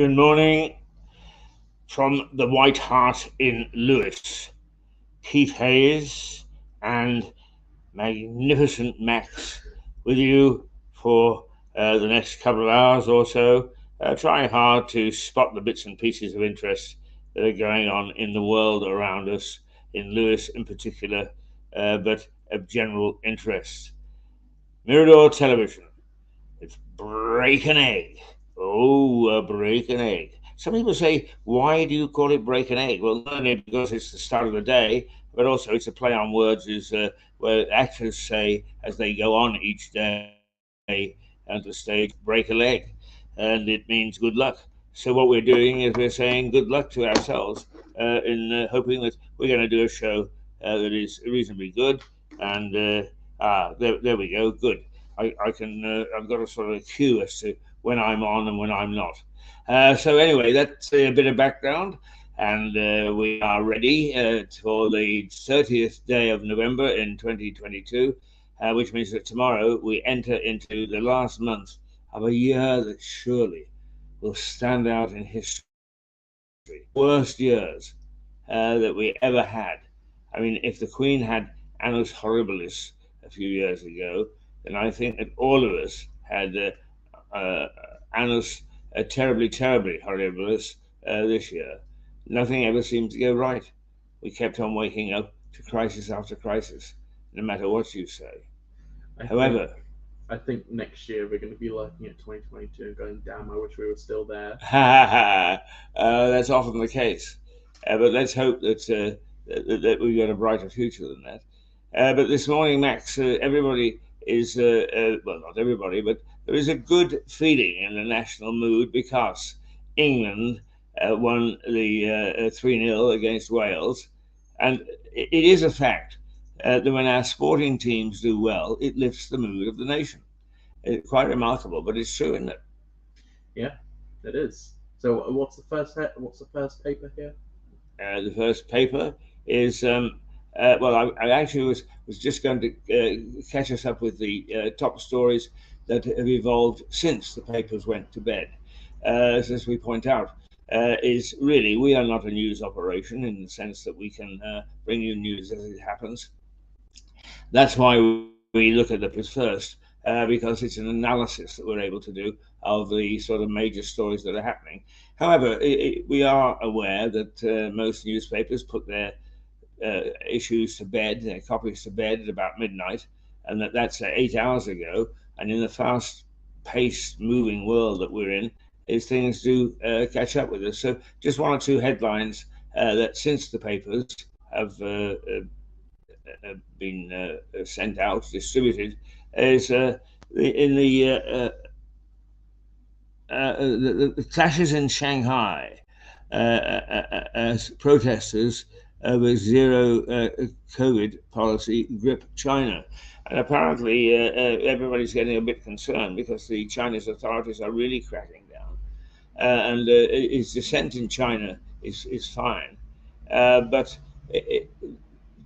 Good morning from the White Hart in Lewis. Keith Hayes and magnificent Max with you for the next couple of hours or so, trying hard to spot the bits and pieces of interest that are going on in the world around us, in Lewis in particular, but of general interest. Mirador Television. It's break an egg. Oh, break an egg. Some people say, why do you call it break an egg? Well, not only because it's the start of the day, but also it's a play on words, is where actors say as they go on each day on the stage, break a leg, and it means good luck. So what we're doing is we're saying good luck to ourselves in hoping that we're going to do a show that is reasonably good. And there we go, good. I've got a sort of cue as to when I'm on and when I'm not. So anyway, that's a bit of background, and we are ready for the 30th day of November in 2022, which means that tomorrow we enter into the last month of a year that surely will stand out in history. Worst years that we ever had. I mean, if the Queen had Annus Horribilis a few years ago, then I think that all of us had uh, Annus terribly, terribly Horribilis this year. Nothing ever seemed to go right. We kept on waking up to crisis after crisis, no matter what you say. I think However, I think next year we're going to be looking at 2022 and going, damn, I wish we were still there. that's often the case. But let's hope that we've got a brighter future than that. But this morning, Max, everybody is, well, not everybody, but there is a good feeling in the national mood because England won the 3-0 against Wales. And it is a fact that when our sporting teams do well, it lifts the mood of the nation. It's quite remarkable, but it's true, isn't it? Yeah, it is. So what's the first paper here? The first paper is well, I actually was just going to catch us up with the top stories that have evolved since the papers went to bed. As we point out, is really we are not a news operation in the sense that we can bring you news as it happens. That's why we look at the papers first, because it's an analysis that we're able to do of the sort of major stories that are happening. However, we are aware that most newspapers put their issues to bed, their copies to bed at about midnight, and that's 8 hours ago. And in the fast-paced, moving world that we're in, is things do catch up with us. So, just one or two headlines that since the papers have been sent out, distributed, is in the clashes in Shanghai as protesters over zero COVID policy grip China. And apparently, everybody's getting a bit concerned because the Chinese authorities are really cracking down. And his dissent in China is fine. But it,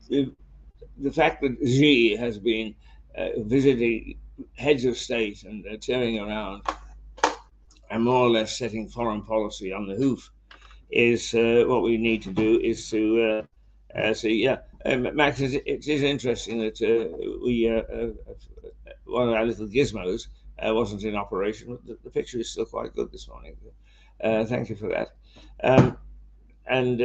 the, the fact that Xi has been visiting heads of state and turning around and more or less setting foreign policy on the hoof is what we need to do is to see. Yeah, Max, it is interesting that we one of our little gizmos wasn't in operation. But the picture is still quite good this morning. Thank you for that. Um, and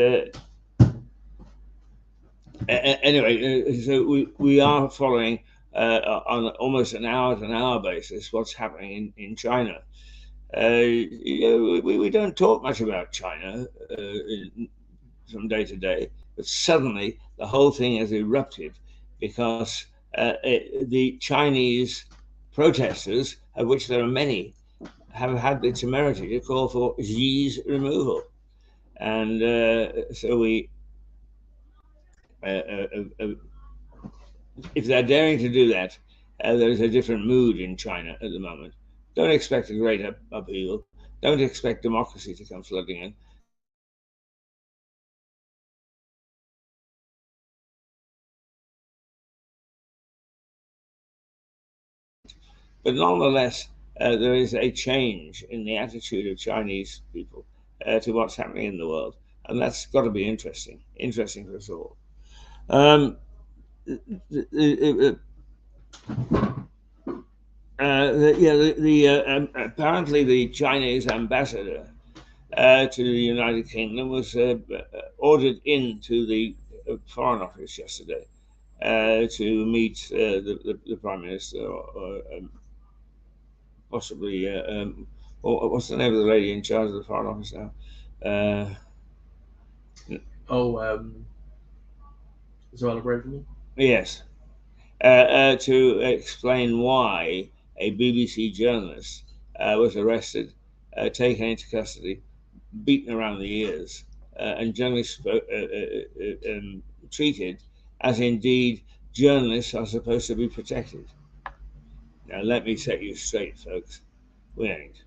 anyway, so we are following on almost an hour-to-hour basis what's happening in China. We don't talk much about China from day to day, but suddenly the whole thing has erupted because the Chinese protesters, of which there are many, have had the temerity to call for Xi's removal. And so uh, uh, uh, if they're daring to do that, there's a different mood in China at the moment. Don't expect a great upheaval. Don't expect democracy to come flooding in. Don't expect the but nonetheless, there is a change in the attitude of Chinese people to what's happening in the world, and that's got to be interesting for us all. Um, apparently the Chinese ambassador to the United Kingdom was ordered into the Foreign Office yesterday to meet the Prime Minister, or possibly, what's the name of the lady in charge of the Foreign Office now? Zoella Braverman? Yes. To explain why a BBC journalist was arrested, taken into custody, beaten around the ears, and generally treated as indeed journalists are supposed to be protected. Now, let me set you straight, folks. We ain't.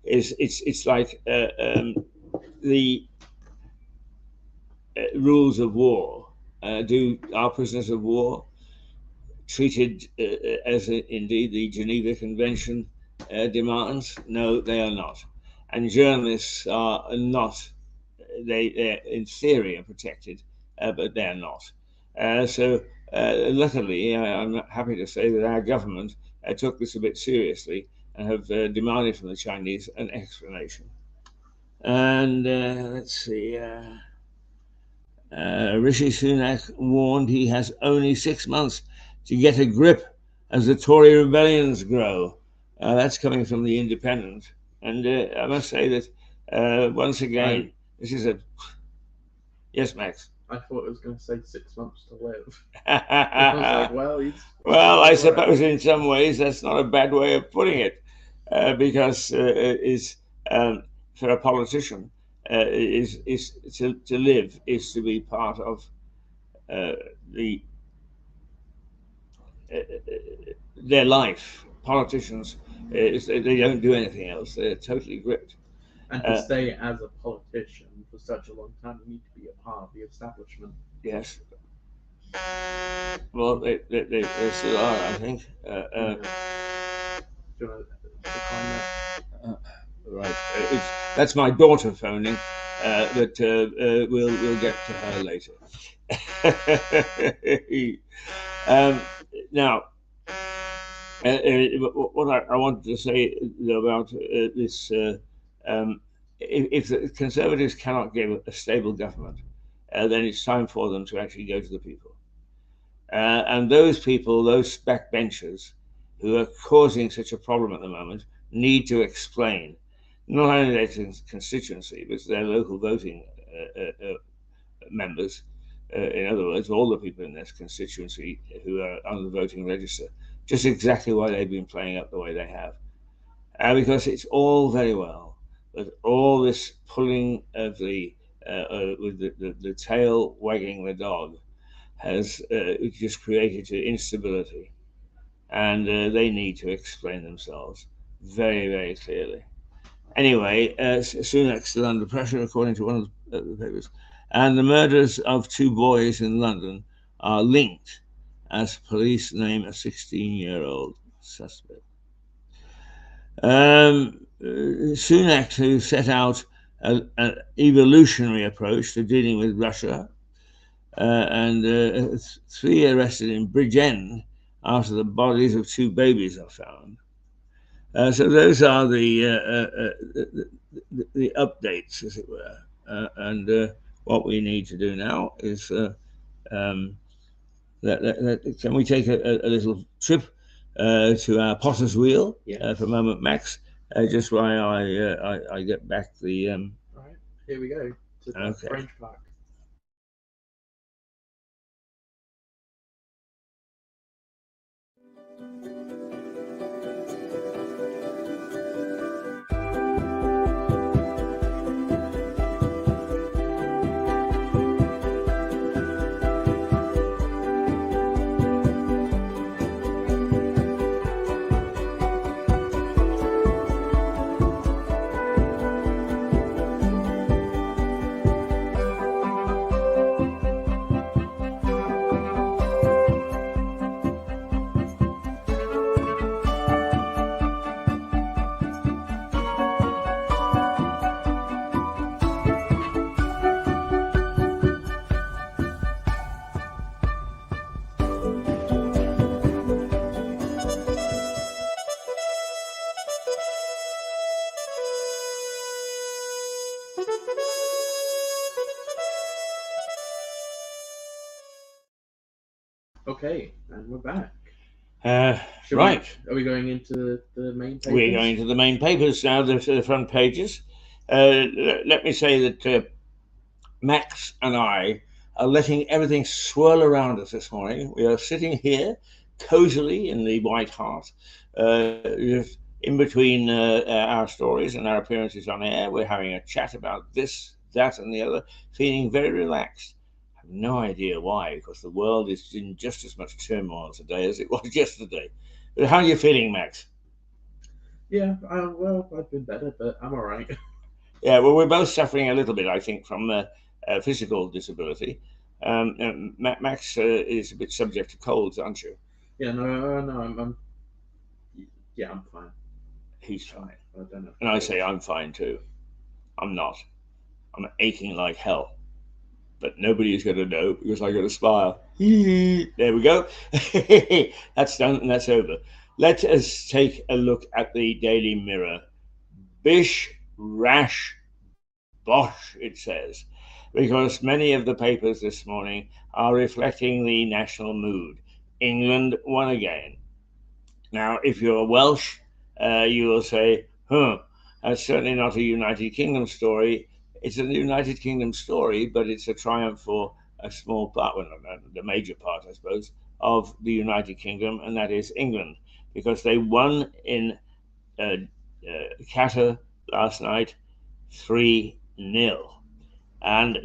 It's like the rules of war. Do our prisoners of war treated as indeed the Geneva Convention demands? No, they are not. And journalists are not. They in theory are protected, but they are not. Luckily, I'm happy to say that our government took this a bit seriously and have demanded from the Chinese an explanation. And let's see. Rishi Sunak warned he has only 6 months to get a grip as the Tory rebellions grow. That's coming from the Independent. And I must say that once again, this is a. Yes, Max. I thought it was going to say 6 months to live. I was like, well, I suppose in some ways that's not a bad way of putting it, because for a politician, is to live is to be part of their life. Politicians, they don't do anything else. They're totally gripped. And to stay as a politician for such a long time, you need to be a part of the establishment. Yes. Well, they still are, I think. Do you want to define that? Right. That's my daughter phoning, but we'll get to her later. Now, what I wanted to say about this, if the Conservatives cannot give a stable government, then it's time for them to actually go to the people. And those people, those backbenchers who are causing such a problem at the moment, need to explain not only their constituency, but their local voting members. In other words, all the people in this constituency who are on the voting register, just exactly why they've been playing up the way they have. Because it's all very well, but all this pulling of with the tail wagging the dog has just created instability. And they need to explain themselves very, very clearly. Anyway, Sunak's still under pressure, according to one of the papers. And the murders of 2 boys in London are linked, as police name a 16-year-old suspect. Sunak, who set out an evolutionary approach to dealing with Russia, and 3 arrested in Bridgend after the bodies of 2 babies are found. So those are the updates, as it were. And what we need to do now is can we take a little trip to our potter's wheel for a moment, Max? Just while I get back the. All right, here we go to the French pack. Okay, and we're back. Uh, Should we? right, Are we going into the main we're papers? going to the main papers now, the front pages. Let me say that Max and I are letting everything swirl around us this morning. We are sitting here cozily in the White Hart, just in between our stories and our appearances on air. We're having a chat about this, that, and the other, feeling very relaxed. I have no idea why, because the world is in just as much turmoil today as it was yesterday. But how are you feeling, Max? Yeah. Well, I've been better, but I'm all right. Yeah, well, we're both suffering a little bit, I think, from physical disability. Max is a bit subject to colds, aren't you? Yeah. No. No. I'm. Yeah. I'm fine. He's fine. I don't have And I cold. say I'm fine too. I'm not. I'm aching like hell. But nobody is going to know because I got a smile. There we go. That's done and that's over. Let us take a look at the Daily Mirror. Bish, rash, bosh, it says, because many of the papers this morning are reflecting the national mood. England won again. Now, if you're Welsh, you will say, huh, that's certainly not a United Kingdom story. It's a United Kingdom story, but it's a triumph for a small part, well, the major part, I suppose, of the United Kingdom, and that is England, because they won in uh, Qatar last night 3-0. And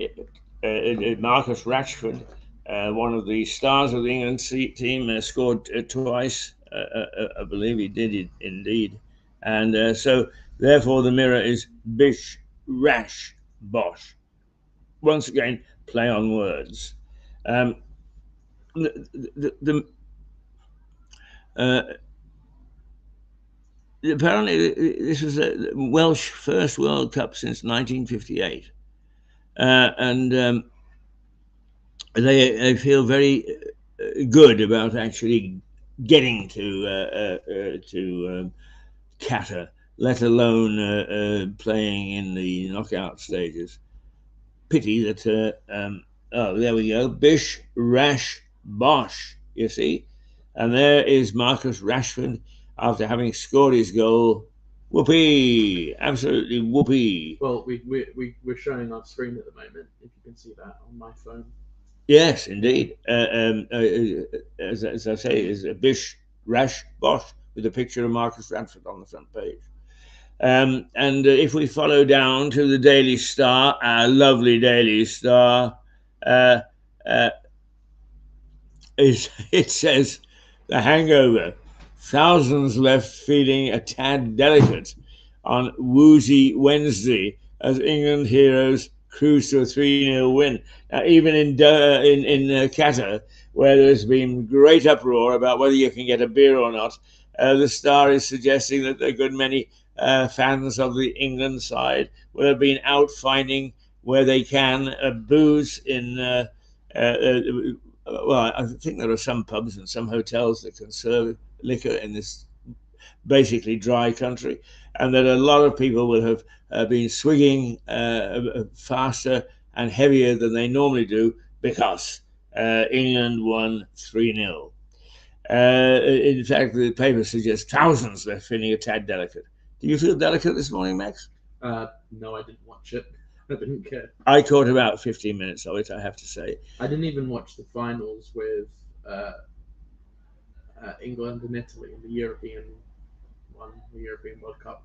Marcus Rashford, one of the stars of the England team, scored twice. I believe he did it indeed. And so, therefore, the mirror is bish, rash, bosh. Once again, play on words. Um, the uh, apparently, this was the Welsh first World Cup since 1958. And they feel very good about actually getting to Qatar, let alone playing in the knockout stages. Pity that oh, there we go, bish rash bosh. You see, and there is Marcus Rashford after having scored his goal. Whoopee! Absolutely whoopee! Well, we're showing our screen at the moment. If you can see that on my phone. Yes, indeed. As I say, is a bish, rash, bosh with a picture of Marcus Rashford on the front page. And if we follow down to the Daily Star, our lovely Daily Star, uh, uh, it says the hangover. Thousands left feeling a tad delicate on Woozy Wednesday as England heroes cruise to a 3-0 win. Now, even in Qatar, where there's been great uproar about whether you can get a beer or not, the Star is suggesting that a good many fans of the England side will have been out finding where they can booze in uh, well, I think there are some pubs and some hotels that can serve liquor in this basically dry country, and that a lot of people will have been swigging faster and heavier than they normally do because England won 3-0. In fact, the paper suggests thousands are feeling a tad delicate. Do you feel delicate this morning, Max? No, I didn't watch it. I didn't care. I caught about 15 minutes of it, I have to say. I didn't even watch the finals with uh, England and Italy in the European one, the European World Cup.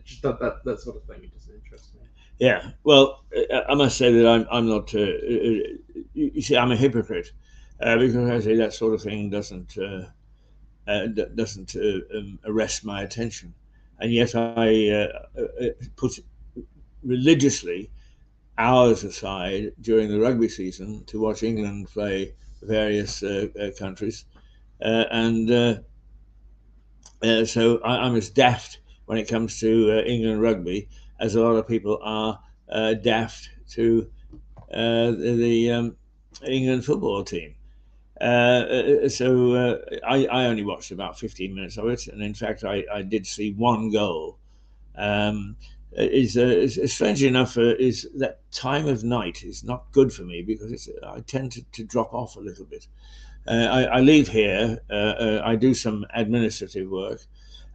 Just that sort of thing. It doesn't interest me. Yeah, well, I must say that I'm not. You see, I'm a hypocrite because I say that sort of thing doesn't arrest my attention, and yet I put religiously hours aside during the rugby season to watch England play various countries, and so I'm as daft when it comes to England rugby as a lot of people are daft to the England football team. I only watched about 15 minutes of it, and in fact, I did see one goal. Um, is strangely enough, is that time of night is not good for me because I tend to drop off a little bit. I leave here, I do some administrative work,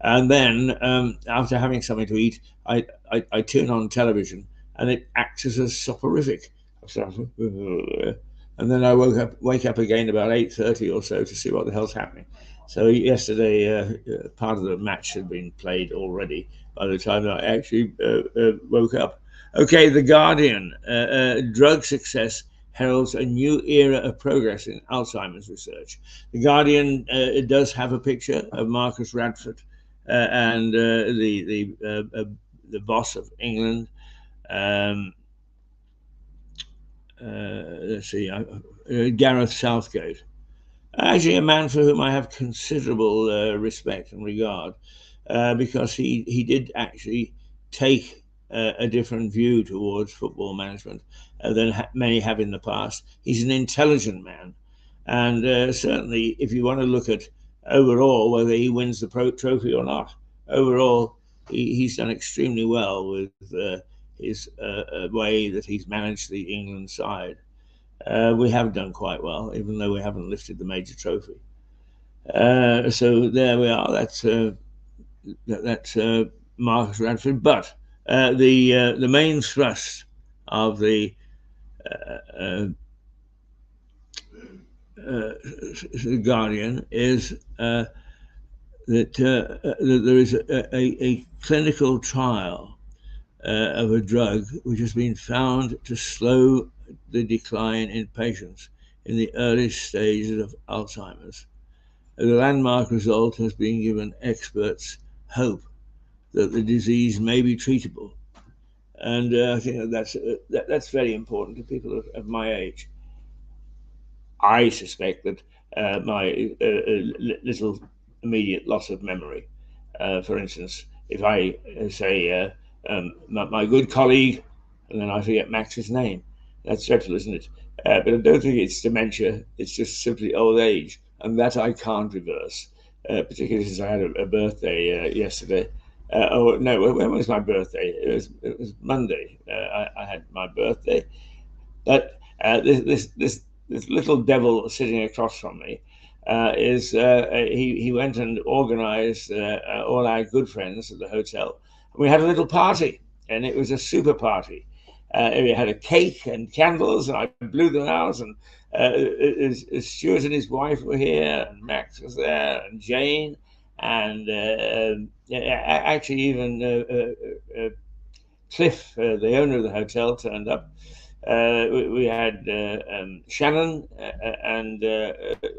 and then after having something to eat, I turn on television, and it acts as a soporific. And then I wake up again about 8:30 or so to see what the hell's happening. So yesterday, part of the match had been played already by the time I actually woke up. Okay, The Guardian. Drug success heralds a new era of progress in Alzheimer's research. The Guardian does have a picture of Marcus Radford and the boss of England. Um, let's see, Gareth Southgate. Actually, a man for whom I have considerable respect and regard, because he did actually take a different view towards football management than many have in the past. He's an intelligent man, and certainly, if you want to look at overall whether he wins the Pro Trophy or not, overall he's done extremely well with his way that he's managed the England side. We have done quite well, even though we haven't lifted the major trophy. So there we are. That's Marcus Radford. But the main thrust of uh, the Guardian is that there is a clinical trial of a drug which has been found to slow the decline in patients in the early stages of Alzheimer's. The landmark result has been given experts hope that the disease may be treatable. And I think that's very important to people of my age. I suspect that my little immediate loss of memory, for instance, if I say my good colleague, and then I forget Max's name, that's dreadful, isn't it? But I don't think it's dementia, it's just simply old age, and that I can't reverse, particularly since I had a birthday yesterday. Oh, no, when was my birthday? It was Monday. I had my birthday. But this little devil sitting across from me is he went and organised all our good friends at the hotel. We had a little party, and it was a super party. We had a cake and candles, and I blew them out. And Stuart and his wife were here, and Max was there, and Jane, and actually even Cliff, the owner of the hotel, turned up. We had Shannon and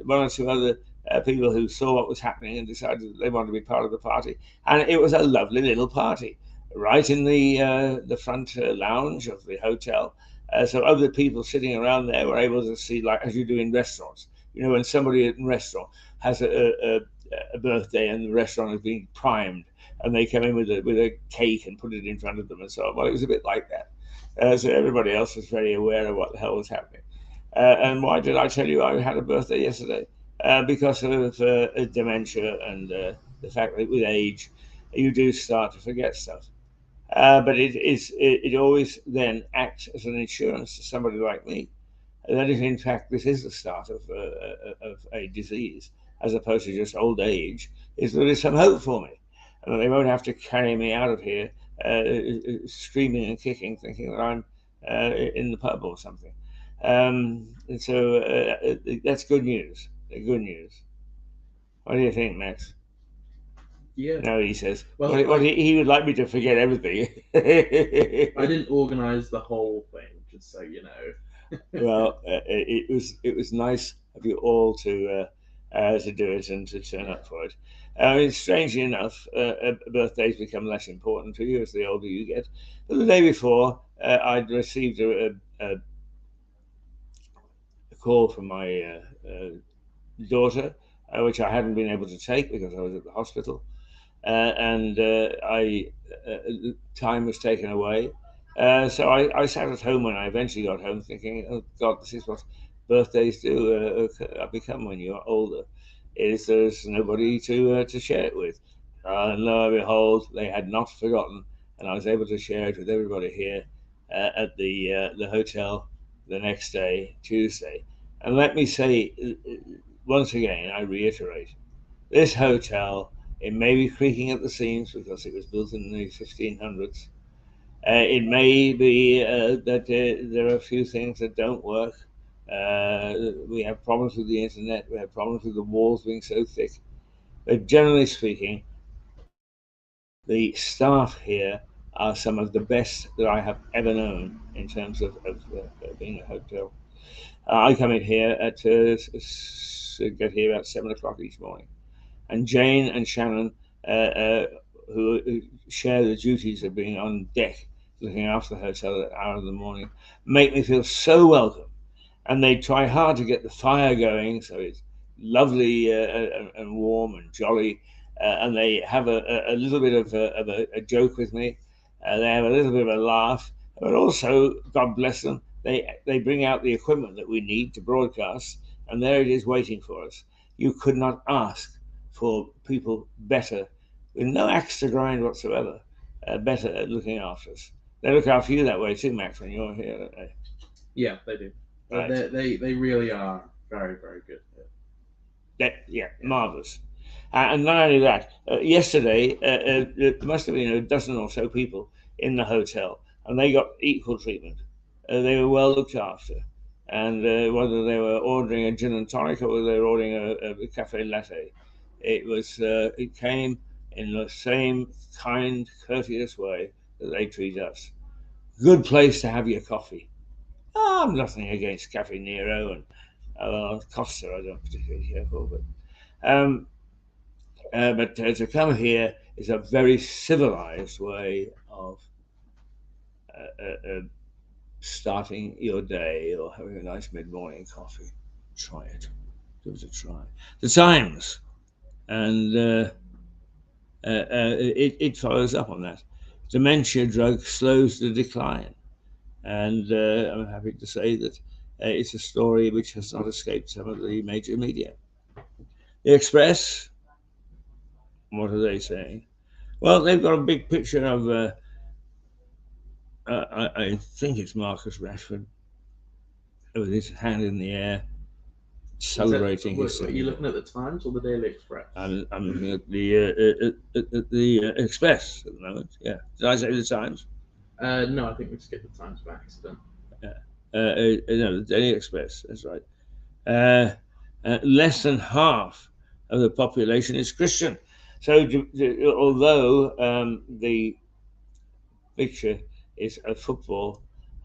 one or two other people who saw what was happening and decided that they wanted to be part of the party. And it was a lovely little party right in the front lounge of the hotel. So other people sitting around there were able to see, like as you do in restaurants. You know, when somebody in a restaurant has a birthday and the restaurant has been primed, and they come in with a cake and put it in front of them and so on. Well, it was a bit like that. So everybody else was very aware of what the hell was happening. And why did I tell you I had a birthday yesterday? Because of dementia and the fact that with age you do start to forget stuff. But it always then acts as an insurance to somebody like me. And that is, in fact, this is the start of a disease, as opposed to just old age, is there is some hope for me. And they won't have to carry me out of here screaming and kicking, thinking that I'm in the pub or something. And so that's good news. Good news. What do you think, Max? Yeah. No, he says. Well, he would like me to forget everything. I didn't organise the whole thing, just so you know. Well, it was nice of you all to do it and to turn up for it. I mean, strangely enough, birthdays become less important to you as the older you get. But the day before, I'd received a call from my daughter, which I hadn't been able to take because I was at the hospital, and time was taken away. So I sat at home when I eventually got home, thinking, "Oh God, this is what birthdays do become when you're older. Is there's nobody to share it with?" And lo and behold, they had not forgotten, and I was able to share it with everybody here at the hotel the next day, Tuesday. And let me say, once again, I reiterate, this hotel, it may be creaking at the seams because it was built in the 1500s. It may be that there are a few things that don't work. We have problems with the internet. We have problems with the walls being so thick. But generally speaking, the staff here are some of the best that I have ever known in terms of being a hotel. I come in here at get here at 7 o'clock each morning, and Jane and Shannon, who share the duties of being on deck, looking after the hotel at that hour of the morning, make me feel so welcome. And they try hard to get the fire going, so it's lovely and warm and jolly. And they have a little bit of a joke with me. They have a little bit of a laugh, but also, God bless them, they bring out the equipment that we need to broadcast, and there it is waiting for us. You could not ask for people better, with no axe to grind whatsoever, better at looking after us. They look after you that way too, Max, when you're here, don't they? Yeah, they do. Right. They really are very, very good. Yeah, Yeah. marvelous. And not only that, yesterday there must have been a dozen or so people in the hotel, and they got equal treatment. They were well looked after, and whether they were ordering a gin and tonic or whether they were ordering a cafe latte, it came in the same kind, courteous way that they treat us. Good place to have your coffee. Oh, I'm nothing against Cafe Nero and Costa. I don't particularly care for, um, but to come here is a very civilized way of starting your day or having a nice mid-morning coffee. Try it. Give it a try. The Times, and it follows up on that. Dementia drug slows the decline, and I'm happy to say that it's a story which has not escaped some of the major media. The Express, what are they saying? Well, they've got a big picture of I think it's Marcus Rashford with his hand in the air, celebrating his Are you 70 looking goal. at the Times or the Daily Express? I'm looking at the Express at the moment. Yeah, did I say the Times? No, I think we skipped the Times by accident. Yeah. No, the Daily Express. That's right. Uh, Less than half of the population is Christian. So, although the picture is a football,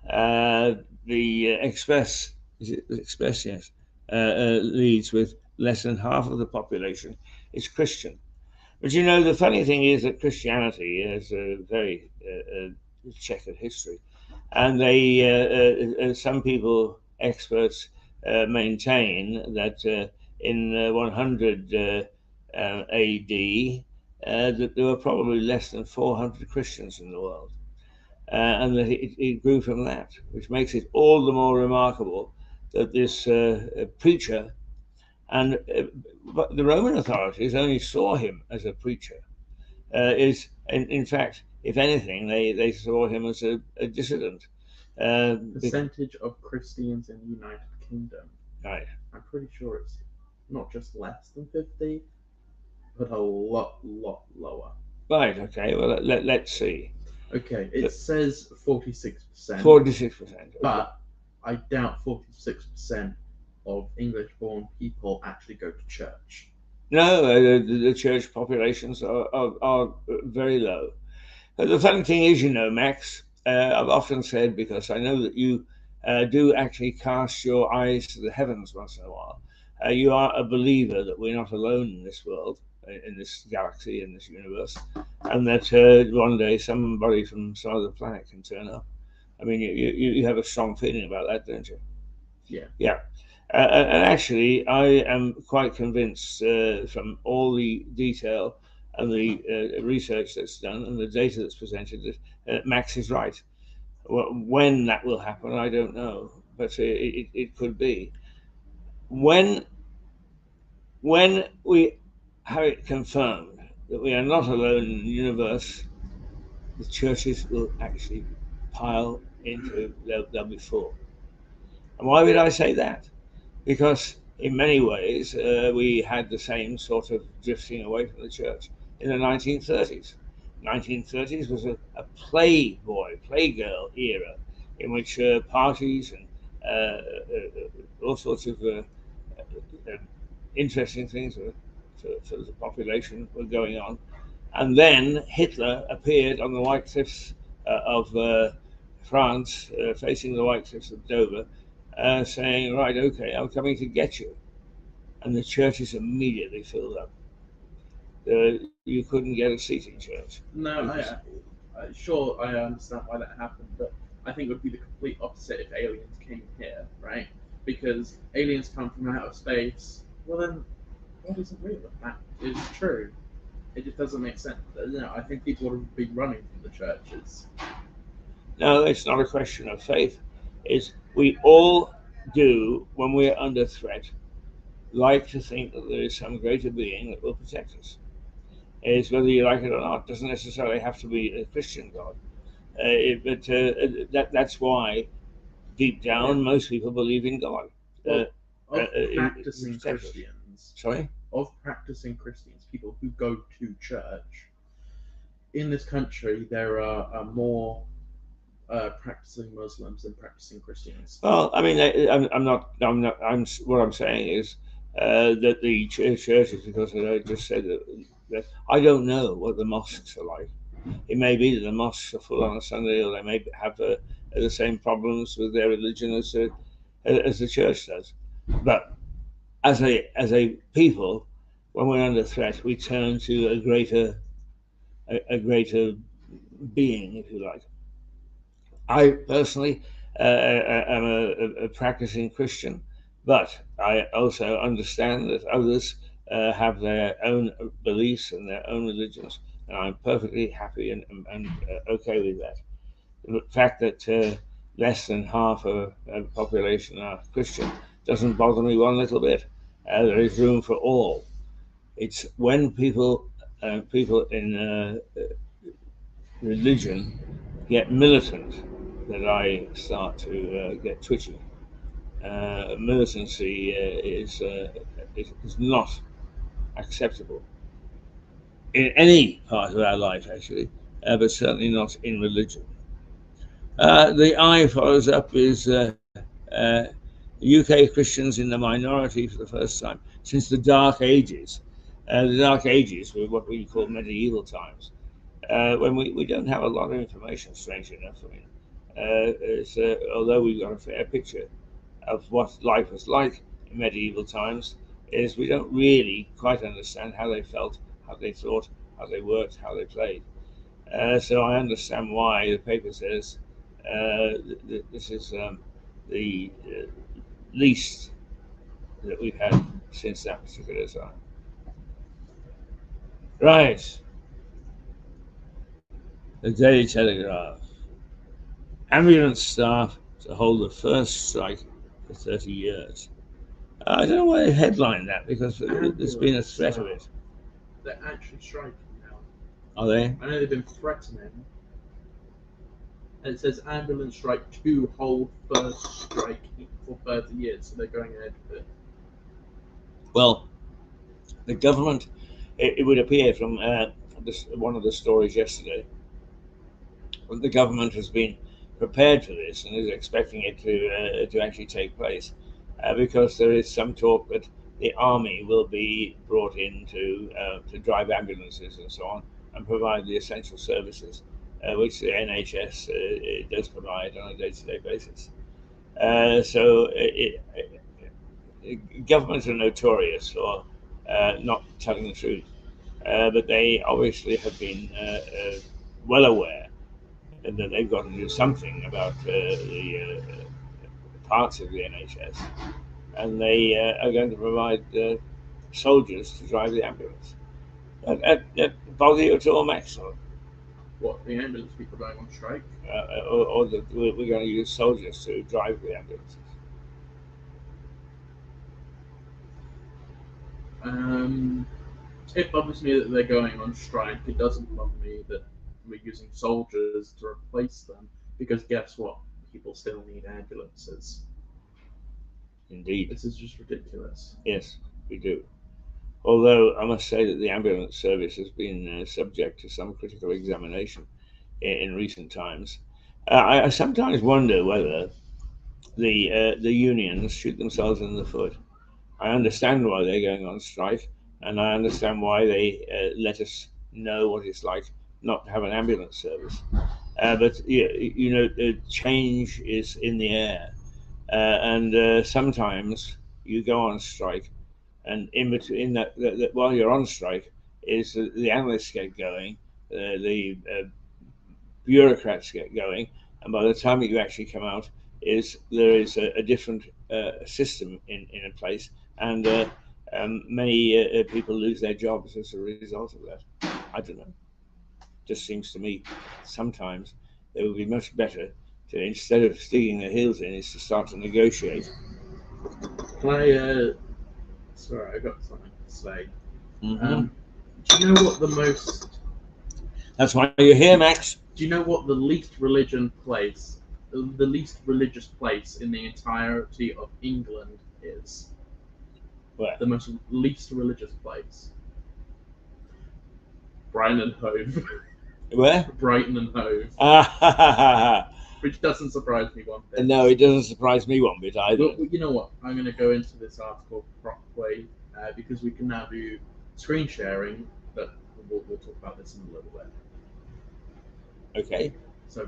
the Express, is it the Express? Yes, leads with less than half of the population is Christian. But you know, the funny thing is that Christianity has a very checkered history, and some people, experts, maintain that in 100 AD, that there were probably less than 400 Christians in the world, and that it grew from that, which makes it all the more remarkable that this preacher and but the Roman authorities only saw him as a preacher. Is in fact, if anything, they saw him as a dissident. Percentage of Christians in the United Kingdom. Right. I'm pretty sure it's not just less than 50, but a lot lower. Right. Okay. Well, let's see. Okay, it says 46%, 46%. Okay. but I doubt 46% of English-born people actually go to church. No, the church populations are very low. The funny thing is, you know, Max, I've often said, because I know that you do actually cast your eyes to the heavens once in a while, you are a believer that we're not alone in this world, in this galaxy, in this universe, and that one day somebody from some other planet can turn up. I mean, you have a strong feeling about that, don't you? Yeah. Yeah. And actually, I am quite convinced from all the detail and the research that's done and the data that's presented that Max is right. Well, when that will happen, I don't know, but it could be. When we have it confirmed that we are not alone in the universe, the churches will actually they'll be full. And why would I say that? Because in many ways, we had the same sort of drifting away from the church in the 1930s. 1930s was a playboy, playgirl era in which parties and all sorts of interesting things for the population were going on. And then Hitler appeared on the White Cliffs of France, facing the White Cliffs of Dover, saying, "Right, okay, I'm coming to get you." And the churches immediately filled up. You couldn't get a seat in church. No, sure, I understand why that happened, but I think it would be the complete opposite if aliens came here, right? Because aliens come from outer space. Well, then God isn't real if that is true. It just doesn't make sense. I think people would be running from the churches. No, it's not a question of faith. It's we all do when we're under threat. Like to think that there is some greater being that will protect us. Is whether you like it or not. Doesn't necessarily have to be a Christian God. But that's why deep Yeah. down most people believe in God. Uh, Well, of practicing protect us. Christians, Sorry. people who go to church, in this country, there are more practicing Muslims than practicing Christians. Well, I mean, I'm not. I'm not. What I'm saying is that the churches, because I just said that I don't know what the mosques are like. It may be that the mosques are full on a Sunday, or they may have the same problems with their religion as the church does. But as a people, when we're under threat, we turn to a greater being, if you like. I personally am a practicing Christian, but I also understand that others have their own beliefs and their own religions, and I'm perfectly happy and okay with that. The fact that less than half of the population are Christian doesn't bother me one little bit. There is room for all. It's when people in religion get militant that I start to get twitchy. Militancy is not acceptable in any part of our life, actually, but certainly not in religion. The I follows up is UK Christians in the minority for the first time since the Dark Ages. The Dark Ages were what we call medieval times, when we don't have a lot of information, strangely enough. I mean, although we've got a fair picture of what life was like in medieval times, is we don't really quite understand how they felt, how they thought, how they worked, how they played. So I understand why the paper says this is the least that we've had since that particular time. Right, the Daily Telegraph. Ambulance staff to hold the first strike for 30 years. I don't know why they headlined that because there's been a Ambulance threat of staff. it. They're actually striking now. Are they? I know they've been threatening. And it says ambulance strike to hold first strike for 30 years, so they're going ahead with it. Well, the government, it would appear from one of the stories yesterday, that the government has been prepared for this and is expecting it to actually take place, because there is some talk that the army will be brought in to drive ambulances and so on and provide the essential services which the NHS does provide on a day-to-day basis. Governments are notorious for not telling the truth, but they obviously have been well aware that they've got to do something about parts of the NHS, and they are going to provide soldiers to drive the ambulance. That bother you at all, Max? What, the ambulance people going on strike? Or that we're going to use soldiers to drive the ambulances? Um, it bothers me that they're going on strike. It doesn't bother me that we're using soldiers to replace them, because guess what? People still need ambulances. Indeed. This is just ridiculous. Yes, we do. Although I must say that the ambulance service has been subject to some critical examination in recent times. I sometimes wonder whether the unions shoot themselves in the foot. I understand why they're going on strike, and I understand why they let us know what it's like not to have an ambulance service. But change is in the air, and sometimes you go on strike, and in between that while you're on strike, is the analysts get going, the bureaucrats get going, and by the time you actually come out, is there is a different system in a place, and many people lose their jobs as a result of that. I don't know. Just seems to me sometimes it would be much better to, instead of sticking their heels in, is to start to negotiate. Can I? Sorry, I got something to say. Mm-hmm. Do you know what the most? That's why you're here, Max. Do you know what the least religious place in the entirety of England is? Where? The most least religious place. Brighton and Hove. Where? Brighton and Hove. Which doesn't surprise me one bit. No, it doesn't surprise me one bit either. But you know what? I'm going to go into this article properly because we can now do screen sharing. But we'll talk about this in a little bit. Okay. So,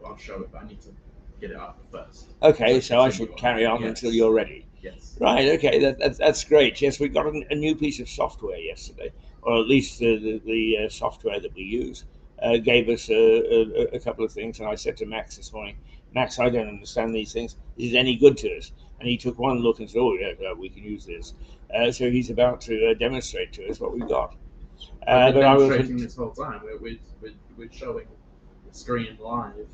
I'll show it, but I need to get it up first. Okay, so I should carry on until you're ready. Yes. Right. Okay. That's great. Yes, we got a new piece of software yesterday, or at least the software that we use gave us a couple of things. And I said to Max this morning, Max, I don't understand these things. Is it any good to us? And he took one look and said, oh yeah, we can use this. So he's about to demonstrate to us what we've got. I've been demonstrating this whole time. We're showing the screen live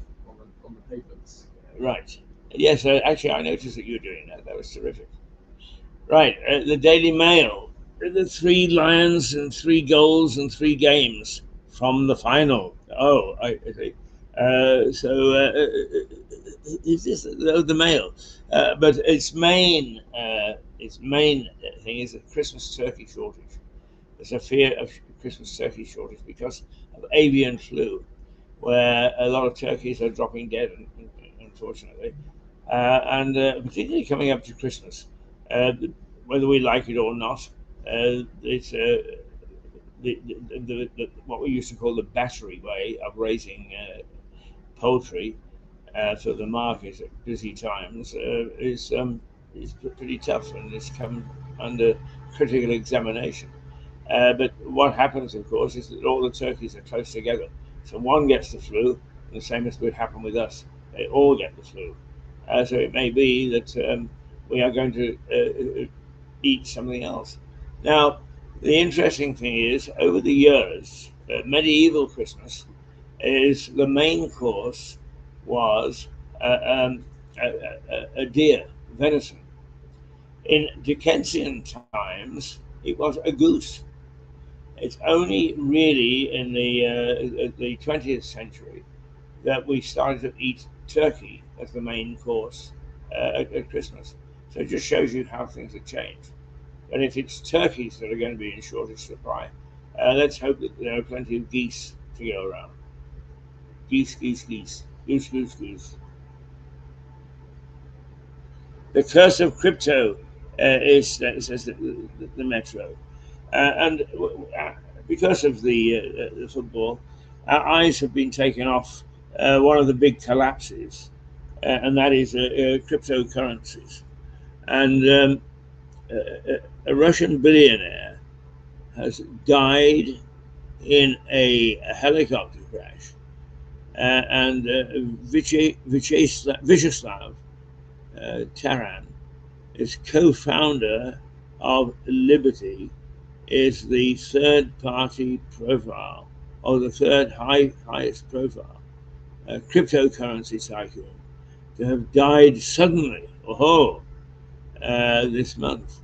on the papers. Right. Yes, actually, I noticed that you were doing that. That was terrific. Right, the Daily Mail. The 3 Lions and 3 goals and 3 games from the final. Oh, I see. Is this the Mail? But its main thing is a Christmas turkey shortage. There's a fear of Christmas turkey shortage because of avian flu, where a lot of turkeys are dropping dead, unfortunately. And particularly coming up to Christmas, uh, whether we like it or not, it's what we used to call the battery way of raising poultry for the market at busy times is pretty tough, and it's come under critical examination. But what happens, of course, is that all the turkeys are close together. So one gets the flu, and the same as would happen with us. They all get the flu. So it may be that we are going to eat something else. Now, the interesting thing is, over the years, medieval Christmas is the main course was a deer, venison. In Dickensian times, it was a goose. It's only really in the 20th century that we started to eat turkey as the main course at Christmas. So it just shows you how things have changed. But if it's turkeys that are going to be in shortage supply, let's hope that there are plenty of geese to go around. Geese, geese, geese, goose, goose, goose. The curse of crypto says the Metro. And because of the football, our eyes have been taken off one of the big collapses, and that is cryptocurrencies. And a Russian billionaire has died in a helicopter crash, and Vyacheslav Taran is co-founder of Liberty, is the third party profile, or the third highest profile cryptocurrency tycoon to have died suddenly, this month.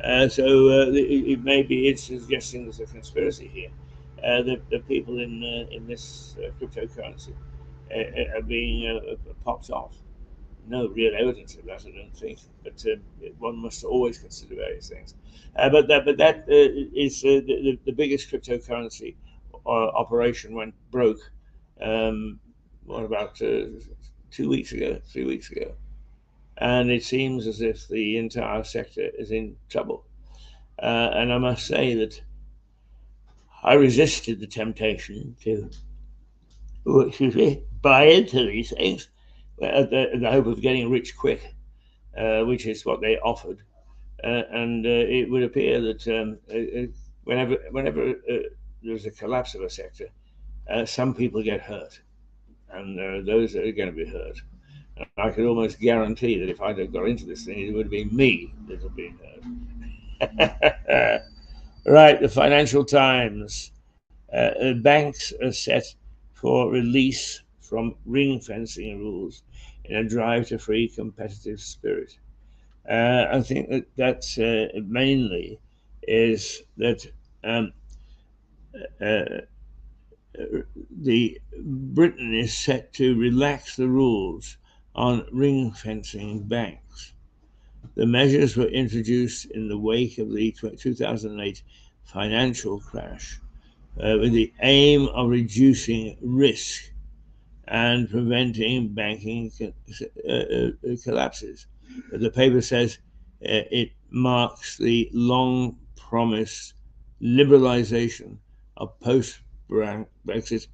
It may be it's suggesting there's a conspiracy here. The people in this cryptocurrency are being popped off. no real evidence of that, I don't think. But one must always consider various things. But that is the biggest cryptocurrency operation went broke. Um, what about 2 weeks ago, 3 weeks ago, and it seems as if the entire sector is in trouble. And I must say that I resisted the temptation to, excuse me, buy into these things the hope of getting rich quick, which is what they offered. And it would appear that whenever there's a collapse of a sector, some people get hurt, and there are those that are going to be hurt. And I could almost guarantee that if I'd have got into this thing, it would have been me that had been hurt. Right, the Financial Times. Banks are set for release from ring fencing rules in a drive to free competitive spirit. I think that's mainly is that um, uh, the Britain is set to relax the rules on ring fencing banks. The measures were introduced in the wake of the 2008 financial crash with the aim of reducing risk and preventing banking collapses. The paper says it marks the long promised liberalisation of post Brexit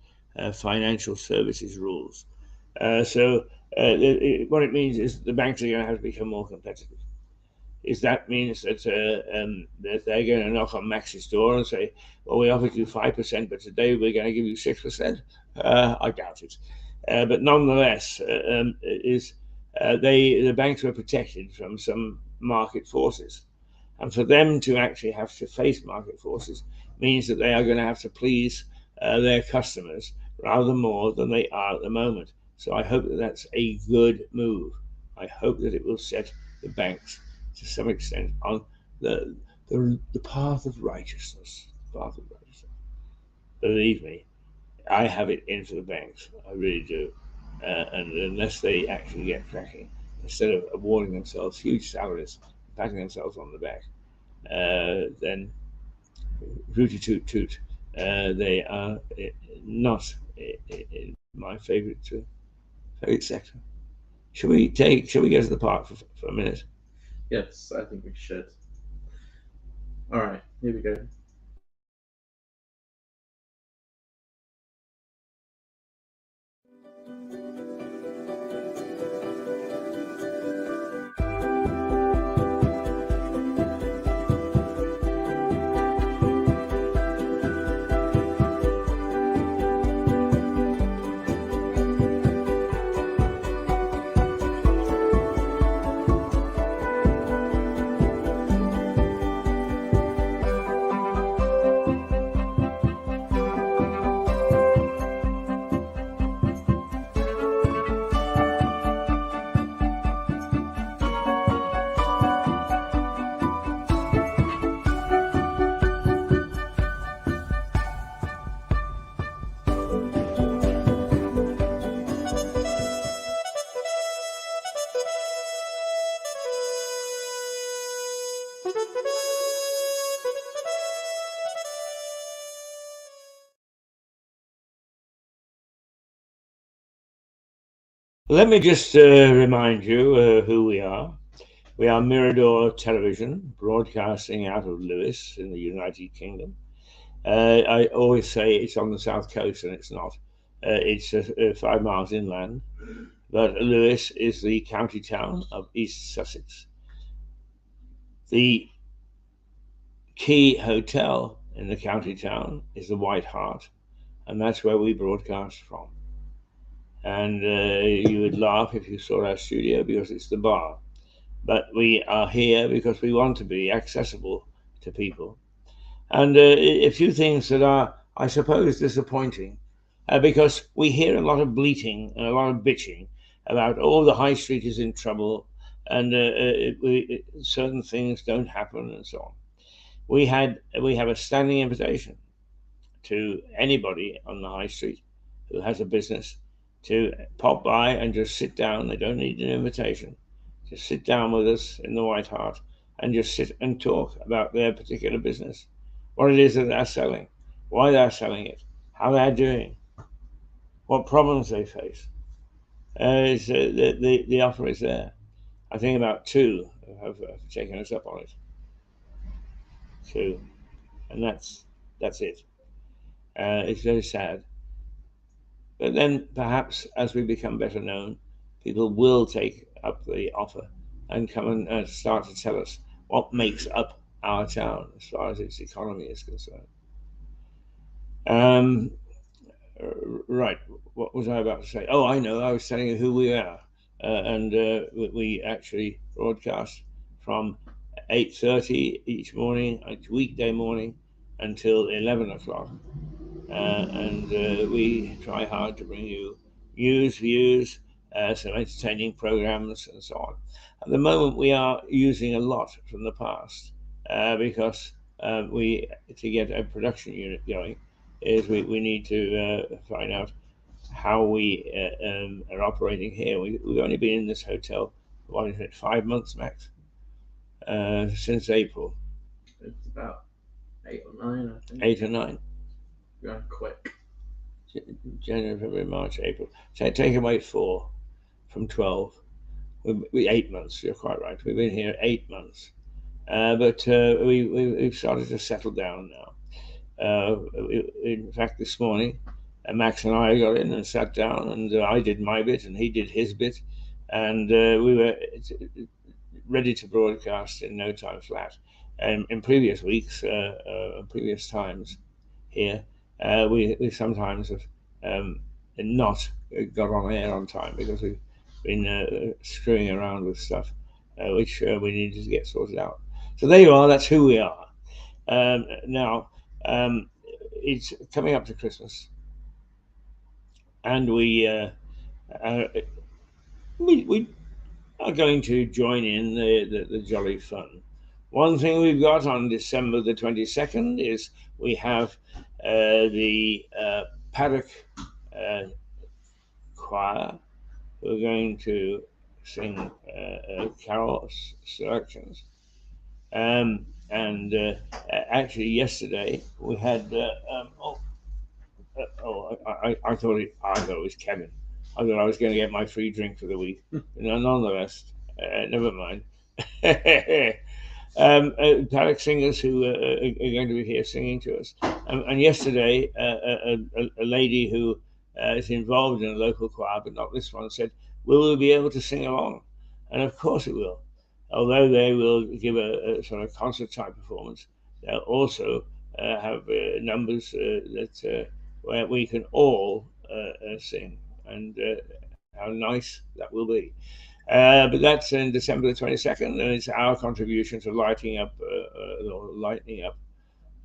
financial services rules. What it means is the banks are going to have to become more competitive. Is that means that they're going to knock on Max's door and say, "Well, we offered you 5%, but today we're going to give you 6%." I doubt it. But nonetheless, the banks were protected from some market forces, and for them to actually have to face market forces means that they are going to have to please their customers rather more than they are at the moment. So I hope that that's a good move. I hope that it will set the banks to some extent on the path of righteousness. The path of righteousness. Believe me, I have it in for the banks. I really do. And unless they actually get cracking, instead of awarding themselves huge salaries, patting themselves on the back, then rooty toot toot. They are not my favorite sector. Shall we go to the park for a minute? Yes, I think we should. All right, here we go. Let me just remind you who we are. We are Mirador Television, broadcasting out of Lewes in the United Kingdom. I always say it's on the south coast, and it's not. It's 5 miles inland. But Lewes is the county town of East Sussex. The key hotel in the county town is the White Hart, and that's where we broadcast from. And you would laugh if you saw our studio because it's the bar. But we are here because we want to be accessible to people. And a few things that are, I suppose, disappointing because we hear a lot of bleating and a lot of bitching about, oh, the high street is in trouble and certain things don't happen and so on. We have a standing invitation to anybody on the high street who has a business to pop by and just sit down. They don't need an invitation. Just sit down with us in the White Hart and just sit and talk about their particular business, what it is that they're selling, why they're selling it, how they're doing, what problems they face. The offer is there. I think about two have taken us up on it. Two, and that's it. It's very sad. But then perhaps as we become better known, people will take up the offer and come and start to tell us what makes up our town as far as its economy is concerned. Um, right, what was I about to say? Oh, I know, I was telling you who we are. And we actually broadcast from 8:30 each morning, each weekday morning, until 11 o'clock. And we try hard to bring you news, views, some entertaining programs, and so on. At the moment, we are using a lot from the past because we to get a production unit going is we need to find out how we are operating here. We've only been in this hotel, what is it, 5 months max, since April. It's about 8 or 9, I think. 8 or 9. Going quick. January, February, March, April. So take away 4 from 12. We 8 months. You're quite right. We've been here 8 months, but we've started to settle down now. In fact, this morning, Max and I got in and sat down, and I did my bit, and he did his bit, and we were ready to broadcast in no time flat. And in previous weeks, previous times here, we sometimes have not got on air on time because we've been screwing around with stuff which we needed to get sorted out. So there you are. That's who we are. Now it's coming up to Christmas, and uh, we are going to join in the jolly fun. One thing we've got on December the 22nd is we have the paddock choir who are going to sing carol selections. And actually, yesterday we had. I thought it was Kevin. I thought I was going to get my free drink for the week. No, none of the rest. Never mind. Paddock singers who are going to be here singing to us. And yesterday, a lady who is involved in a local choir, but not this one, said, "Will we be able to sing along?" And of course it will. Although they will give a sort of concert type performance, they'll also have numbers that where we can all sing, and how nice that will be. But that's in December the 22nd, and it's our contribution to lightening up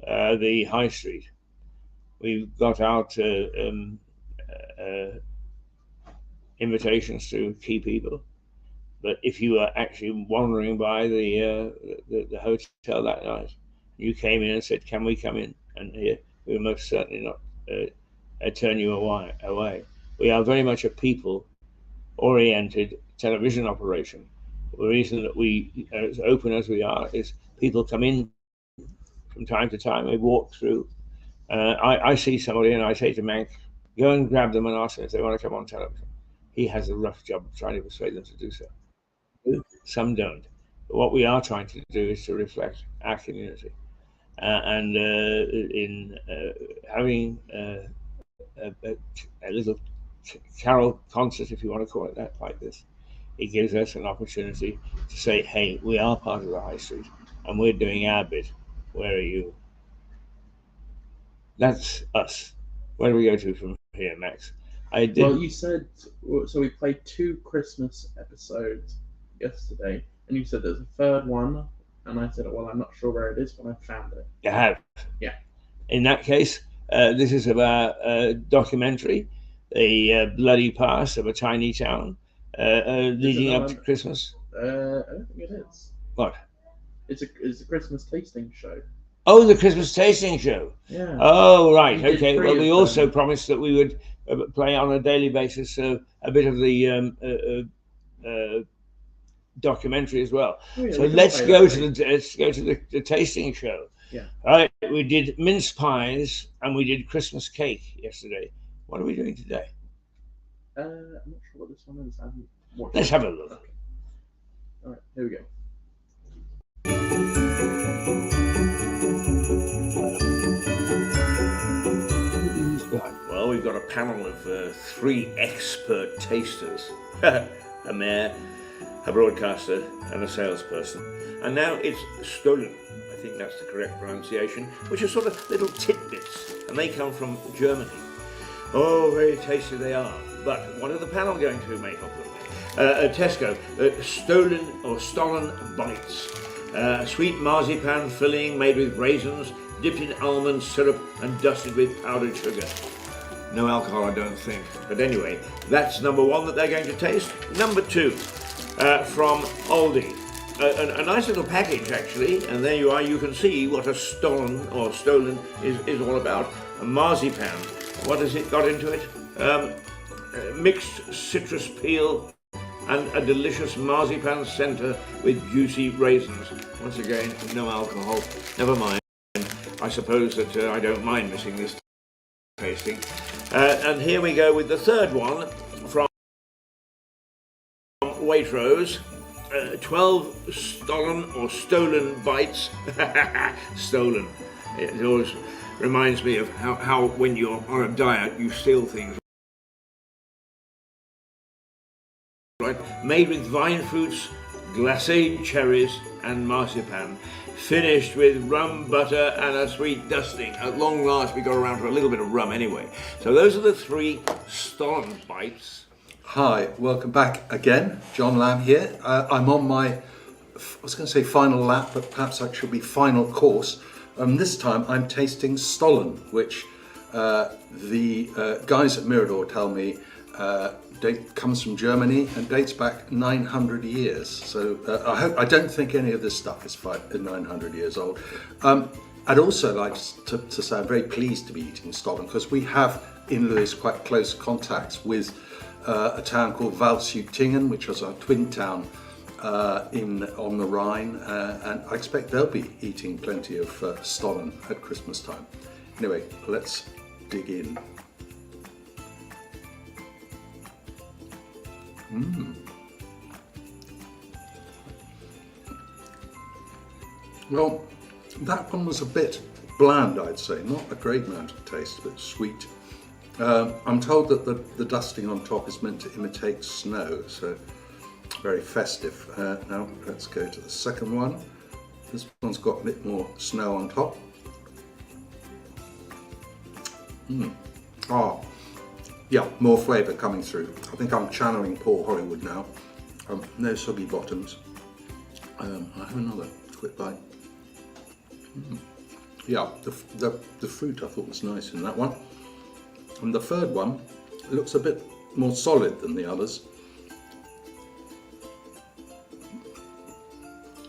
the high street. We've got out uh, invitations to key people, but if you were actually wandering by the hotel that night, you came in and said, "Can we come in?" and here we will most certainly not turn you away. We are very much a people-oriented television operation. The reason that we are as open as we are is people come in from time to time. They walk through. I see somebody and I say to Mank, "Go and grab them and ask them if they want to come on television." He has a rough job of trying to persuade them to do so. Some don't. But what we are trying to do is to reflect our community. And in having a little carol concert, if you want to call it that, like this, it gives us an opportunity to say, "Hey, we are part of the high street, and we're doing our bit. Where are you?" That's us. Where do we go to from here, Max? I did. Well, you said so. We played 2 Christmas episodes yesterday, and you said there's a third one, and I said, "Well, I'm not sure where it is, but I found it." You have. Yeah. In that case, this is about a documentary, the bloody past of a tiny town leading up to Christmas. I don't think it is. What? It's a Christmas tasting show. Oh, the Christmas tasting show. Yeah. Oh, right. We did Okay. 3 Well, of we also them. promised that we would play on a daily basis a bit of the documentary as well. Oh, yeah, So we can let's play go that later. to the tasting show. Yeah. All right, we did mince pies and we did Christmas cake yesterday. What are we doing today? I'm not sure what this one is. I haven't watched Let's it. have a look. Okay. All right, here we go. Well, we've got a panel of three expert tasters, a mayor, a broadcaster, and a salesperson. And now it's Stollen, I think that's the correct pronunciation, which are sort of little tidbits, and they come from Germany. Oh, very tasty they are. But what are the panel going to make of them? Tesco, Stollen bites. Sweet marzipan filling made with raisins, dipped in almond syrup and dusted with powdered sugar. No alcohol, I don't think. But anyway, that's number one that they're going to taste. Number two, from Aldi. A nice little package, actually, and there you are. You can see what a Stollen is all about. A marzipan. What has it got into it? Mixed citrus peel and a delicious marzipan centre with juicy raisins. Once again, no alcohol. Never mind. I suppose that I don't mind missing this tasting. And here we go with the third one from Waitrose. 12 stolen bites. Stolen. It always reminds me of how when you're on a diet you steal things. Right? Made with vine fruits, glacé cherries and marzipan. Finished with rum, butter and a sweet dusting. At long last we got around to a little bit of rum anyway. So those are the three Stollen bites. Hi, welcome back again. John Lamb here. I'm on my, I was going to say final lap, but perhaps that should be final course. This time I'm tasting Stollen, which the guys at Mirador tell me comes from Germany and dates back 900 years. So I don't think any of this stuff is 900 years old. I'd also like to say I'm very pleased to be eating Stollen because we have in Lewis quite close contacts with a town called Waldshut-Tingen, which was our twin town on the Rhine, and I expect they'll be eating plenty of Stollen at Christmas time. Anyway, let's dig in. Well, that one was a bit bland, I'd say. Not a great amount of taste, but sweet. I'm told that the dusting on top is meant to imitate snow, so very festive. Now let's go to the second one. This one's got a bit more snow on top. Yeah, more flavour coming through. I think I'm channeling Paul Hollywood now. No soggy bottoms. I have another quick bite. Yeah, the fruit I thought was nice in that one. And the third one looks a bit more solid than the others.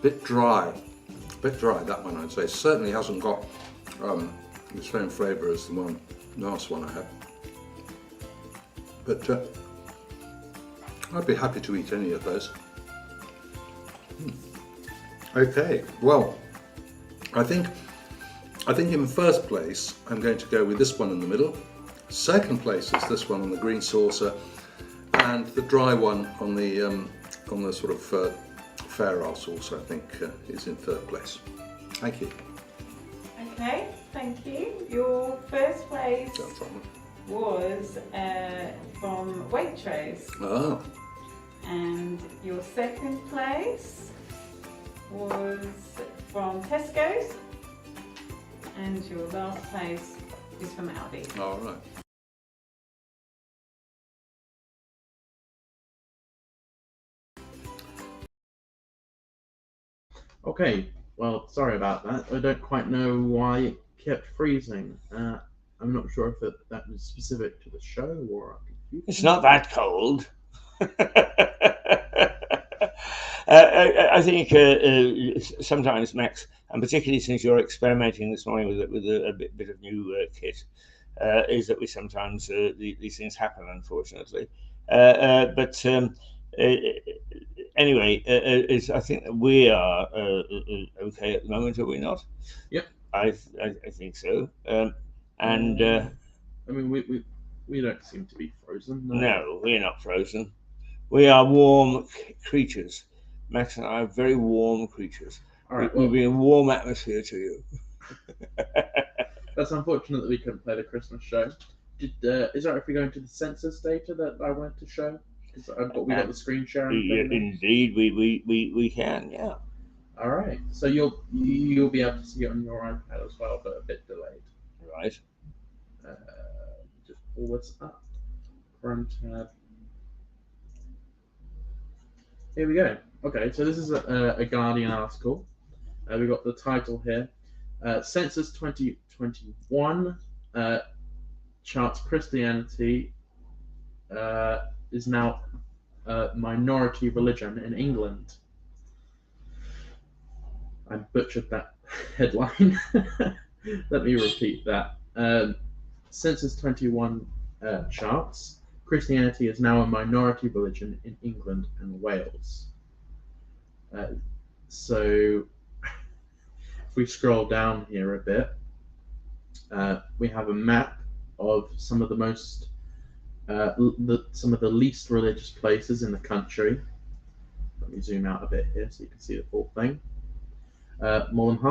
Bit dry, that one I'd say. Certainly hasn't got the same flavour as the last one I had. But I'd be happy to eat any of those. Okay, well, I think in first place I'm going to go with this one in the middle. Second place is this one on the green saucer, and the dry one on the sort of Ferrari sauce, I think, is in third place. Thank you. Okay, thank you. Your first place was from Waitrose. Ah. And your second place was from Tesco's. And your last place is from Aldi. All right. Okay, well, sorry about that. I don't quite know why it kept freezing. I'm not sure if that was specific to the show or I'm confused. It's not that cold. I think sometimes, Max, and particularly since you're experimenting this morning with a bit of new kit, is that we sometimes these things happen, unfortunately. But anyway, I think that we are okay at the moment, are we not? Yep. I think so. And I mean, we don't seem to be frozen. no, we're not frozen. We are warm creatures. Max and I are very warm creatures. All right. We'll Well, be a warm atmosphere to you. that's unfortunate that we couldn't play the Christmas show. Is that if we go into the census data that I wanted to show? Because we got the screen sharing thing. there. Indeed, we can, yeah. All right. So you'll be able to see it on your iPad as well, but a bit delayed. Right. Just pull this up. Chrome tab. Here we go. Okay, so this is a Guardian article. We've got the title here. Census 2021 charts Christianity is now a minority religion in England. I butchered that headline. Let me repeat that. Census 21 charts Christianity is now a minority religion in England and Wales. So if we scroll down here a bit, we have a map of some of the most, some of the least religious places in the country. Let me zoom out a bit here so you can see the full thing. More than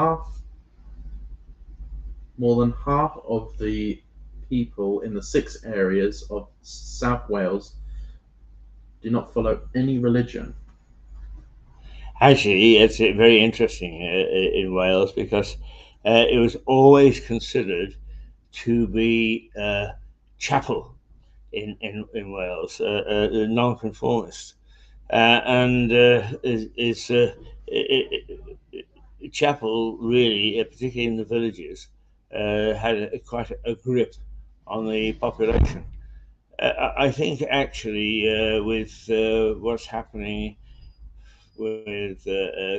half of the people in the 6 areas of South Wales do not follow any religion. Actually, it's very interesting in Wales because it was always considered to be chapel in Wales, non-conformist, and chapel really, particularly in the villages, had quite a grip on the population. I think actually with what's happening with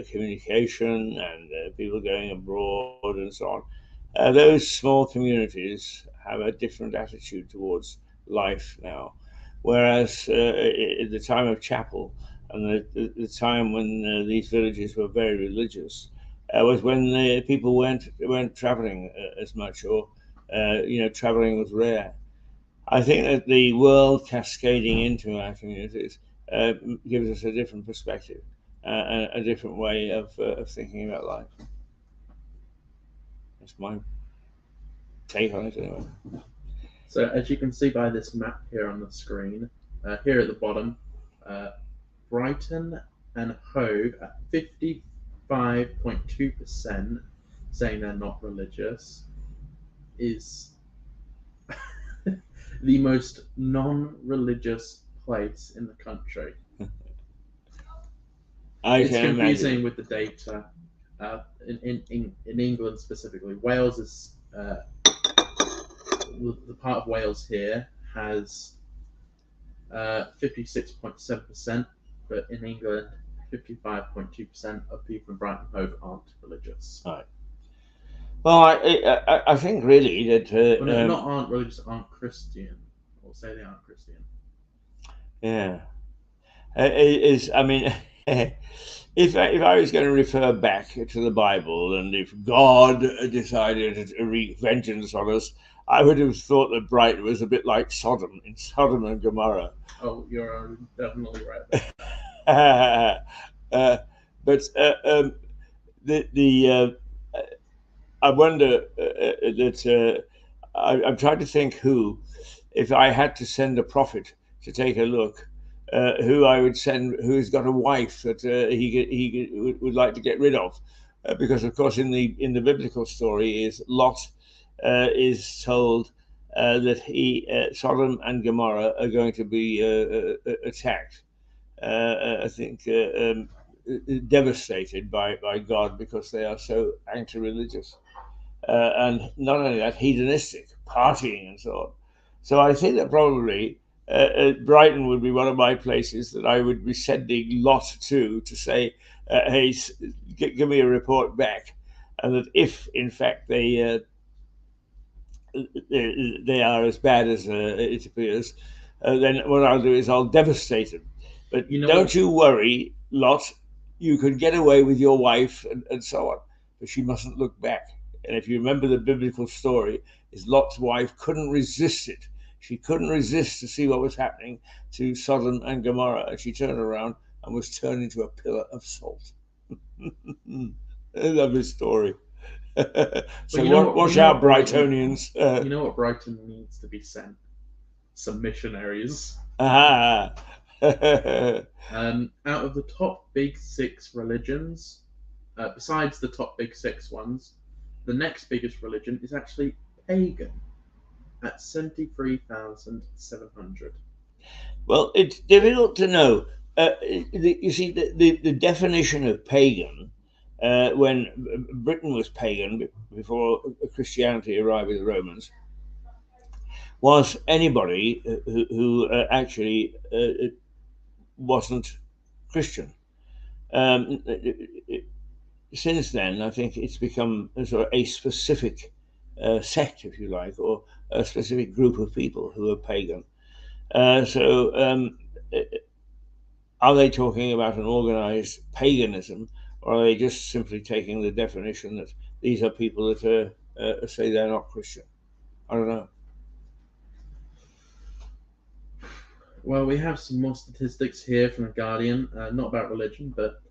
communication and people going abroad and so on, those small communities have a different attitude towards life now. Whereas at the time of chapel and the time when these villages were very religious was when people weren't traveling as much, or traveling was rare. I think that the world cascading into our communities gives us a different perspective, a different way of thinking about life. That's my take on it, anyway. So as you can see by this map here on the screen, here at the bottom, Brighton and Hove at 55.2% saying they're not religious is the most non-religious place in the country. It's confusing imagine. with the data. In England specifically, Wales is the part of Wales here has 56.7%, but in England, 55.2% of people in Brighton and Hove aren't religious. Right. Well, I think really that Well, not aren't religious, aren't Christian, or say they aren't Christian. yeah, I mean, if I was going to refer back to the Bible, and if God decided to wreak vengeance on us, I would have thought that Brighton was a bit like Sodom in Sodom and Gomorrah. Oh, you're definitely right. But I wonder that I'm trying to think if I had to send a prophet to take a look, who I would send, who's got a wife that he would like to get rid of, because of course in the biblical story is Lot is told that Sodom and Gomorrah are going to be attacked. I think devastated by God because they are so anti-religious, and not only that, hedonistic, partying and so on. So I think that probably Brighton would be one of my places that I would be sending Lot to say, hey, give me a report back, and that if in fact they they are as bad as it appears, then what I'll do is I'll devastate them. But You know don't what? you worry, Lot. You can get away with your wife and so on, but she mustn't look back. And if you remember the biblical story, is Lot's wife couldn't resist it. She couldn't resist to see what was happening to Sodom and Gomorrah, and she turned around and was turned into a pillar of salt. I love this story. So you know what- watch you know out, what Brighton- Brightonians. You know what Brighton needs to be sent? Some missionaries. Aha. Out of the top big 6 religions, besides the top big 6 ones, the next biggest religion is actually pagan at 73,700. Well, it's difficult to know. You see, the definition of pagan, when Britain was pagan before Christianity arrived with the Romans, was anybody who actually wasn't Christian. Since then, I think it's become a sort of a specific sect, if you like, or a specific group of people who are pagan. Are they talking about an organized paganism, or are they just simply taking the definition that these are people that say they're not Christian? I don't know. Well, we have some more statistics here from The Guardian, not about religion, but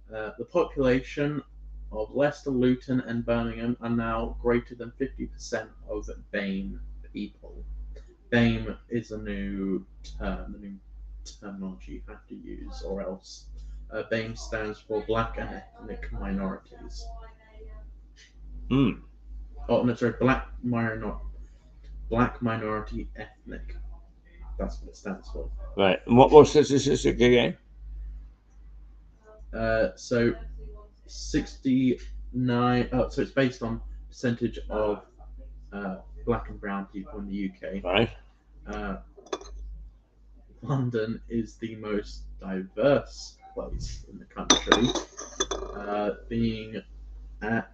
the population of Leicester, Luton, and Birmingham are now greater than 50% of BAME people. BAME is a new term, a new terminology you have to use, or else. BAME stands for Black and Ethnic Minorities. Hmm. Oh, no, sorry, Black Minority Ethnic. That's what it stands for. Right. And what's the statistic again? So 69. So it's based on percentage of black and brown people in the UK. Right. London is the most diverse place in the country, being at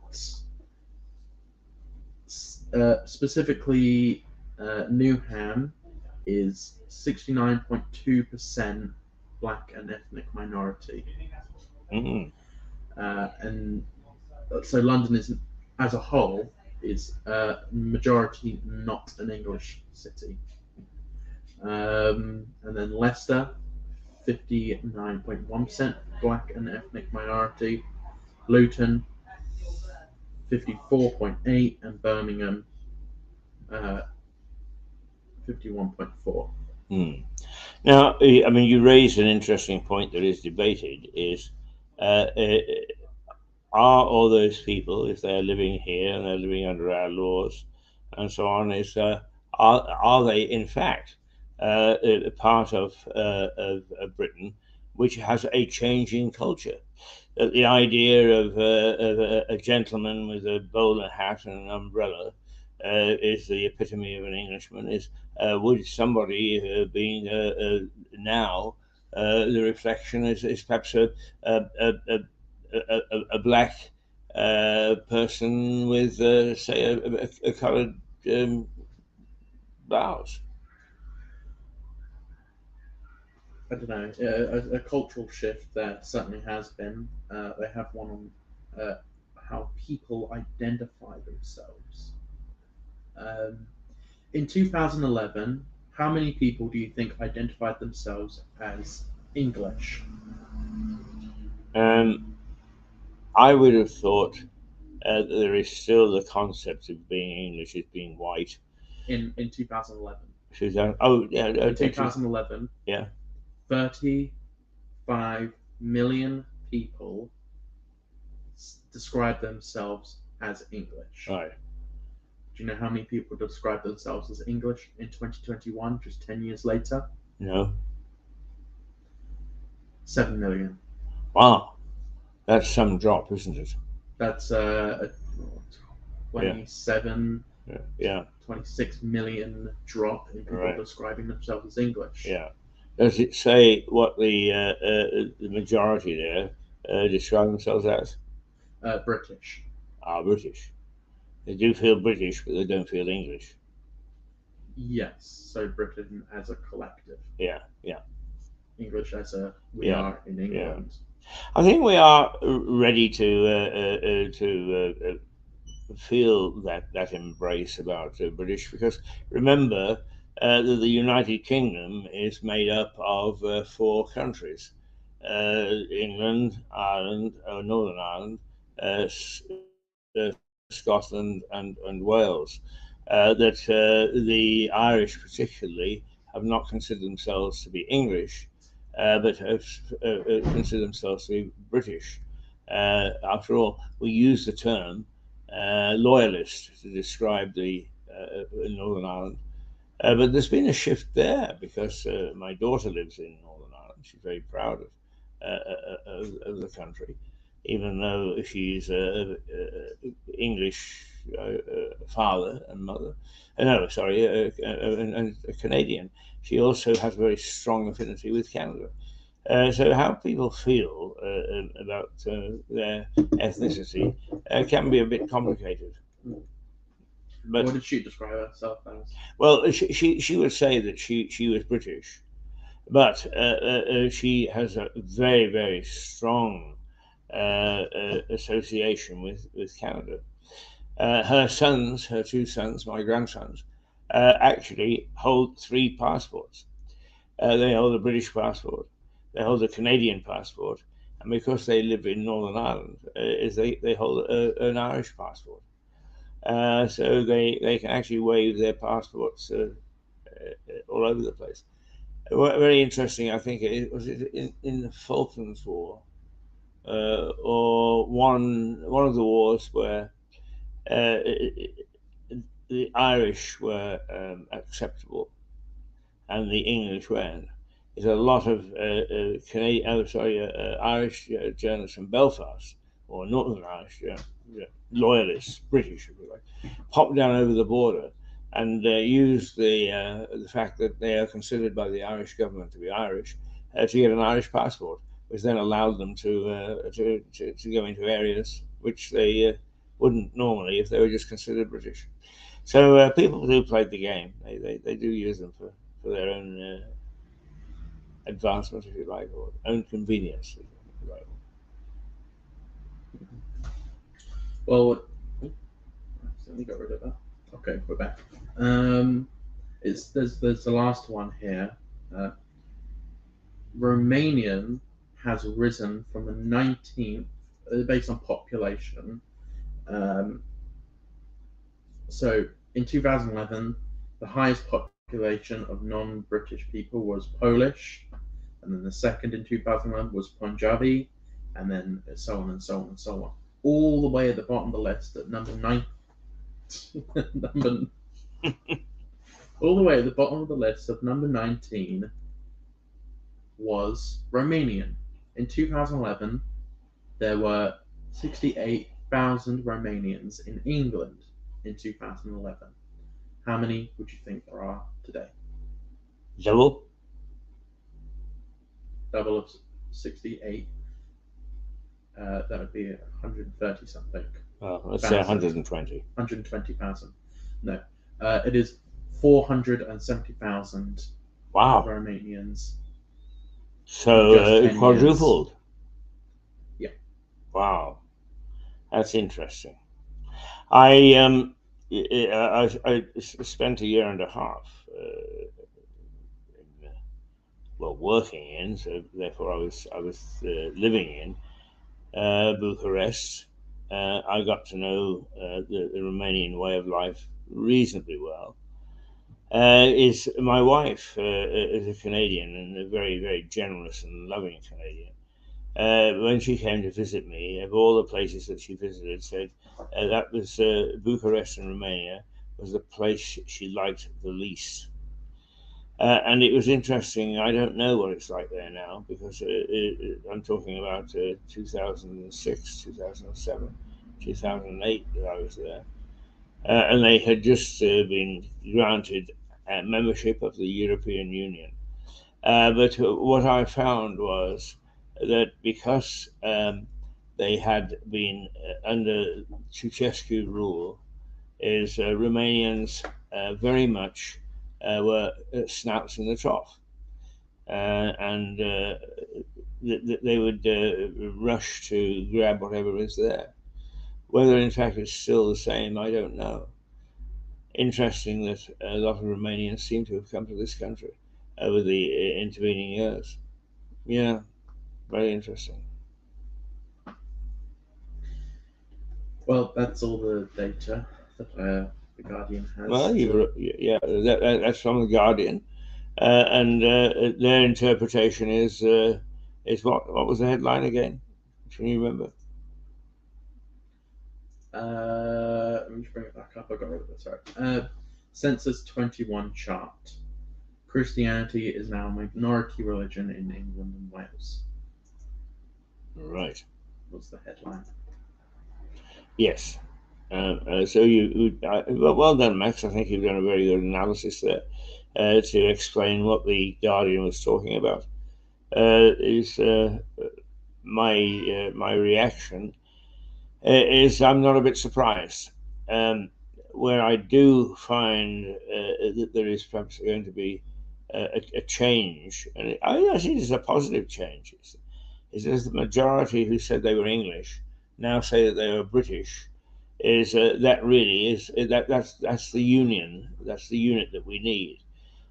specifically Newham is 69.2% black and ethnic minority. Mm-hmm. And so London is, as a whole, is majority not an English city. And then Leicester, 59.1% black and ethnic minority. Luton, 54.8%, and Birmingham, 51.4%. Now, I mean, you raised an interesting point that is debated: is are all those people, if they're living here and they're living under our laws and so on, are they in fact part of Britain, which has a changing culture? The idea of a gentleman with a bowler hat and an umbrella is the epitome of an Englishman. Would somebody being now the reflection is perhaps a black person with, say, a coloured blouse? I don't know, a cultural shift there certainly has been. They have one on how people identify themselves. In 2011, how many people do you think identified themselves as English? I would have thought that there is still the concept of being English as being white. In 2011. In 2011, yeah. 35 million people describe themselves as English. Right. Do you know how many people describe themselves as English in 2021, just 10 years later? No. 7 million. Wow. That's some drop, isn't it? That's 27, Yeah. 26 million drop in people describing themselves as English. Yeah. Does it say what the majority there describe themselves as? British. British. They do feel British, but they don't feel English. Yes. So Britain as a collective. Yeah, yeah. English as a we Yeah, are in England. I think we are ready to feel that embrace about British, because remember that the United Kingdom is made up of four countries: England, Ireland, Northern Ireland, Scotland, and Wales. That the Irish, particularly, have not considered themselves to be English, but have considered themselves to be British. After all, we use the term loyalist to describe the Northern Ireland. But there's been a shift there, because my daughter lives in Northern Ireland. She's very proud of the country, even though she's English father and mother. No, sorry, and a Canadian. She also has a very strong affinity with Canada. So how people feel about their ethnicity can be a bit complicated. But What did she describe herself as? well, she would say that she was British, but she has a very, very strong association with Canada. Her two sons, my grandsons, actually hold three passports. They hold a British passport, they hold a Canadian passport, and because they live in Northern Ireland, they hold an Irish passport. So they can actually wave their passports all over the place. Very interesting. I think it was in the Falklands War, or one of the wars where uh, the Irish were acceptable and the English weren't. There's a lot of Irish journalists from Belfast, or Northern Irish loyalists, British, if you like, pop down over the border and use the fact that they are considered by the Irish government to be Irish to get an Irish passport, which then allowed them to go into areas which they wouldn't normally if they were just considered British. So people do play the game. They do use them for their own advancement, if you like, or own convenience, if you like. Well, let me get rid of that. Okay, we're back. There's the last one here. Romanian has risen from the 19th, based on population. So in 2011, the highest population of non-British people was Polish, and then the second in 2011 was Punjabi, and then so on and so on and so on. All the way at the bottom of the list at number 9. All the way at the bottom of the list of number 19 was Romanian. In 2011, there were 68,000 Romanians in England in 2011. How many would you think there are today? Double? Double of 68. That would be 130 something. Let's say 120. 120,000. No. It is 470,000 Wow. Romanians. So Just 10 quadrupled. Yeah. Wow. That's interesting. I spent a year and a half working in, so therefore I was living in Bucharest. I got to know the Romanian way of life reasonably well. Is my wife is a Canadian, and a very, very generous and loving Canadian. When she came to visit me, of all the places that she visited, said that was Bucharest in Romania was the place she liked the least. And it was interesting. I don't know what it's like there now, because I'm talking about 2006, 2007, 2008 that I was there. And they had just been granted membership of the European Union. But what I found was that because they had been under Ceausescu rule, is Romanians very much were snouts in the trough, and they would rush to grab whatever is there. Whether in fact it's still the same, I don't know. Interesting that a lot of Romanians seem to have come to this country over the intervening years. Yeah, very interesting. Well, that's all the data that the Guardian has. Well, that's from the Guardian, and their interpretation is what? What was the headline again? Can you remember? Let me just bring it back up. I got rid of it. Sorry. Census 21 chart. Christianity is now a minority religion in England and Wales. Right. Was the headline? Yes. So well done, Max. I think you've done a very good analysis there to explain what the Guardian was talking about. My reaction is I'm not a bit surprised. Where I do find that there is perhaps going to be a change, and I think it's a positive change, is that the majority who said they were English now say that they were British. Is that really is that's the union, that's the unit that we need.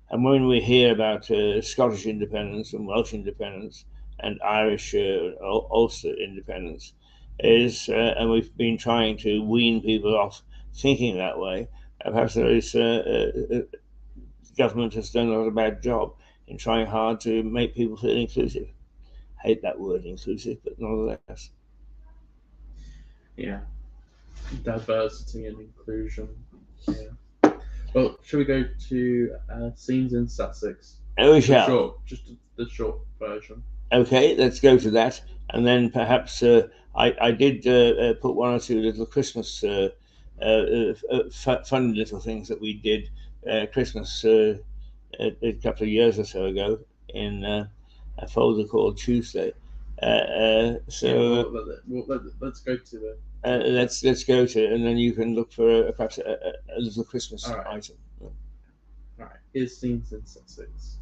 And when we hear about Scottish independence and Welsh independence and Irish Ulster independence, and we've been trying to wean people off thinking that way. Perhaps there is government has done a bad job in trying hard to make people feel inclusive. I hate that word inclusive, but nonetheless. Yeah. Diversity and inclusion. Yeah. Well, should we go to scenes in Sussex? We shall. Just the short version. Okay, let's go to that, and then perhaps I did put one or two little Christmas fun little things that we did Christmas a couple of years or so ago in a folder called Tuesday. Let's go to the. Let's go to it, and then you can look for perhaps a little Christmas item. All right, here's scenes in Sussex.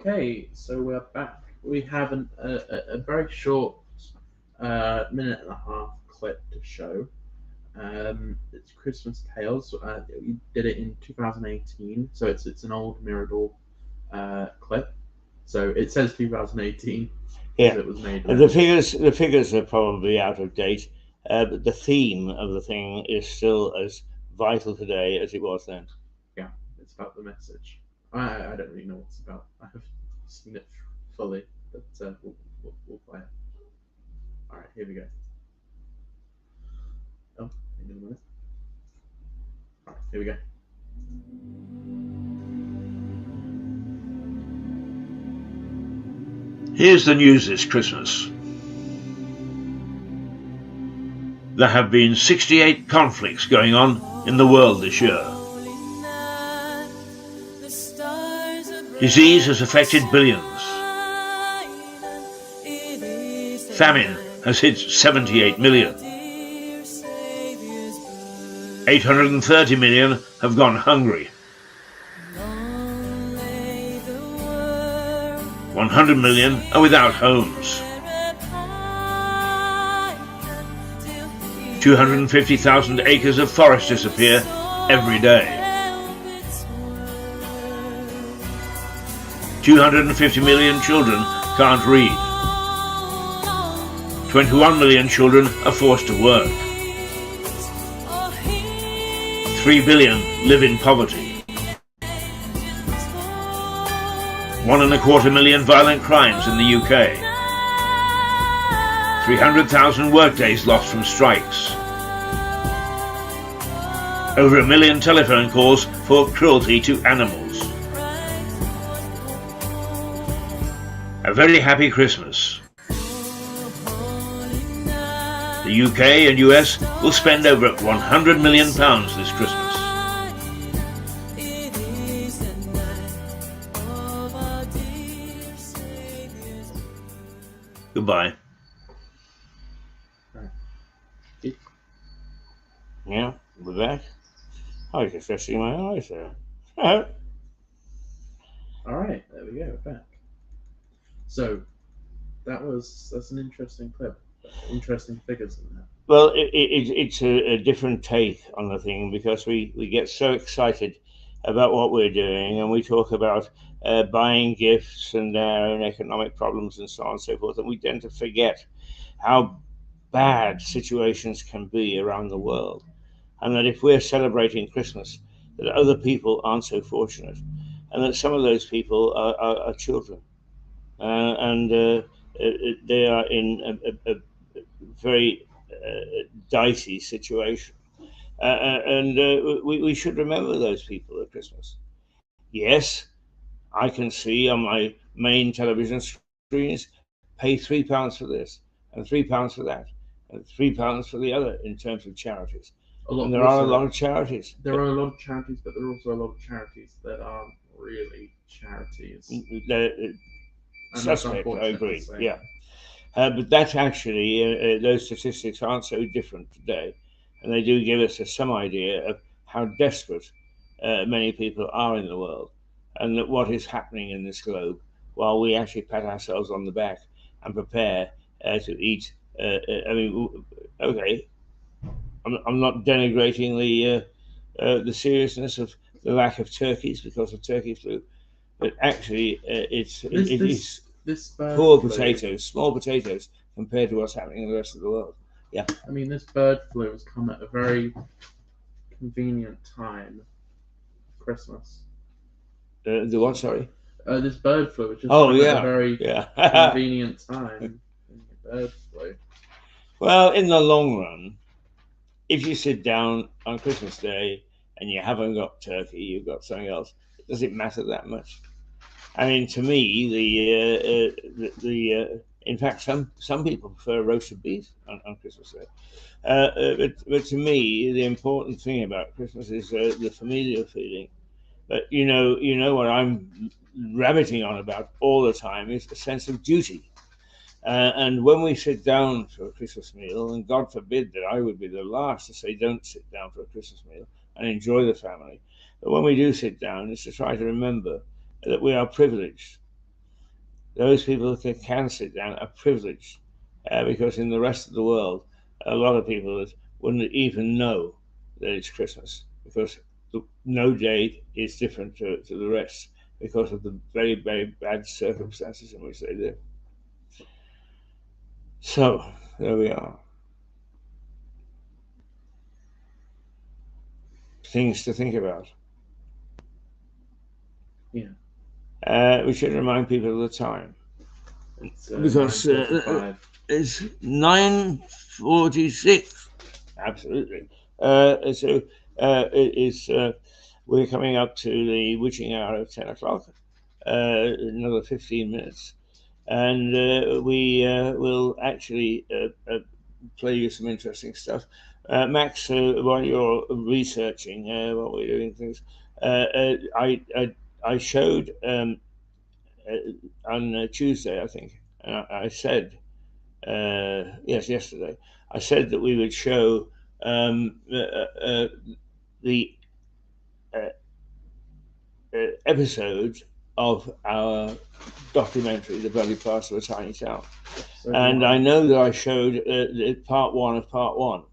Okay, so we're back. We have a very short minute and a half clip to show. It's Christmas Tales. We did it in 2018, so it's an old Mirador clip. So it says 2018. Yeah, it was made. The figures are probably out of date. but the theme of the thing is still as vital today as it was then. Yeah, it's about the message. I don't really know what it's about. I have seen it fully, but we'll play it. All right, here we go. Oh, hang on a minute. All right, here we go. Here's the news this Christmas. There have been 68 conflicts going on in the world this year. Disease has affected billions. Famine has hit 78 million. 830 million have gone hungry. 100 million are without homes. 250,000 acres of forest disappear every day. 250 million children can't read. 21 million children are forced to work. 3 billion live in poverty. 1.25 million violent crimes in the UK. 300,000 workdays lost from strikes. Over 1 million telephone calls for cruelty to animals. A very happy Christmas. The UK and US will spend over £100 million this Christmas. Goodbye. Yeah, we're back. I was just resting my eyes there. All right, there we go, we're back. So that's an interesting clip. Interesting figures in that. Well, it's a different take on the thing because we get so excited about what we're doing, and we talk about buying gifts and our own economic problems and so on and so forth, and we tend to forget how bad situations can be around the world, and that if we're celebrating Christmas, that other people aren't so fortunate, and that some of those people are children, and they are in a very dicey situation. And we should remember those people at Christmas. Yes, I can see on my main television screens, pay £3 for this, and £3 for that, and £3 for the other in terms of charities. And there are a lot of charities. There are a lot of charities, but there are also a lot of charities that aren't really charities. Suspect, I agree. Yeah. But that's actually, those statistics aren't so different today. And they do give us some idea of how desperate many people are in the world, and that what is happening in this globe, while we actually pat ourselves on the back and prepare to eat. Okay, I'm not denigrating the seriousness of the lack of turkeys because of turkey flu, but actually it is poor potatoes, small potatoes, compared to what's happening in the rest of the world. Yeah. I mean, this bird flu has come at a very convenient time. Christmas. The what? Sorry. This bird flu, which is at a very convenient time. Bird flu. Well, in the long run, if you sit down on Christmas Day and you haven't got turkey, you've got something else. Does it matter that much? I mean, to me, in fact, some people prefer roasted beef on Christmas Day. But to me, the important thing about Christmas is the familial feeling. But you know what I'm rabbiting on about all the time is the sense of duty. And when we sit down for a Christmas meal, and God forbid that I would be the last to say don't sit down for a Christmas meal and enjoy the family, but when we do sit down, it's to try to remember that we are privileged. Those people who can sit down are privileged because in the rest of the world, a lot of people wouldn't even know that it's Christmas because no day is different to the rest because of the very, very bad circumstances in which they live. So, there we are. things to think about. Yeah. We should remind people of the time. It's Because 9:45. it's 9:46. Absolutely. So it is. We're coming up to the witching hour of 10 o'clock. Another 15 minutes, and we will actually play you some interesting stuff. Max, while you're researching, while we're doing things, I showed on Tuesday, I think, and I said, yes, yesterday, I said that we would show the episodes of our documentary, The Bloody Past of a Tiny Town. So And wow. I know that I showed part one of part one.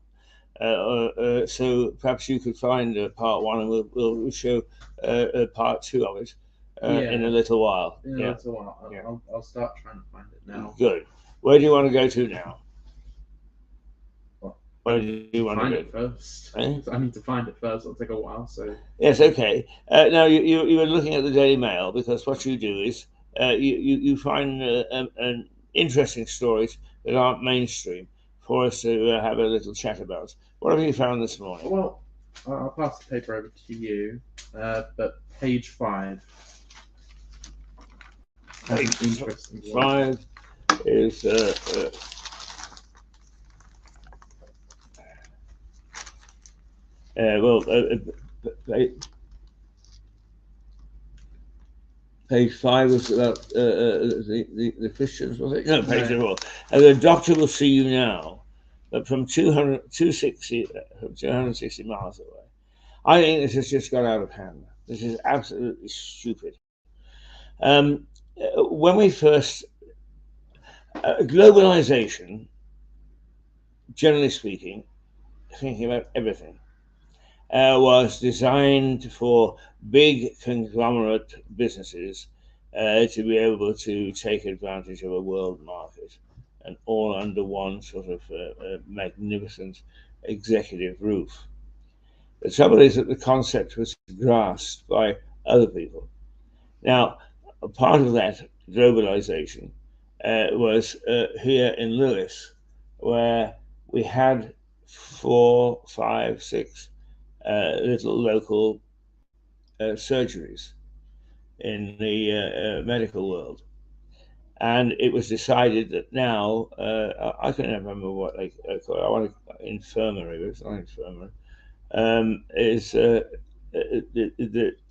So perhaps you could find part one, and we'll show part two of it in a little while. In a little while. Yeah. I'll start trying to find it now. Good. Where do you want to go to now? Well, Where do you want to Find go? it first. Eh? I need to find it first. It'll take a while. So Yes, okay. Now you were looking at the Daily Mail, because what you do is you find interesting stories that aren't mainstream for us to have a little chat about. What have you found this morning? well, I'll pass the paper over to you. But page 5. has an Page interesting one. 5 is page 5 was about the Christians, was it? No, page 4. The doctor will see you now, but from 260 miles away. I think this has just got out of hand. This is absolutely stupid. When we first globalization, generally speaking, thinking about everything, was designed for big conglomerate businesses to be able to take advantage of a world market, and all under one sort of magnificent executive roof. The trouble is that the concept was grasped by other people. Now, a part of that globalization was here in Lewis, where we had 4, 5, 6 little local surgeries in the medical world. And it was decided that now, I can't remember what they call it, I want to, infirmary, but it's not infirmary, is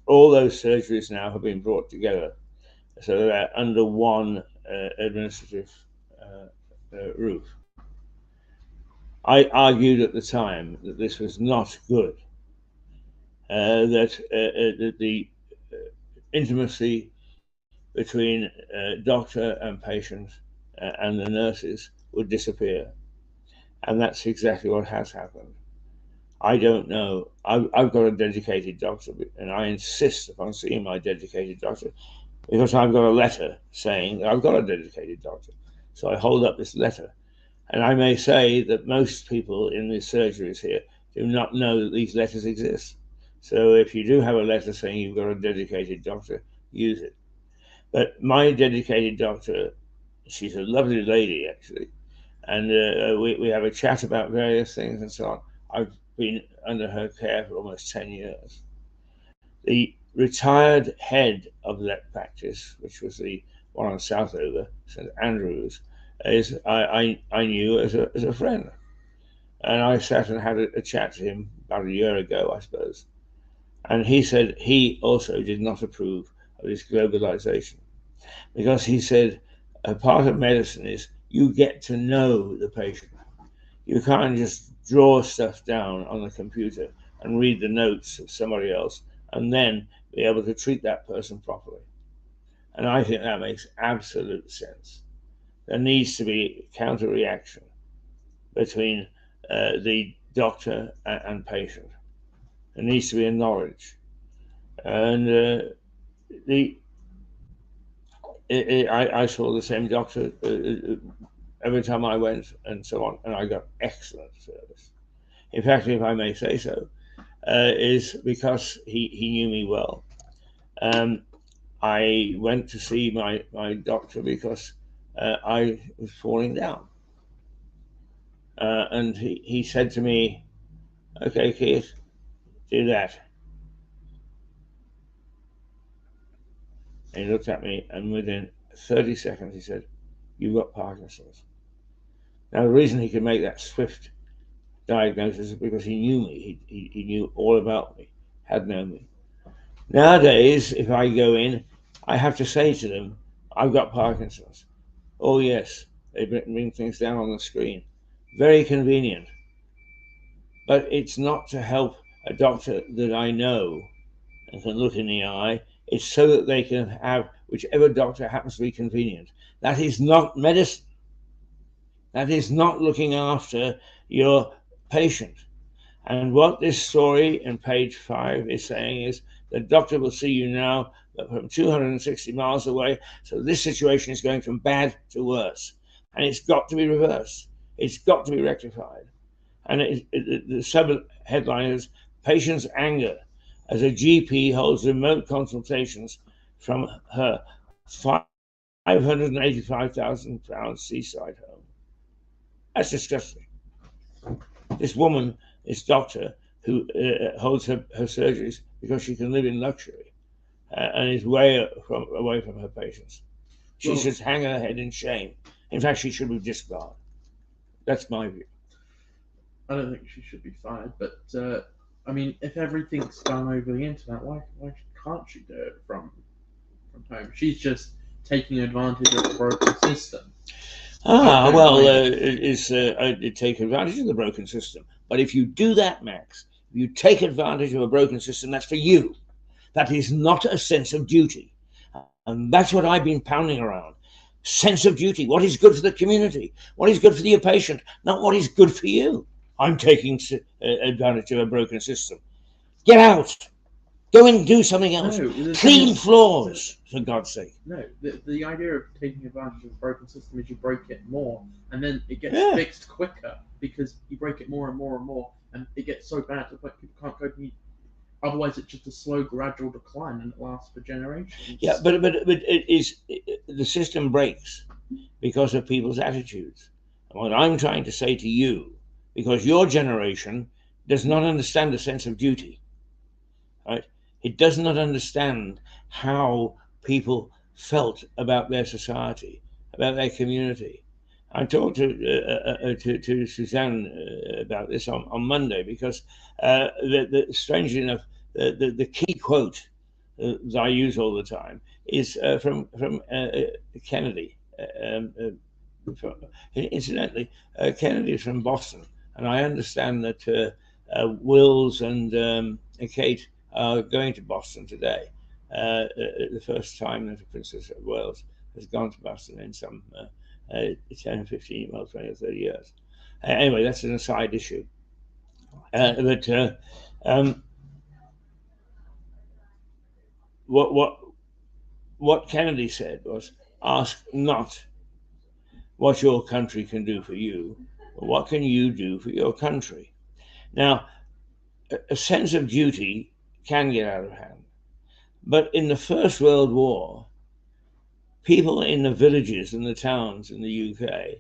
all those surgeries now have been brought together, so they're under one administrative roof. I argued at the time that this was not good, that the intimacy between doctor and patient and the nurses would disappear. And that's exactly what has happened. I don't know. I've got a dedicated doctor, and I insist upon seeing my dedicated doctor because I've got a letter saying that I've got a dedicated doctor. So I hold up this letter. And I may say that most people in the surgeries here do not know that these letters exist. So if you do have a letter saying you've got a dedicated doctor, use it. But my dedicated doctor, she's a lovely lady, actually. And we have a chat about various things and so on. I've been under her care for almost 10 years. The retired head of that practice, which was the one on Southover, St Andrews, is I knew as a friend. And I sat and had a chat to him about a year ago, I suppose. And he said he also did not approve of this globalization, because he said a part of medicine is you get to know the patient. You can't just draw stuff down on the computer and read the notes of somebody else and then be able to treat that person properly. And I think that makes absolute sense. There needs to be counter reaction between the doctor and patient. There needs to be a knowledge. And I saw the same doctor every time I went and so on, and I got excellent service. In fact, if I may say so, is because he knew me well. I went to see my doctor because I was falling down. And he said to me, "Okay, Keith, do that." And he looked at me, and within 30 seconds, he said, "You've got Parkinson's." Now, the reason he could make that swift diagnosis is because he knew me. He knew all about me, had known me. Nowadays, if I go in, I have to say to them, "I've got Parkinson's." "Oh, yes." They bring things down on the screen. Very convenient. But it's not to help a doctor that I know and can look in the eye. It's so that they can have whichever doctor happens to be convenient. That is not medicine. That is not looking after your patient. And what this story in page 5 is saying is the doctor will see you now from 260 miles away. So this situation is going from bad to worse. And it's got to be reversed. It's got to be rectified. And the sub-headline is Patient's Anger as a GP holds remote consultations from her £585,000 seaside home. That's disgusting. This woman, this doctor, who holds her surgeries because she can live in luxury and is away from her patients. She should hang her head in shame. In fact, she should be disbarred. That's my view. I don't think she should be fired, but I mean, if everything's done over the internet, why can't she do it from home? She's just taking advantage of the broken system. Take advantage of the broken system. But if you do that, Max, if you take advantage of a broken system, that's for you. That is not a sense of duty. And that's what I've been pounding around. Sense of duty. What is good for the community? What is good for the patient? Not what is good for you. I'm taking advantage of a broken system. Get out. Go and do something else. No, clean floors, for God's sake. No, the idea of taking advantage of a broken system is you break it more, and then it gets fixed quicker because you break it more and more and more, and it gets so bad to the point people can't cope. Otherwise, it's just a slow, gradual decline, and it lasts for generations. Yeah, but the system breaks because of people's attitudes. And what I'm trying to say to you, because your generation does not understand the sense of duty, right? It does not understand how people felt about their society, about their community. I talked to Suzanne about this on Monday because, strangely enough, the key quote that I use all the time is from Kennedy. Incidentally, Kennedy is from Boston, and I understand that Wills and Kate are going to Boston today. The first time that the Princess of Wales has gone to Boston in some 10, 15, well, 20 or 30 years. Anyway, that's an aside issue. What Kennedy said was, ask not what your country can do for you, but what can you do for your country? Now, a sense of duty can get out of hand. But in the First World War, people in the villages and the towns in the UK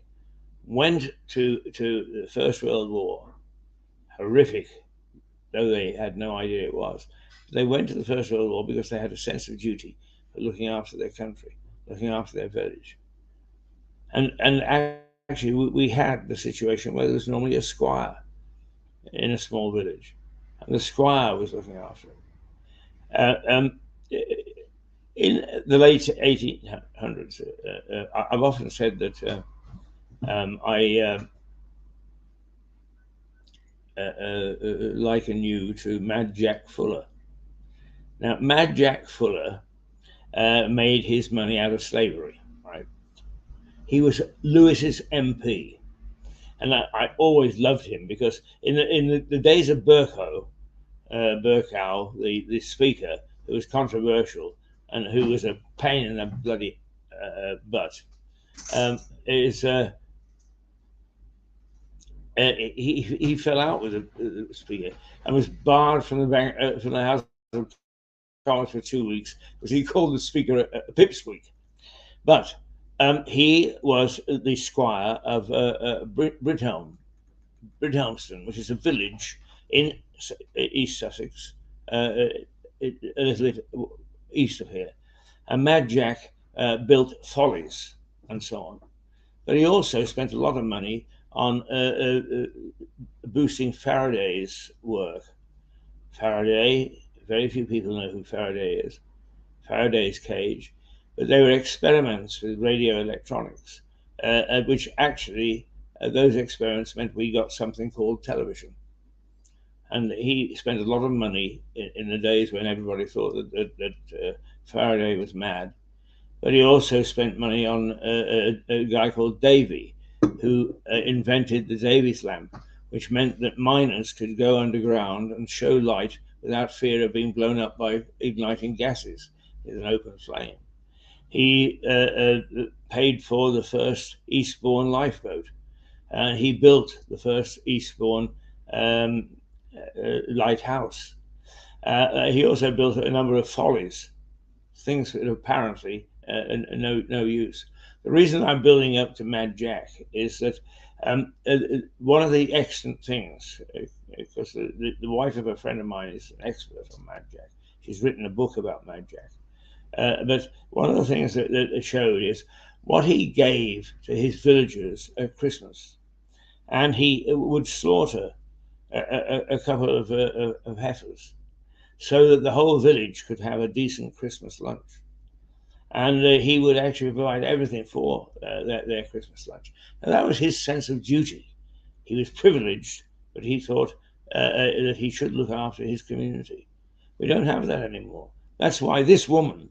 went to the First World War, horrific, though they had no idea it was. They went to the First World War because they had a sense of duty for looking after their country, looking after their village. And actually, we had the situation where there was normally a squire in a small village, and the squire was looking after it. In the late 1800s, I've often said that I liken you to Mad Jack Fuller. Now, Mad Jack Fuller made his money out of slavery, right? He was Lewis's MP, and I always loved him because in the days of Bercow, the speaker, who was controversial and who was a pain in the bloody butt, he fell out with the Speaker and was barred from the House of Commons for 2 weeks because he called the Speaker a pipsqueak. But he was the squire of Bridhelmston, which is a village in East Sussex, a little bit east of here. And Mad Jack built follies and so on. But he also spent a lot of money on boosting Faraday's work. Faraday, very few people know who Faraday is. Faraday's cage, but they were experiments with radio electronics, which actually, those experiments meant we got something called television. And he spent a lot of money in the days when everybody thought that Faraday was mad. But he also spent money on a guy called Davy, who invented the Davy's lamp, which meant that miners could go underground and show light without fear of being blown up by igniting gases with an open flame. He paid for the first Eastbourne lifeboat. He built the first Eastbourne lighthouse. He also built a number of follies, things that apparently no use. The reason I'm building up to Mad Jack is that one of the excellent things, because the wife of a friend of mine is an expert on Mad Jack. She's written a book about Mad Jack. But one of the things that it showed is what he gave to his villagers at Christmas. And he would slaughter a couple of heifers so that the whole village could have a decent Christmas lunch. And he would actually provide everything for their Christmas lunch. And that was his sense of duty. He was privileged, but he thought that he should look after his community. We don't have that anymore. That's why this woman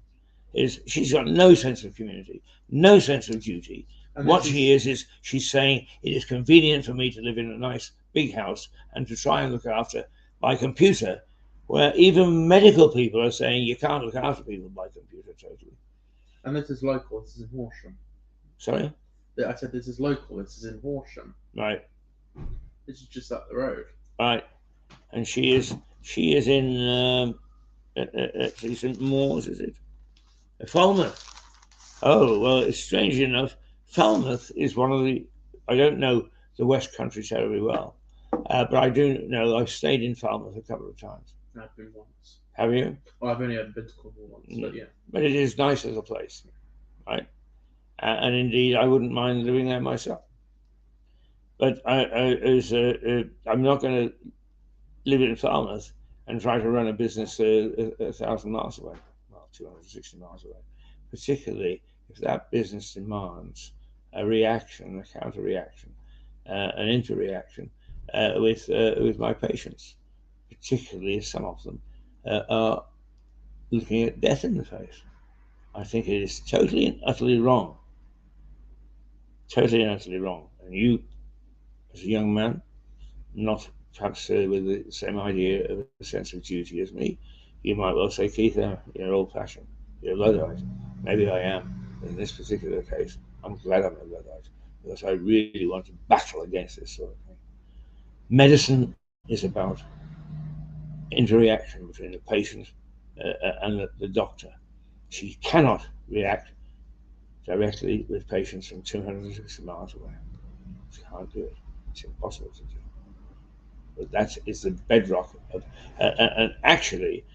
she's got no sense of community, no sense of duty. And what she is she's saying it is convenient for me to live in a nice big house and to try and look after by computer, where even medical people are saying you can't look after people by computer totally. And this is local. This is in Horsham. Sorry? I said this is local. This is in Horsham. Right. This is just up the road. Right. And she is in St. Mawes, is it? Falmouth. Oh, well, it's strange enough. Falmouth is one of the, I don't know the West Country terribly well, but I do know I've stayed in Falmouth a couple of times. I've been once. Have you? Well, I've only ever been to Cornwall once, but yeah. But it is nice as a place, right? And indeed, I wouldn't mind living there myself. But I'm not going to live in Falmouth and try to run a business 1,000 miles away, well, 260 miles away, particularly if that business demands a reaction, a counter-reaction, an inter-reaction with my patients, particularly as some of them are looking at death in the face. I think it is totally and utterly wrong. Totally and utterly wrong. And you, as a young man, not perhaps with the same idea of a sense of duty as me, you might well say, Keith, you're old-fashioned, you're a Luddite. Maybe I am. In this particular case, I'm glad I'm a Luddite, because I really want to battle against this sort of thing. Medicine is about interaction between the patient and the doctor. She cannot react directly with patients from 260 miles away. She can't do it. It's impossible to do. But that is the bedrock of, and actually,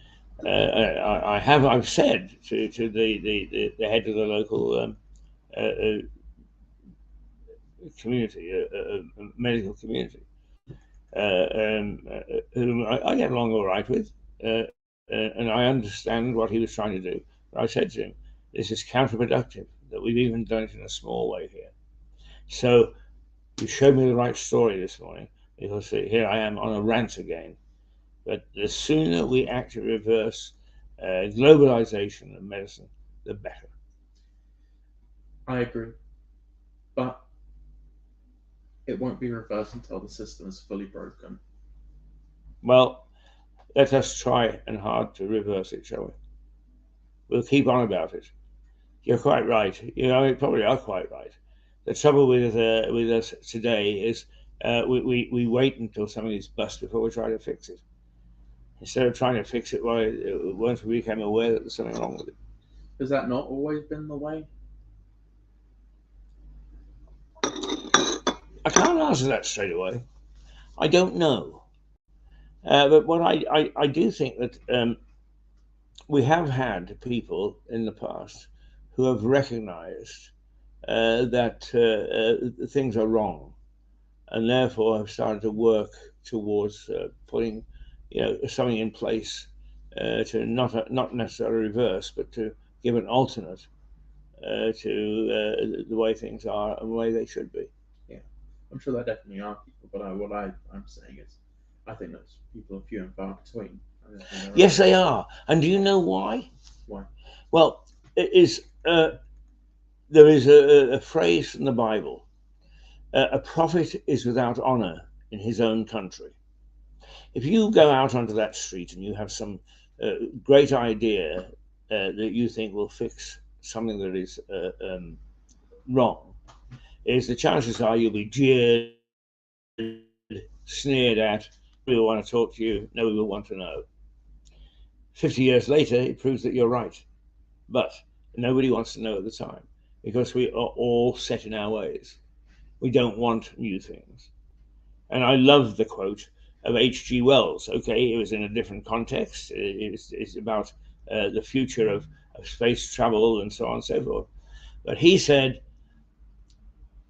I've said to the head of the local community, medical community, whom I get along all right with, and I understand what he was trying to do. But I said to him, this is counterproductive, that we've even done it in a small way here. So you showed me the right story this morning, because here I am on a rant again. But the sooner we actually reverse globalization of medicine, the better. I agree. But it won't be reversed until the system is fully broken. Well, let us try and hard to reverse it, shall we? We'll keep on about it. You're quite right. You probably are quite right. The trouble with us today is we wait until something is bust before we try to fix it, instead of trying to fix it once we became aware that there's something wrong with it. Has that not always been the way? I can't answer that straight away. I don't know. But what I do think that we have had people in the past who have recognized that things are wrong, and therefore have started to work towards putting, something in place to not necessarily reverse, but to give an alternate to the way things are and the way they should be. Yeah, I'm sure there definitely are people, but I'm saying is, I think those people are few and far between. I don't think there Yes, are. they are. And do you know why? Why? Well, it is there is a phrase from the Bible: "A prophet is without honor in his own country." If you go out onto that street and you have some great idea that you think will fix something that is wrong, is the chances are you'll be jeered, sneered at. We will want to talk to you. No, we will want to know. 50 years later, it proves that you're right. But nobody wants to know at the time because we are all set in our ways. We don't want new things. And I love the quote of H.G. Wells. Okay, it was in a different context. It's about the future of space travel and so on and so forth. But he said,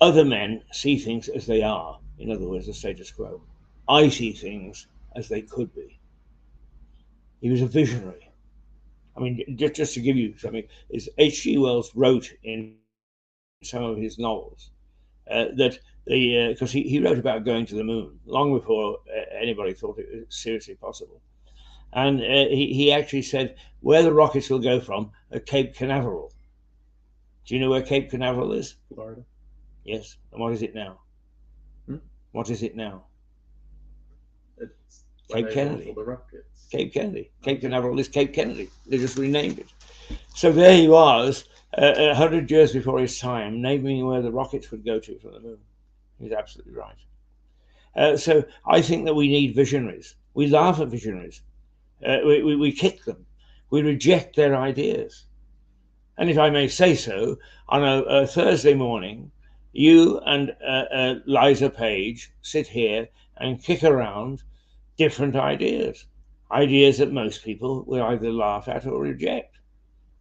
other men see things as they are. In other words, the status quo. I see things as they could be. He was a visionary. I mean, just to give you something, is H.G. Wells wrote in some of his novels that because he wrote about going to the moon long before anybody thought it was seriously possible. And he actually said where the rockets will go from Cape Canaveral. Do you know where Cape Canaveral is? Florida. Yes. And what is it now? Hmm? What is it now? It's Cape where they Kennedy. launch all the rockets. Cape Kennedy. Cape Canaveral is Cape Kennedy. They just renamed it. So there he was, 100 years before his time, naming where the rockets would go to from the moon. He's absolutely right. So I think that we need visionaries. We laugh at visionaries. We kick them. We reject their ideas. And if I may say so, on a Thursday morning, you and Liza Page sit here and kick around different ideas, ideas that most people will either laugh at or reject.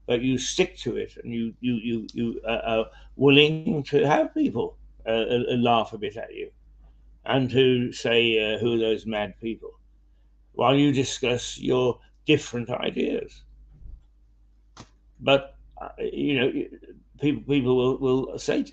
But you stick to it, and you are willing to have people laugh a bit at you and to say who are those mad people while you discuss your different ideas. But people will say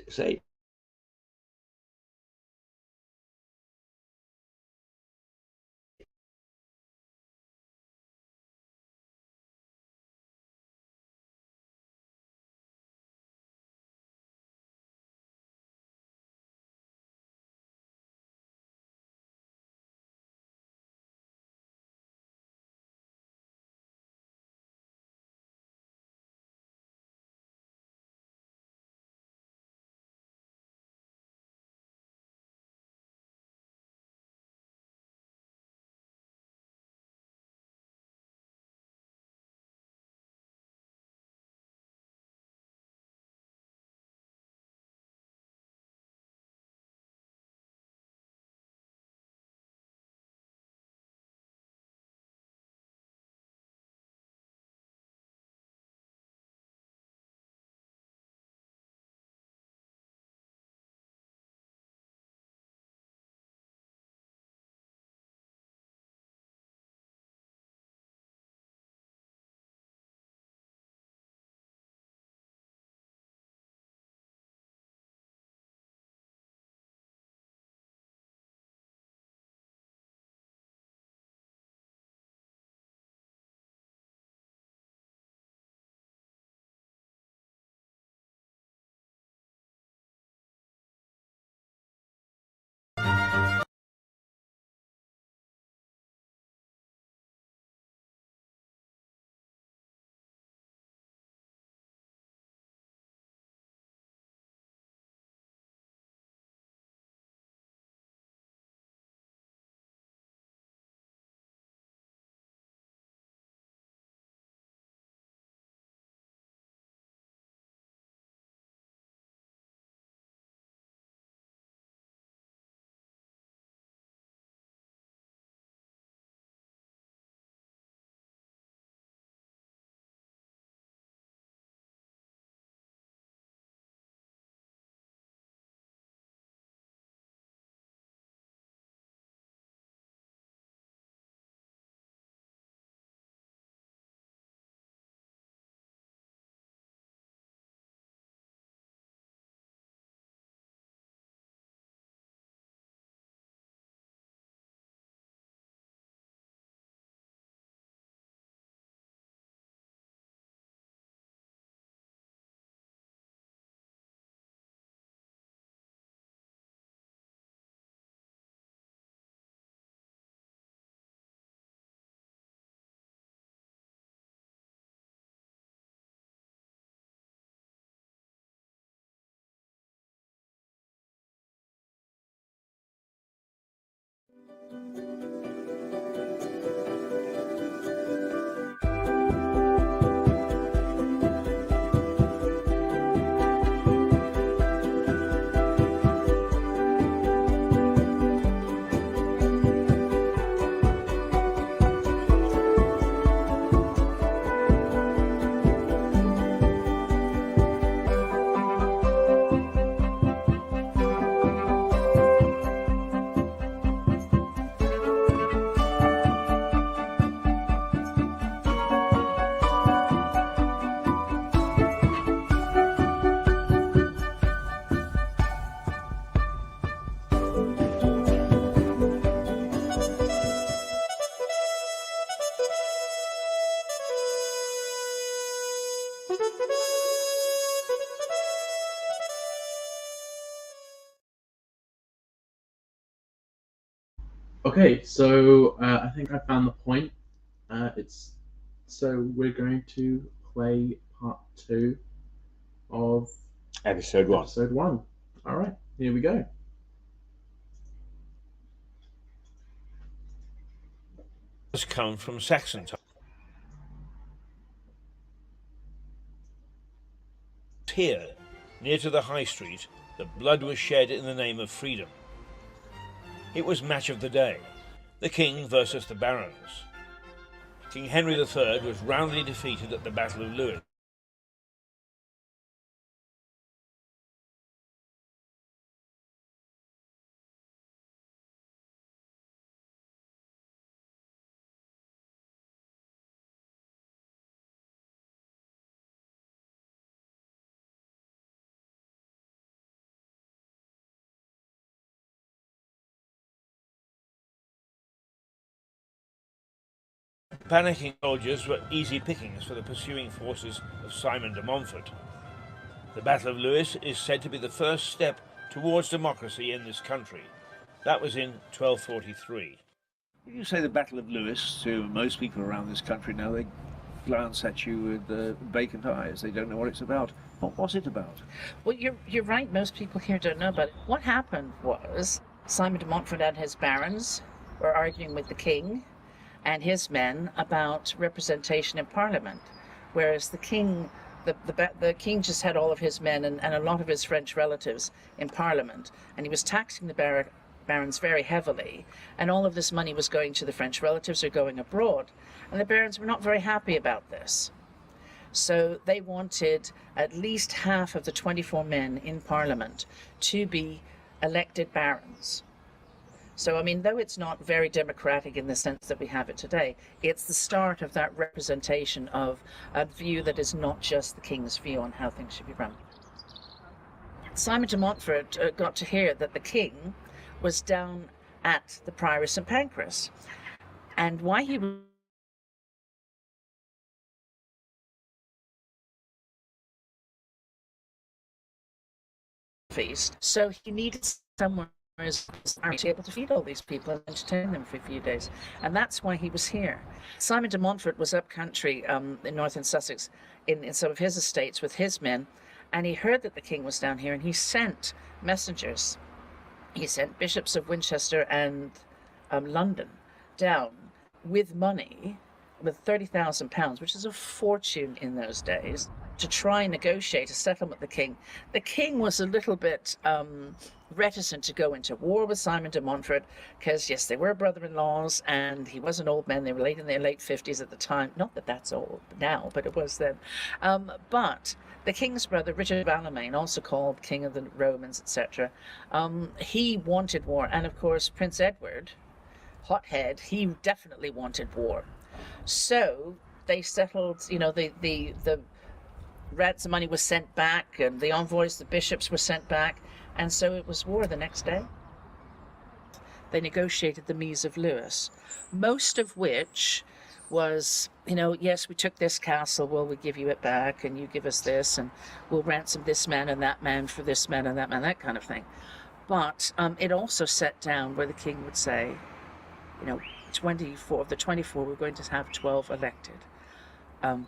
Okay, so I think I found the point. It's so we're going to play part 2 of Episode 1. episode 1. All right, here we go. Has come from Saxon times. Here, near to the High Street, that blood was shed in the name of freedom. It was match of the day, the king versus the barons. King Henry III was roundly defeated at the Battle of Lewes. Panicking soldiers were easy pickings for the pursuing forces of Simon de Montfort. The Battle of Lewes is said to be the first step towards democracy in this country. That was in 1243. When you say the Battle of Lewes to most people around this country now, they glance at you with vacant eyes. They don't know what it's about. What was it about? Well, you're right. Most people here don't know about it. What happened was Simon de Montfort and his barons were arguing with the king and his men about representation in Parliament, whereas the king, the king just had all of his men and a lot of his French relatives in Parliament, and he was taxing the barons very heavily, and all of this money was going to the French relatives or going abroad, and the barons were not very happy about this. So they wanted at least half of the 24 men in Parliament to be elected barons. So, I mean, though it's not very democratic in the sense that we have it today, it's the start of that representation of a view that is not just the king's view on how things should be run. Simon de Montfort got to hear that the king was down at the Priory St Pancras, and why he was feast, so he needed someone is able to feed all these people and entertain them for a few days, and that's why he was here. Simon de Montfort was up country in northern Sussex in some of his estates with his men, and he heard that the king was down here, and he sent messengers. He sent bishops of Winchester and London down with money, with £30,000, which is a fortune in those days, to try and negotiate a settlement with the king. The king was a little bit reticent to go into war with Simon de Montfort because, yes, they were brother-in-laws, and he was an old man. They were in their late 50s at the time. Not that that's old now, but it was then. But the king's brother, Richard of Alamein, also called King of the Romans, etc., he wanted war. And, of course, Prince Edward, hothead, he definitely wanted war. So they settled, you know, the ransom money was sent back, and the envoys, the bishops, were sent back, and so it was war the next day. They negotiated the Mise of Lewes, most of which was, you know, yes, we took this castle, well, we give you it back, and you give us this, and we'll ransom this man and that man for this man and that kind of thing. But it also set down where the king would say, you know, 24 of the 24, we're going to have 12 elected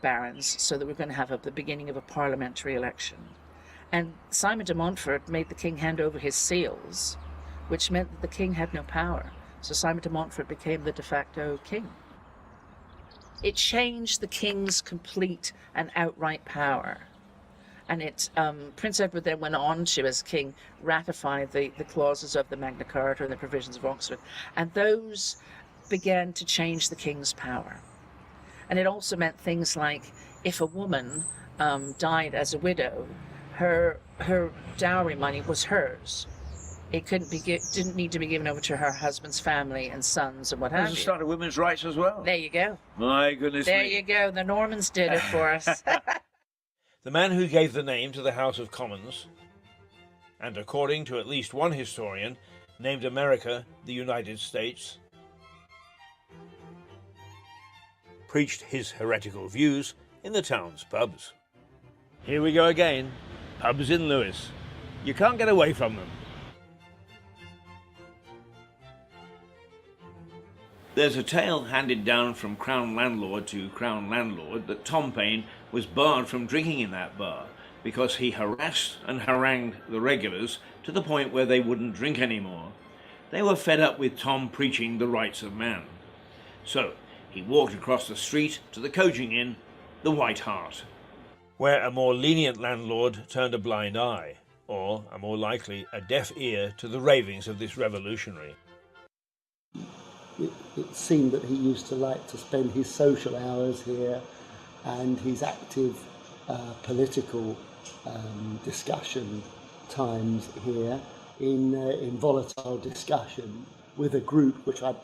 barons, so that we're going to have the beginning of a parliamentary election. And Simon de Montfort made the king hand over his seals, which meant that the king had no power. So Simon de Montfort became the de facto king. It changed the king's complete and outright power. And Prince Edward then went on to, as king, ratify the clauses of the Magna Carta and the provisions of Oxford. And those began to change the king's power. And it also meant things like, if a woman died as a widow, her dowry money was hers. It didn't need to be given over to her husband's family and sons and what have you. There's a start of women's rights as well. There you go. My goodness There me. you go. The Normans did it for us. The man who gave the name to the House of Commons, and according to at least one historian, named America the United States, preached his heretical views in the town's pubs. Here we go again. Pubs in Lewes. You can't get away from them. There's a tale handed down from Crown landlord to Crown landlord that Tom Paine was barred from drinking in that bar because he harassed and harangued the regulars to the point where they wouldn't drink anymore. They were fed up with Tom preaching the rights of man. So he walked across the street to the coaching inn, the White Hart, where a more lenient landlord turned a blind eye, or, a more likely, a deaf ear to the ravings of this revolutionary. It seemed that he used to like to spend his social hours here and his active political discussion times here in volatile discussion with a group which I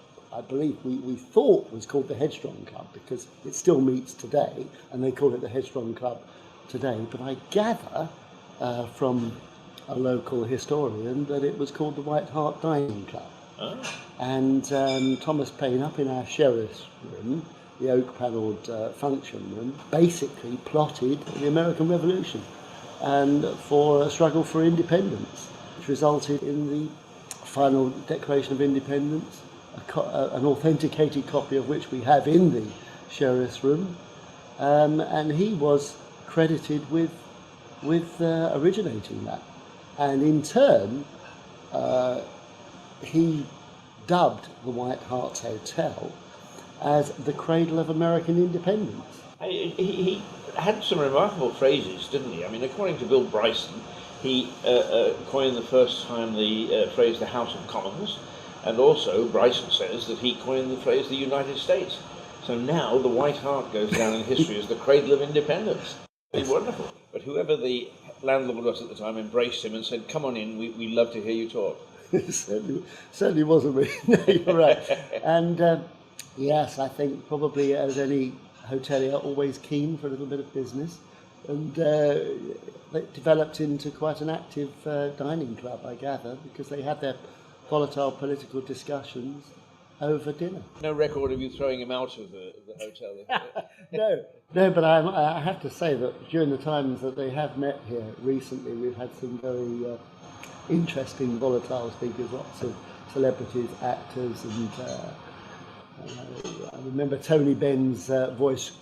believe we thought was called the Headstrong Club, because it still meets today and they call it the Headstrong Club today. But I gather from a local historian that it was called the White Hart Dining Club. Oh. And Thomas Paine, up in our sheriff's room, the oak-panelled function room, basically plotted the American Revolution and for a struggle for independence, which resulted in the final Declaration of Independence, an authenticated copy of which we have in the sheriff's room, and he was credited with originating that. And in turn, he dubbed the White Hart Hotel as the cradle of American independence. He had some remarkable phrases, didn't he? I mean, according to Bill Bryson, he coined the first time the phrase the House of Commons, and also Bryson says that he coined the phrase the United States. So now the White Hart goes down in history as the cradle of independence. It's wonderful. But whoever the landlord was at the time embraced him and said, "Come on in, we love to hear you talk." certainly wasn't me. No, you're right. And yes, I think probably as any hotelier, always keen for a little bit of business, and it developed into quite an active dining club, I gather, because they had their volatile political discussions over dinner. No record of you throwing him out of the hotel? No, but I have to say that during the times that they have met here recently, we've had some very interesting volatile speakers, lots of celebrities, actors, and I remember Tony Benn's voice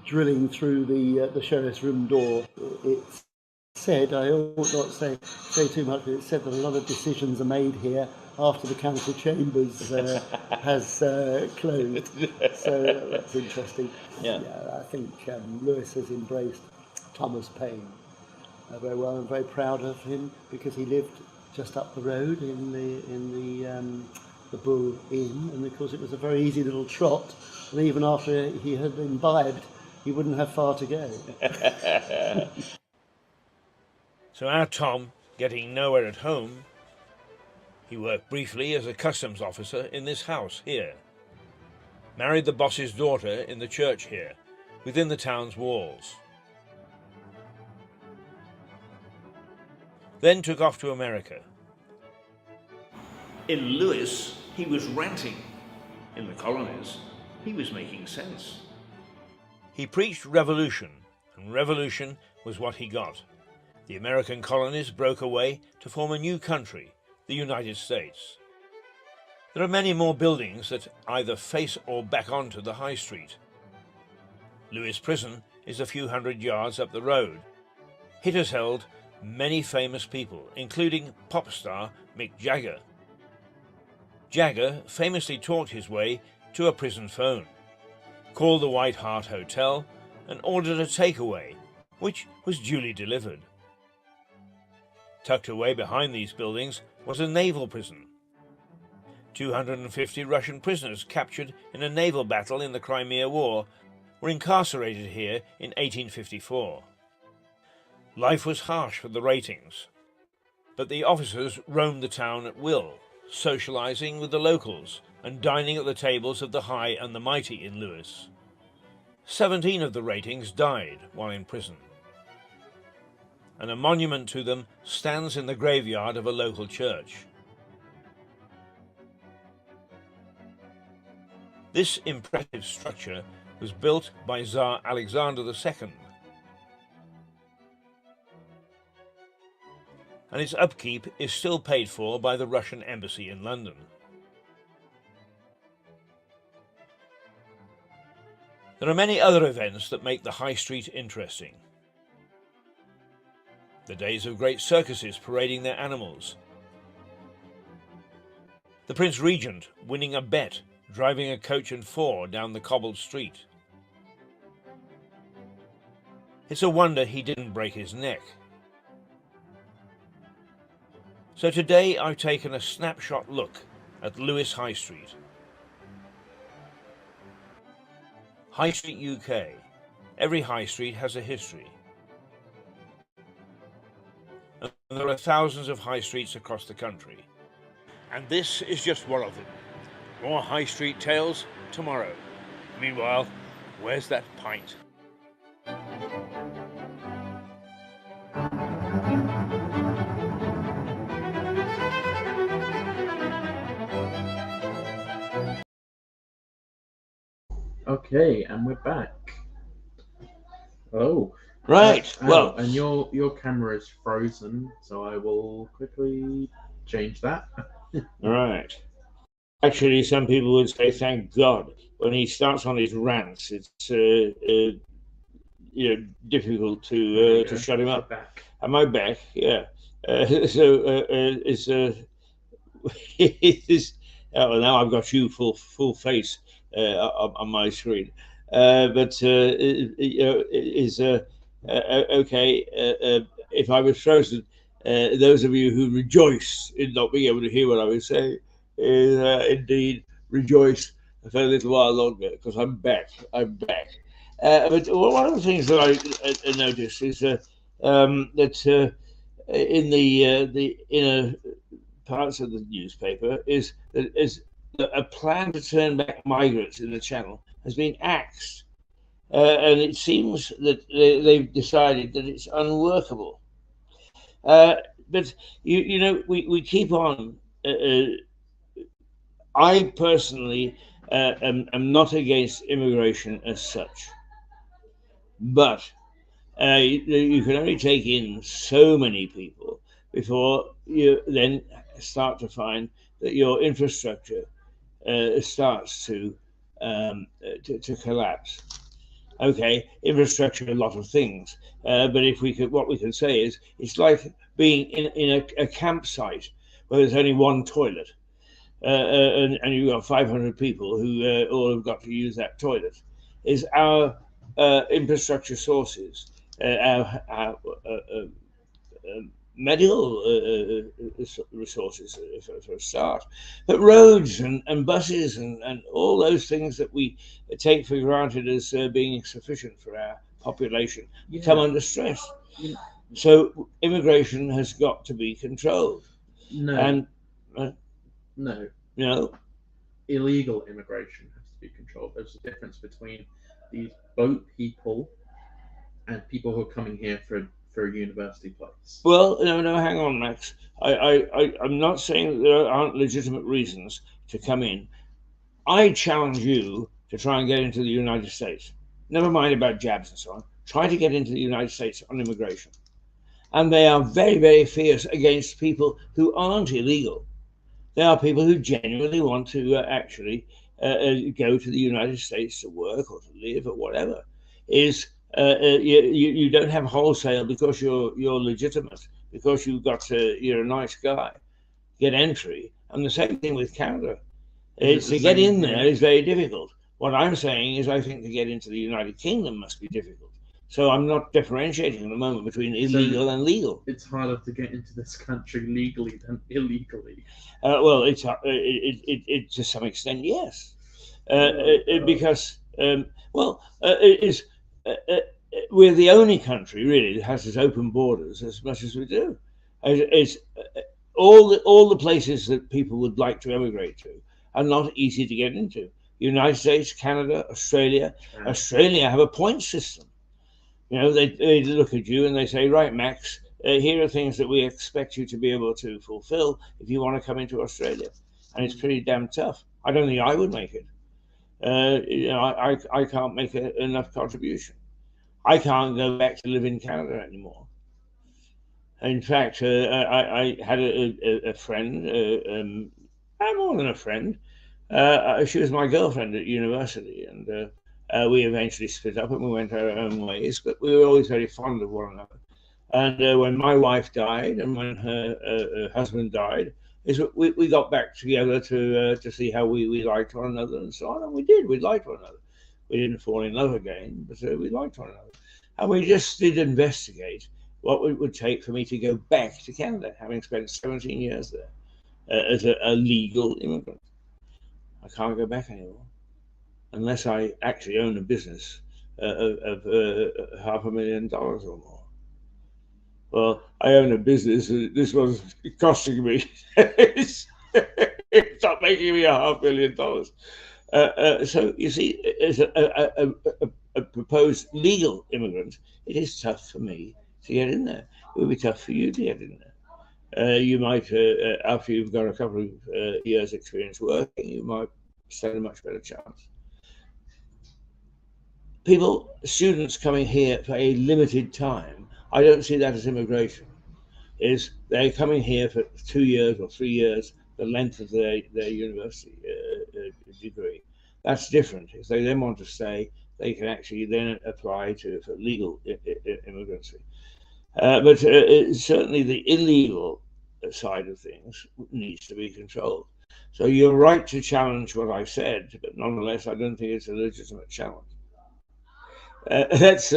drilling through the sheriff's room door. It's said, I ought not say too much, but it's said that a lot of decisions are made here after the council chambers has closed. So that's interesting. Yeah, I think Lewis has embraced Thomas Paine very well. I'm very proud of him because he lived just up the road in the Bull Inn, and of course it was a very easy little trot, and even after he had imbibed, he wouldn't have far to go. So our Tom, getting nowhere at home, he worked briefly as a customs officer in this house here, married the boss's daughter in the church here, within the town's walls. Then took off to America. In Lewis, he was ranting. In the colonies, he was making sense. He preached revolution, and revolution was what he got. The American colonies broke away to form a new country, the United States. There are many more buildings that either face or back onto the high street. Lewis Prison is a few hundred yards up the road. It has held many famous people, including pop star Mick Jagger. Jagger famously talked his way to a prison phone, called the White Hart Hotel, and ordered a takeaway, which was duly delivered. Tucked away behind these buildings was a naval prison. 250 Russian prisoners captured in a naval battle in the Crimea War were incarcerated here in 1854. Life was harsh for the ratings, but the officers roamed the town at will, socializing with the locals and dining at the tables of the high and the mighty in Lewis. 17 of the ratings died while in prison, and a monument to them stands in the graveyard of a local church. This impressive structure was built by Tsar Alexander II, and its upkeep is still paid for by the Russian embassy in London. There are many other events that make the High Street interesting. The days of great circuses parading their animals. The Prince Regent winning a bet, driving a coach and four down the cobbled street. It's a wonder he didn't break his neck. So today I've taken a snapshot look at Lewes High Street. High Street UK. Every high street has a history. And there are thousands of high streets across the country. And this is just one of them. More high street tales tomorrow. Meanwhile, where's that pint? Okay, and we're back. Oh, Right. oh, Well, and your camera is frozen, so I will quickly change that. right. Actually, some people would say, "Thank God." When he starts on his rants, it's difficult to shut him up. Back. Am I back? Yeah. It's it's well, now I've got you full face on my screen, but is okay. If I was frozen, those of you who rejoice in not being able to hear what I was saying, indeed rejoice for a little while longer, because I'm back. But one of the things that I noticed is that in the inner parts of the newspaper is that a plan to turn back migrants in the Channel has been axed, and it seems that they've decided that it's unworkable. But we keep on. I personally am not against immigration as such, but you can only take in so many people before you then start to find that your infrastructure starts to collapse. Okay, infrastructure, a lot of things, but what we can say is it's like being in a campsite where there's only one toilet, and you've got 500 people who all have got to use that toilet. Is our infrastructure sources, our medical resources for a start, but roads and buses and all those things that we take for granted as being sufficient for our population come under stress. Yeah. So immigration has got to be controlled. No, And no, illegal immigration has to be controlled. There's a difference between these boat people and people who are coming here for a university place. Well, no, hang on, Max. I'm not saying that there aren't legitimate reasons to come in. I challenge you to try and get into the United States. Never mind about jabs and so on. Try to get into the United States on immigration. And they are very, very fierce against people who aren't illegal. They are people who genuinely want to actually go to the United States to work or to live or whatever. You don't have wholesale because you're legitimate, because you're a nice guy, get entry. And the same thing with Canada. It's to get in there is very difficult. What I'm saying is I think to get into the United Kingdom must be difficult. So I'm not differentiating at the moment between illegal and legal. It's harder to get into this country legally than illegally. Well, it's it to some extent, yes, because it is. We're the only country really that has its open borders as much as we do. It's all the places that people would like to emigrate to are not easy to get into. United States, Canada, Australia. Australia have a point system. They look at you and they say, right, Max, here are things that we expect you to be able to fulfill if you want to come into Australia. And it's pretty damn tough. I don't think I would make it. I can't make enough contribution. I can't go back to live in Canada anymore. In fact, I had a friend, more than a friend. She was my girlfriend at university, and We eventually split up and we went our own ways, but we were always very fond of one another. And when my wife died and when her husband died, we got back together to see how we liked one another and so on, and we did. We liked one another. We didn't fall in love again, but we liked one another. And we just did investigate what it would take for me to go back to Canada, having spent 17 years there as a legal immigrant. I can't go back anymore unless I actually own a business of $500,000 or more. Well, I own a business. This was costing me. It's not making me $500,000. So you see, as a proposed legal immigrant, it is tough for me to get in there. It would be tough for you to get in there. You might, after you've got a couple of years' experience working, you might stand a much better chance. Students coming here for a limited time, I don't see that as immigration. They're coming here for 2 years or 3 years, the length of their university degree. That's different. If they then want to stay, they can actually then apply for legal immigrancy. But certainly the illegal side of things needs to be controlled. So you're right to challenge what I said, but nonetheless, I don't think it's a legitimate challenge. Let's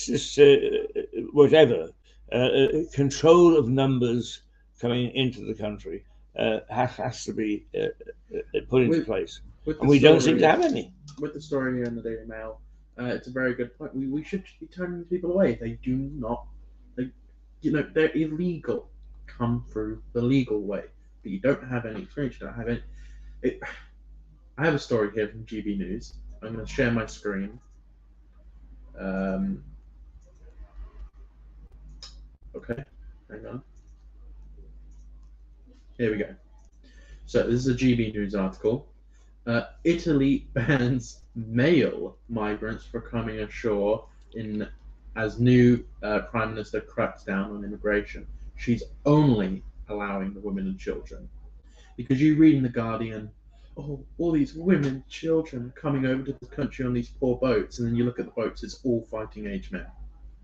just whatever control of numbers coming into the country has to be put into place, and we don't seem to have any. With the story here in the Daily Mail, it's a very good point. We should be turning people away. They do not, they're illegal. Come through the legal way, but you don't have any experience. You don't have any. I have a story here from GB News. I'm going to share my screen. Okay, hang on. Here we go. So this is a GB News article. Italy bans male migrants for coming ashore as new Prime Minister cracks down on immigration. She's only allowing the women and children. Because you read in The Guardian, oh, all these women and children coming over to the country on these poor boats, and then you look at the boats, it's all fighting age men.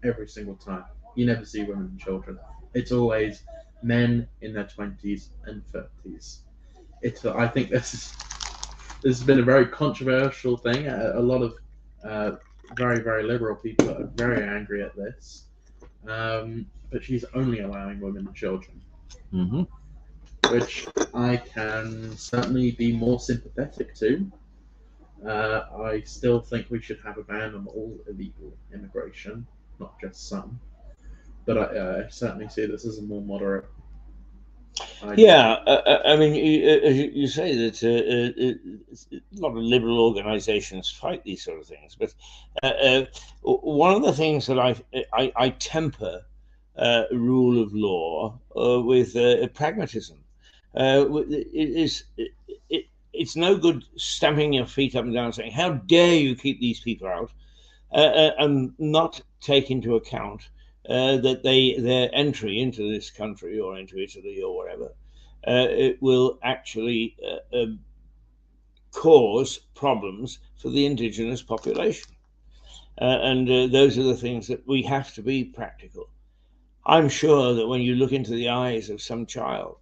Every single time. You never see women and children. It's always men in their 20s and 30s. I think this has been a very controversial thing. A lot of very, very liberal people are very angry at this. But she's only allowing women and children. Mm-hmm. Which I can certainly be more sympathetic to. I still think we should have a ban on all illegal immigration, not just some. But I certainly see this as a more moderate idea. Yeah, I mean, you say that a lot of liberal organisations fight these sort of things, but one of the things that I temper rule of law with pragmatism. It's no good stamping your feet up and down saying, how dare you keep these people out, and not take into account that their entry into this country or into Italy or whatever, it will actually cause problems for the indigenous population. And those are the things that we have to be practical. I'm sure that when you look into the eyes of some child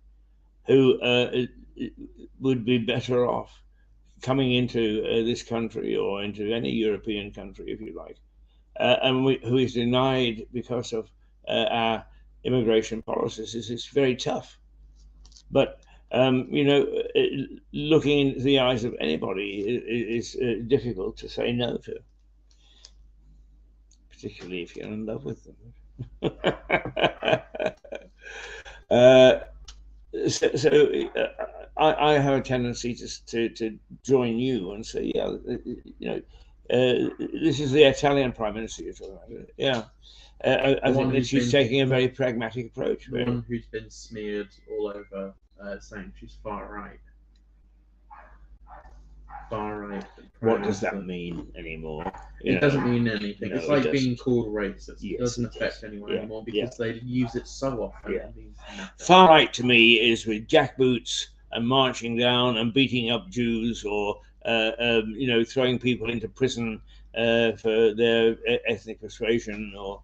who would be better off coming into this country or into any European country, if you like, who is denied because of our immigration policies, it's very tough. But looking into the eyes of anybody is difficult to say no to, particularly if you're in love with them. I have a tendency to join you and say, yeah, this is the Italian Prime Minister you're talking about. Yeah, I think that she's taking a very pragmatic approach. The one who's been smeared all over, saying she's far right. Far right. What does that mean anymore? It doesn't mean anything. No, it's like it being called racist. Yes, it doesn't affect anyone anymore because they use it so often. Yeah. It means nothing. Far right to me is with jackboots and marching down and beating up Jews or throwing people into prison for their ethnic persuasion, or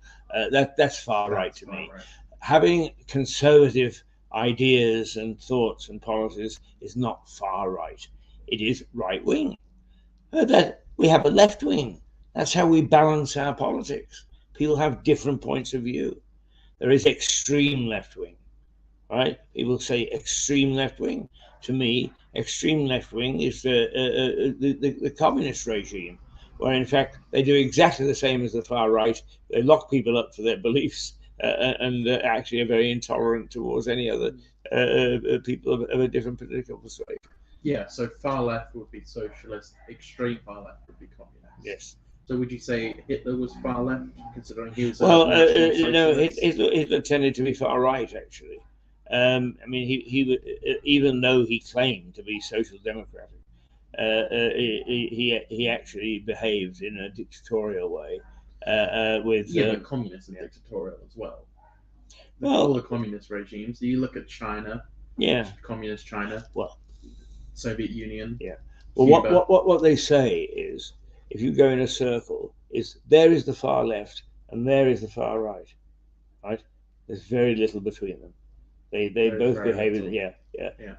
that's far right to me. Right. Having conservative ideas and thoughts and policies is not far right. It is right wing. That we have a left wing. That's how we balance our politics. People have different points of view. There is extreme left wing, right? People say extreme left wing. To me, extreme left wing is the communist regime, where in fact they do exactly the same as the far right. They lock people up for their beliefs and actually are very intolerant towards any other people of a different political persuasion. Yeah, so far left would be socialist, extreme far left would be communist. Yes. So would you say Hitler was far left, considering he was Well, socialist? Hitler tended to be far right, actually. I mean, he even though he claimed to be social democratic, he actually behaved in a dictatorial way. With but communist and dictatorial as well. Well, all the communist regimes. You look at China, yeah, communist China, well, Soviet Union. yeah. Well, Cuba. what they say is, if you go in a circle, is there is the far left and there is the far right, right? There's very little between them. They both behave in yeah.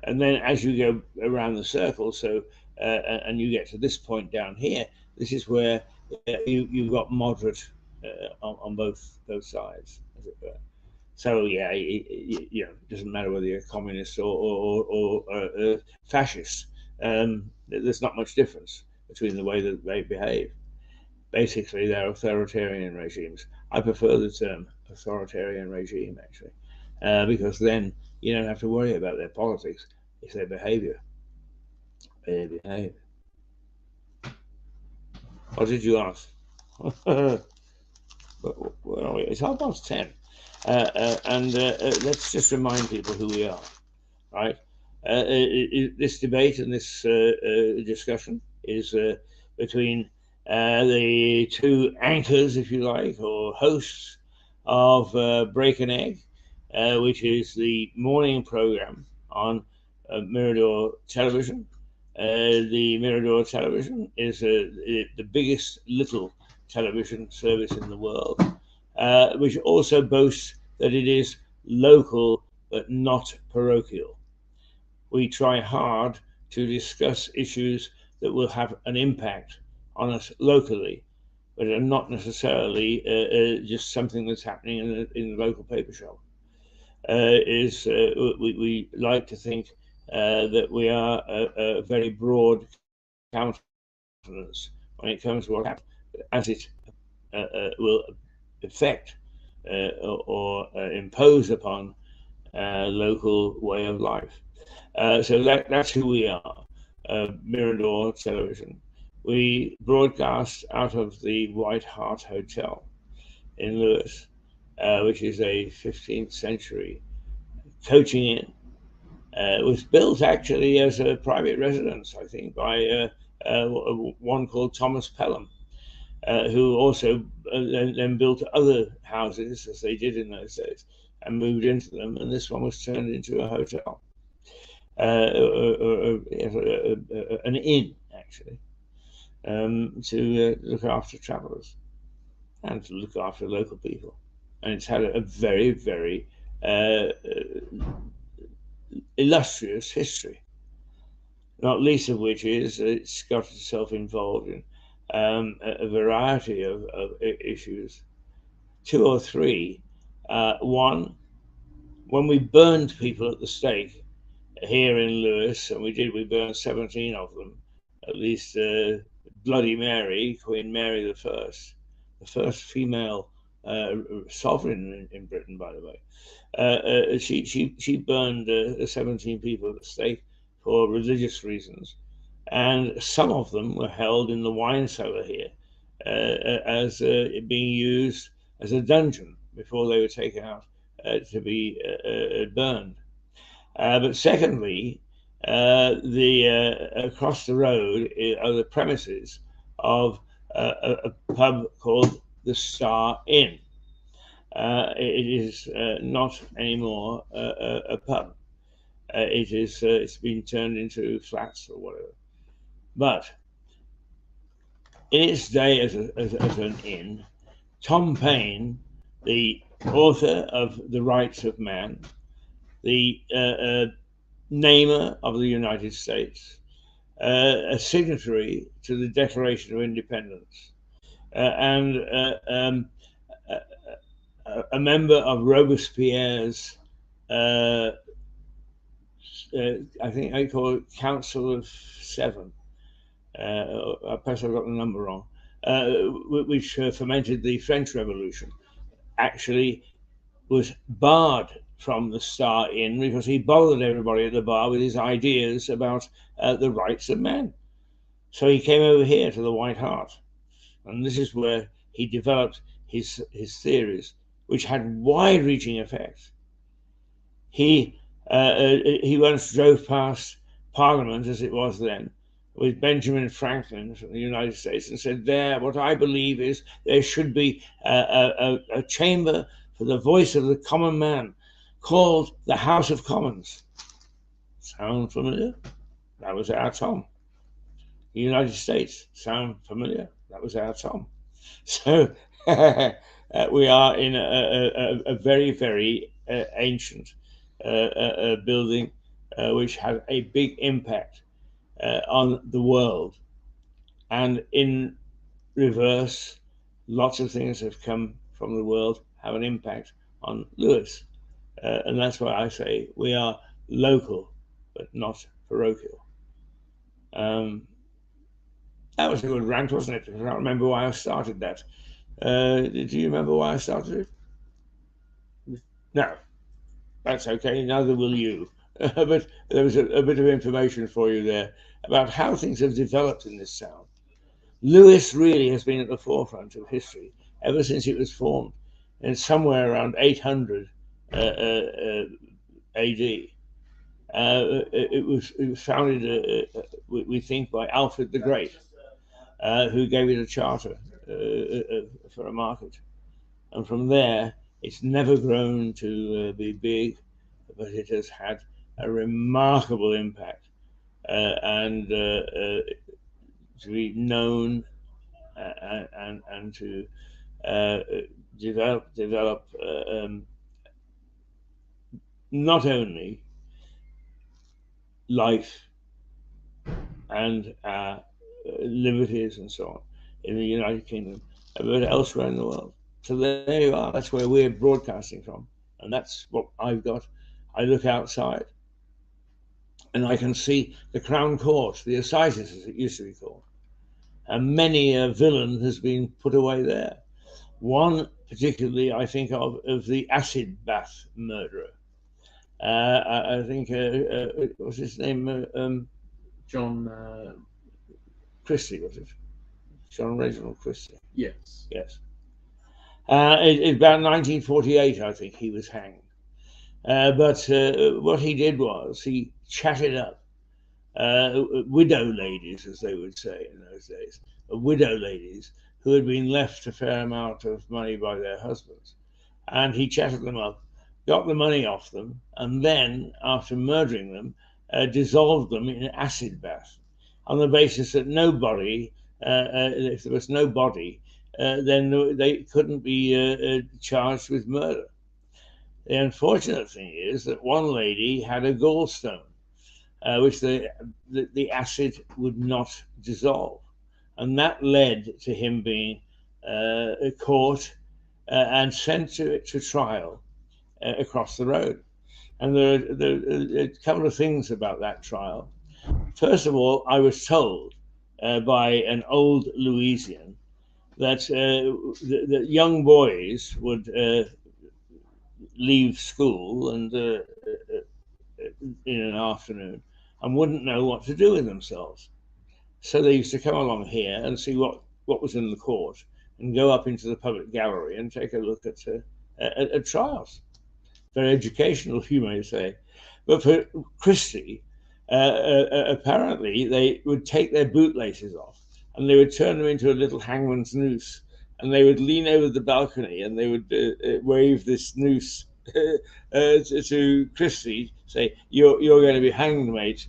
And then as you go around the circle, so and you get to this point down here, this is where you've got moderate on both sides, as it were. So yeah, it doesn't matter whether you're a communist or fascist. There's not much difference between the way that they behave. Basically, they're authoritarian regimes. I prefer the term authoritarian regime, actually, because then you don't have to worry about their politics. It's their behavior. They behave. What did you ask? Well, it's 10:30. And let's just remind people who we are, right? This debate and this discussion is between the two anchors, if you like, or hosts of Break an Egg, which is the morning program on Mirador Television. The Mirador Television is the biggest little television service in the world. Which also boasts that it is local but not parochial. We try hard to discuss issues that will have an impact on us locally, but are not necessarily just something that's happening in the local paper shop. We like to think that we are a very broad countenance when it comes to what happens, as it will affect or impose upon local way of life. So that's who we are, Mirador Television. We broadcast out of the White Hart Hotel in Lewis, which is a 15th century coaching inn. It was built actually as a private residence, I think, by one called Thomas Pelham. Who also then built other houses, as they did in those days, and moved into them. And this one was turned into a hotel, an inn, actually, to look after travellers and to look after local people. And it's had a very, very illustrious history, not least of which is it's got itself involved in a variety of issues. 2 or 3. One, when we burned people at the stake here in Lewis, and we burned 17 of them, at least Bloody Mary, Queen Mary the first female sovereign in Britain, by the way. She burned 17 people at the stake for religious reasons. And some of them were held in the wine cellar here as being used as a dungeon before they were taken out to be burned. But secondly, across the road are the premises of a pub called the Star Inn. It is not anymore a pub. It's been turned into flats or whatever. But in its day as an inn, Tom Paine, the author of The Rights of Man, the namer of the United States, a signatory to the Declaration of Independence, and a member of Robespierre's, I think I call it Council of Seven. Perhaps I've got the number wrong, which fomented the French Revolution, actually was barred from the Star Inn because he bothered everybody at the bar with his ideas about the rights of men. So he came over here to the White Hart, and this is where he developed his theories, which had wide-reaching effects. He once drove past Parliament, as it was then, with Benjamin Franklin from the United States, and said, "There, what I believe is there should be a chamber for the voice of the common man, called the House of Commons." Sound familiar? That was our Tom. The United States. Sound familiar? That was our Tom. So we are in a very, very ancient building which had a big impact on the world. And in reverse, lots of things have come from the world, have an impact on Lewis. And that's why I say we are local, but not parochial. That was a good rant, wasn't it? I can't remember why I started that. Do you remember why I started it? No, that's okay. Neither will you. But there was a bit of information for you there about how things have developed in this town. Lewis really has been at the forefront of history ever since it was formed, and somewhere around 800 AD. It was founded, we think, by Alfred the Great, who gave it a charter for a market. And from there, it's never grown to be big, but it has had a remarkable impact and to be known and to develop not only life and liberties and so on in the United Kingdom, but elsewhere in the world. So there you are. That's where we're broadcasting from, and that's what I've got. I look outside, and I can see the Crown Court, the Assizes, as it used to be called, and many a villain has been put away there. One particularly, I think of the acid bath murderer. I think what's his name? John Christie, was it? John Reginald Christie. Yes. Yes. About 1948, I think he was hanged. But what he did was he chatted up widow ladies, as they would say in those days, widow ladies who had been left a fair amount of money by their husbands. And he chatted them up, got the money off them, and then, after murdering them, dissolved them in an acid bath on the basis that nobody, if there was no body, then they couldn't be charged with murder. The unfortunate thing is that one lady had a gallstone, which the acid would not dissolve. And that led to him being caught and sent to trial across the road. And there are a couple of things about that trial. First of all, I was told by an old Louisian that the young boys would leave school and in an afternoon and wouldn't know what to do with themselves. So they used to come along here and see what was in the court and go up into the public gallery and take a look at trials. Very educational, you may say. But for Christie, apparently they would take their bootlaces off and they would turn them into a little hangman's noose, and they would lean over the balcony and they would wave this noose to Christie, say, "You're going to be hanged, mate."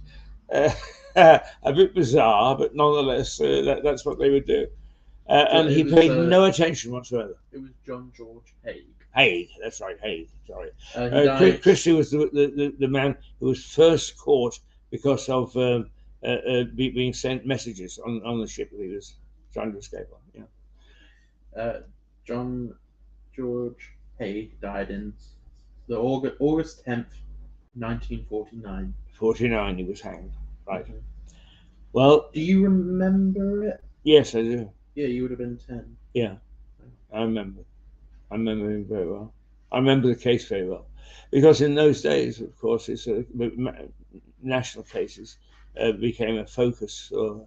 a bit bizarre, but nonetheless, that's what they would do. And he paid no attention whatsoever. It was John George Haig. Haig, that's right, Haig. Sorry, He died. Christie was the man who was first caught because of being sent messages on the ship that he was trying to escape on. Yeah. John George Haig died in the August 10th, 1949. 49, he was hanged. Right. Mhm. Well, Do you remember it? yes, I do. Yeah, you would have been 10. Yeah, I remember. I remember him very well. I remember the case very well, because in those days, of course, it's national cases became a focus for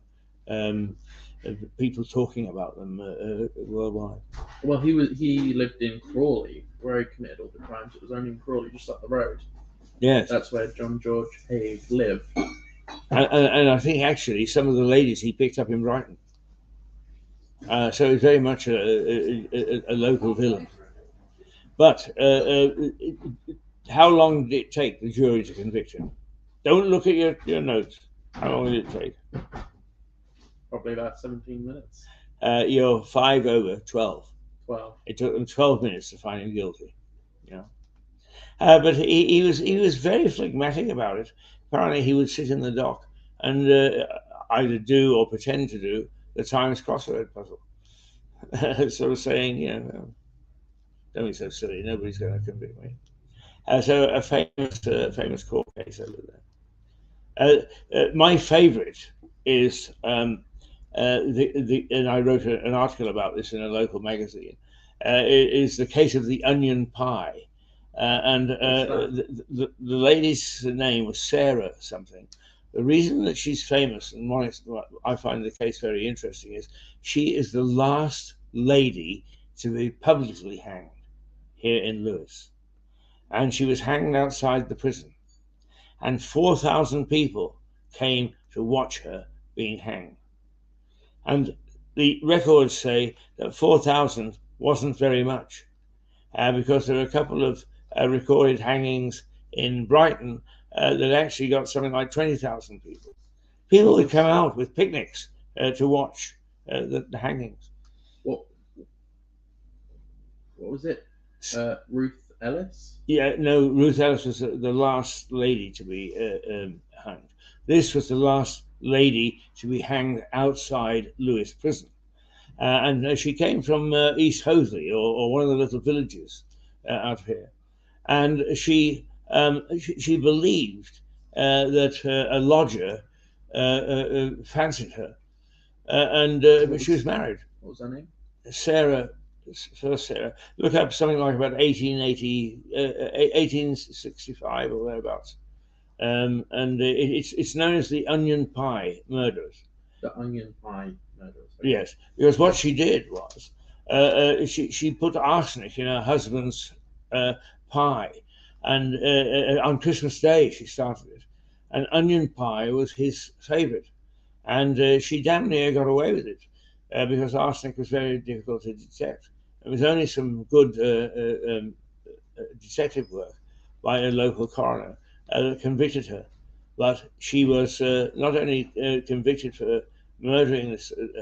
people talking about them worldwide. Well, he lived in Crawley, where he committed all the crimes. It was only in Crawley, just up the road. Yes, That's where John George Haig lived. and I think actually some of the ladies he picked up in Brighton. So he's very much a local villain. But how long did it take the jury to convict him? Don't look at your notes. How long did it take? Probably about 17 minutes. You're 5 over 12. 12. It took them 12 minutes to find him guilty. But he was very phlegmatic about it. Apparently, he would sit in the dock and either do or pretend to do the Times crossword puzzle, sort of saying, don't be so silly. Nobody's going to convict me. So a famous court case over there. My favourite is and I wrote an article about this in a local magazine. Is the case of the onion pie. And the lady's name was Sarah something. The reason that she's famous, and why I find the case very interesting, is she is the last lady to be publicly hanged here in Lewes. And she was hanged outside the prison. And 4,000 people came to watch her being hanged. And the records say that 4,000 wasn't very much, because there were a couple of recorded hangings in Brighton that actually got something like 20,000 people. People would come out with picnics to watch the hangings. What was it? Ruth Ellis? Yeah, no, Ruth Ellis was the last lady to be hanged. This was the last lady to be hanged outside Lewes Prison. And she came from East Hoathly, or one of the little villages out here. And she believed that a lodger fancied her, but she was married. What was her name? Sarah. Look up something like about 1865 or thereabouts. And it's known as the onion pie murders. The onion pie murders. Okay. Yes, because what she did was she put arsenic in her husband's pie, and on Christmas Day she started it, and onion pie was his favourite, and she damn near got away with it because arsenic was very difficult to detect. It was only some good detective work by a local coroner that convicted her, but she was not only convicted for murdering her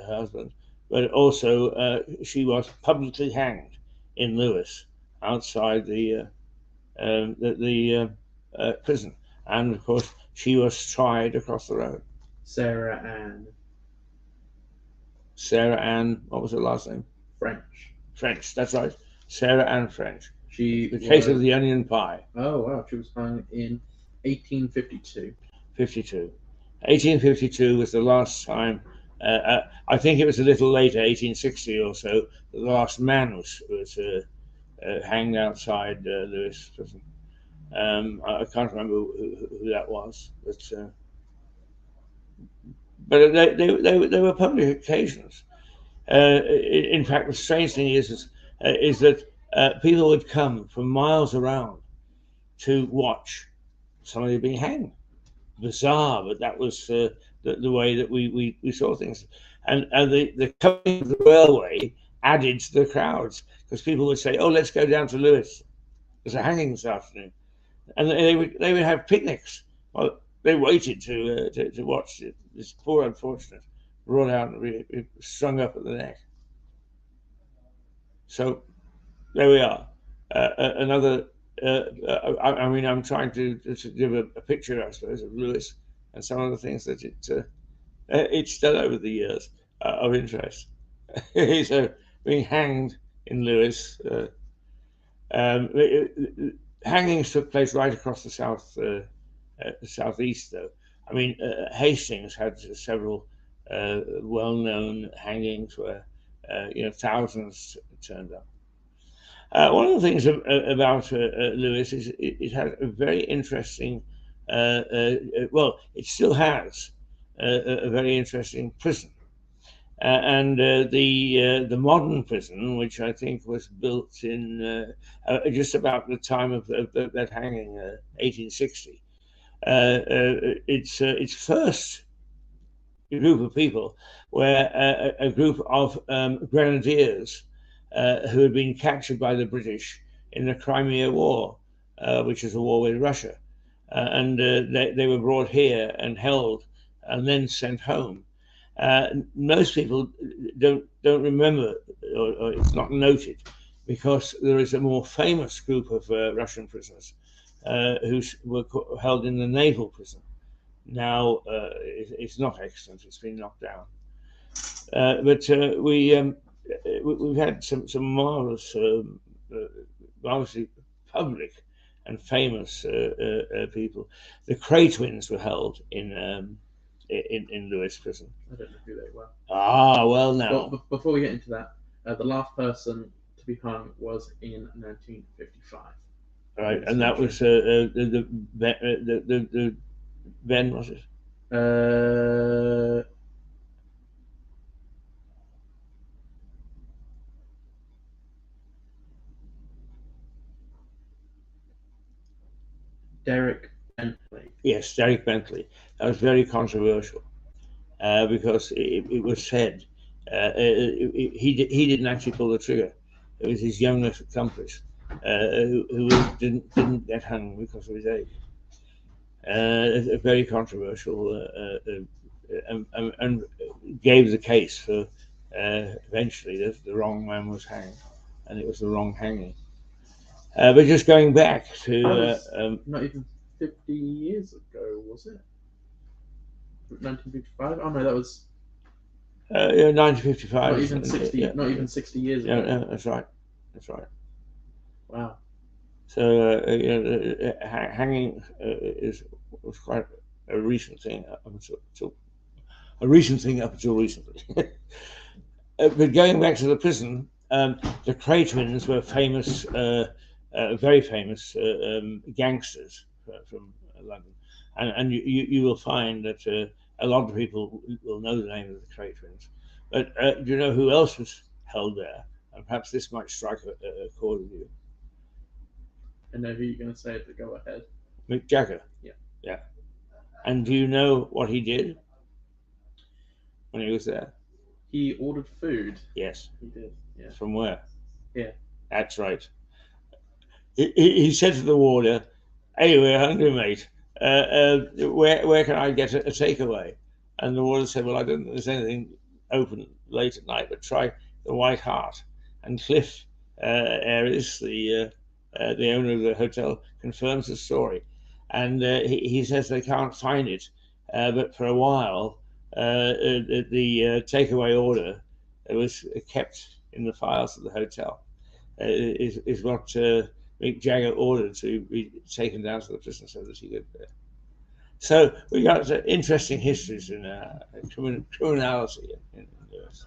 husband, but also she was publicly hanged in Lewes outside the prison, and of course she was tried across the road. Sarah Ann. What was her last name? French. That's right. Sarah Ann French. The case of the onion pie. Oh wow, she was hung in 1852. 1852 was the last time. I think it was a little later, 1860 or so. The last man was hanged outside Lewes Prison. I can't remember who that was, but they were public occasions. In fact, the strange thing is that people would come from miles around to watch somebody being hanged. Bizarre, but that was the way that we saw things. And the coming of the railway added to the crowds, because people would say, "Oh, let's go down to Lewes. There's a hanging this afternoon," and they would have picnics. Well, they waited to watch this poor unfortunate brought out and strung up at the neck. So there we are. Another. I mean, I'm trying to give a picture, I suppose, of Lewis and some of the things that it's done over the years of interest. He's being hanged in Lewis. Hangings took place right across the southeast, though. I mean, Hastings had several well-known hangings where thousands turned up. One of the things about Lewis is it has a very interesting. Well, it still has a very interesting prison. And the modern prison, which I think was built in just about the time of that hanging, 1860, its first group of people were a group of grenadiers who had been captured by the British in the Crimea War, which is a war with Russia, and they were brought here and held and then sent home. Most people don't remember, or it's not noted, because there is a more famous group of Russian prisoners who were held in the naval prison. Now it's not extant; it's been knocked down. But we've had some marvelous, marvelously public and famous people. The Cray twins were held in Lewis prison. I don't know who they were. Ah, well now. But before we get into that, the last person to be hung was in 1955. Right, and that was the Ben, was it? Derek Bentley. Yes, Derek Bentley. That was very controversial because it was said he didn't actually pull the trigger. It was his youngest accomplice who didn't get hung because of his age. Very controversial and gave the case for eventually the wrong man was hanged, and it was the wrong hanging. But just going back to not even 50 years ago, was it? 1955? Oh no, that was 1955. not even 60. Yeah, not even 60 years ago. Yeah, that's right. That's right. Wow. So hanging was quite a recent thing up until recently. But going back to the prison, the Cray twins were famous, very famous gangsters from London, and you will find that a lot of people will know the name of the Cray twins. But do you know who else was held there? And perhaps this might strike a chord with you. I know who you're going to say, but go ahead. Mick Jagger. Yeah. Yeah. And do you know what he did when he was there? He ordered food. Yes. He did. Yeah. From where? Yeah. That's right. He said to the warder, "Hey, we're hungry, mate. Where can I get a takeaway?" And the warder said, "Well, I don't think there's anything open late at night, but try the White Hart." And Cliff Ayres, the owner of the hotel, confirms the story. And he says they can't find it, but for a while, the takeaway order was kept in the files of the hotel. Is what Mick Jagger ordered to be taken down to the prison so that he could. So we got interesting histories in criminality in the US.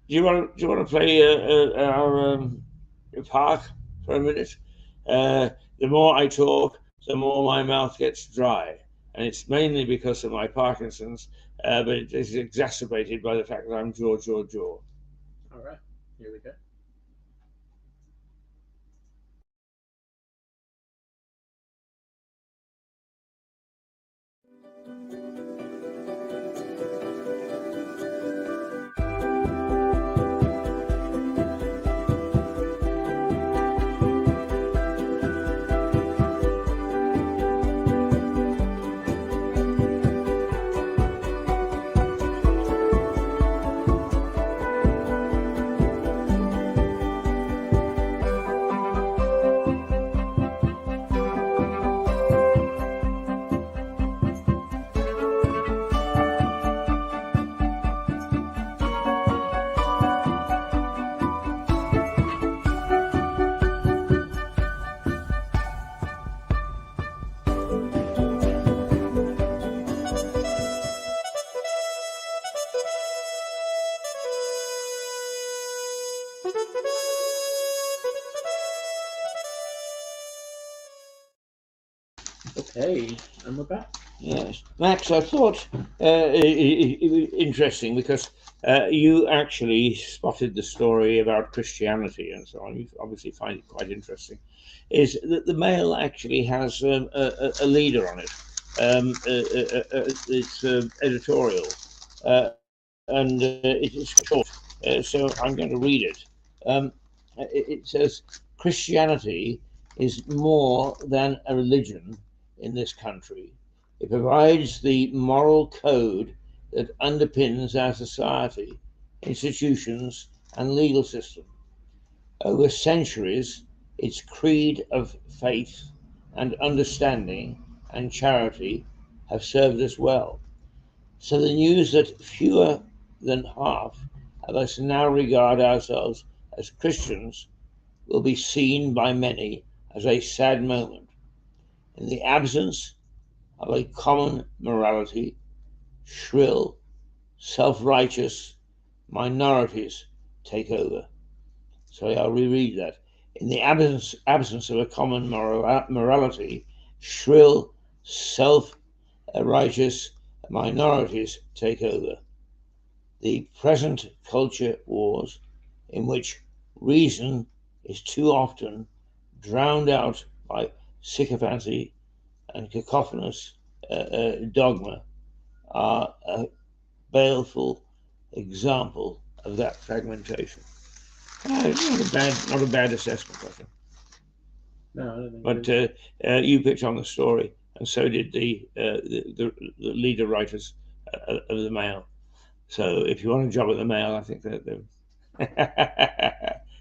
Do you want to play our park for a minute? The more I talk, the more my mouth gets dry, and it's mainly because of my Parkinson's, but it is exacerbated by the fact that I'm jaw. All right, here we go. Okay, and we're back. Yes, Max, I thought it was interesting because you actually spotted the story about Christianity and so on. You obviously find it quite interesting. Is that the Mail actually has a leader on it? It's editorial, and it is short, so I'm going to read it. It says Christianity is more than a religion in this country. It provides the moral code that underpins our society, institutions, and legal system. Over centuries, its creed of faith and understanding and charity have served us well. So the news that fewer than half of us now regard ourselves as Christians will be seen by many as a sad moment. In the absence of a common morality, shrill, self-righteous minorities take over. Sorry, I'll reread that. In the absence of a common morality, shrill, self-righteous minorities take over. The present culture wars, in which reason is too often drowned out by sycophancy and cacophonous dogma, are a baleful example of that fragmentation. Not a bad assessment, I think. No, I don't think. But you picked on the story, and so did the leader writers of the Mail. So if you want a job at the Mail, I think that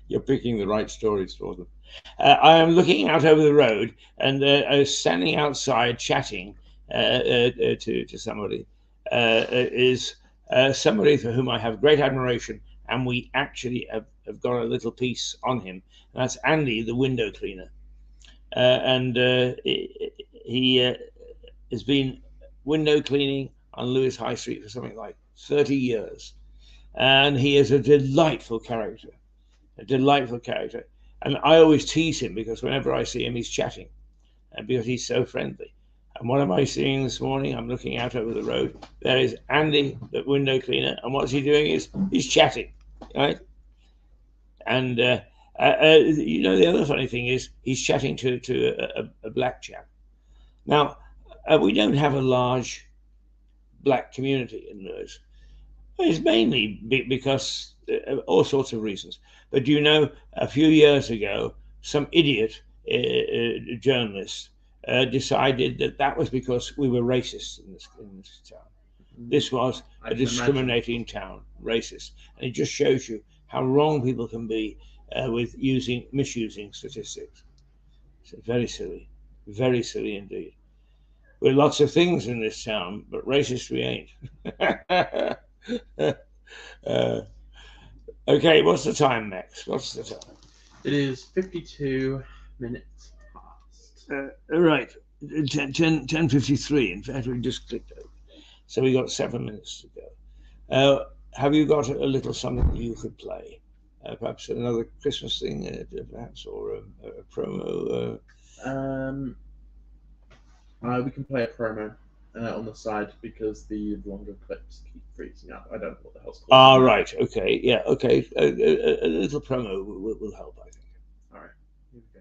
you're picking the right stories for them. I am looking out over the road, and standing outside chatting to somebody is somebody for whom I have great admiration, and we actually have got a little piece on him. And that's Andy, the window cleaner. And he has been window cleaning on Lewes High Street for something like 30 years. And he is a delightful character. And I always tease him because whenever I see him, he's chatting, and because he's so friendly. And what am I seeing this morning? I'm looking out over the road. There is Andy, the window cleaner, and what's he doing is he's chatting, right? And the other funny thing is he's chatting to a black chap. Now, we don't have a large black community in Lewes. It's mainly because all sorts of reasons. But a few years ago, some idiot journalist decided that was because we were racist in this town. This was a discriminating town, racist. And it just shows you how wrong people can be with misusing statistics. So very silly indeed. We're lots of things in this town, but racist we ain't. Okay, what's the time, Max? What's the time? It is 52 minutes past. Right, 10:53. In fact, we just clicked over. So we got 7 minutes to go. Have you got a little something you could play? Perhaps another Christmas thing, perhaps, or a promo? We can play a promo on the side because the longer clips keep freezing up. I don't know what the hell's called. Ah, right. Okay. Yeah. Okay. A little promo will help, I think. All right. Here we go.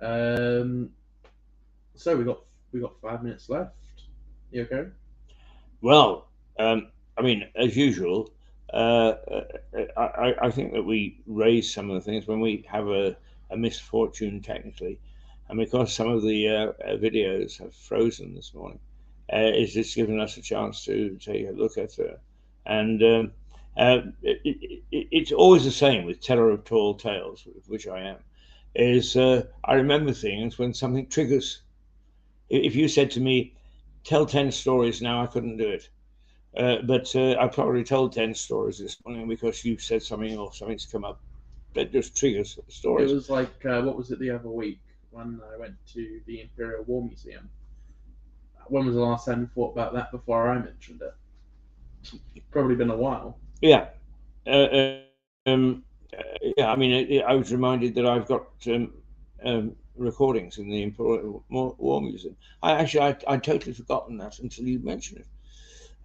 So we got 5 minutes left. You okay? Well, I mean, as usual, I think that we raise some of the things when we have a misfortune technically, and because some of the videos have frozen this morning, it's just given us a chance to take a look at it. And it's always the same with teller of tall tales, which I am. Is I remember things when something triggers. If you said to me, "Tell 10 stories now," I couldn't do it. But I probably told 10 stories this morning because you said something or something's come up that just triggers It stories. was like what was it the other week when I went to the Imperial War Museum? When was the last time you thought about that before I mentioned it? Probably been a while. Yeah. Uh, uh, um, yeah, I mean, I was reminded that I've got recordings in the Imperial War Museum. I'd totally forgotten that until you mentioned it.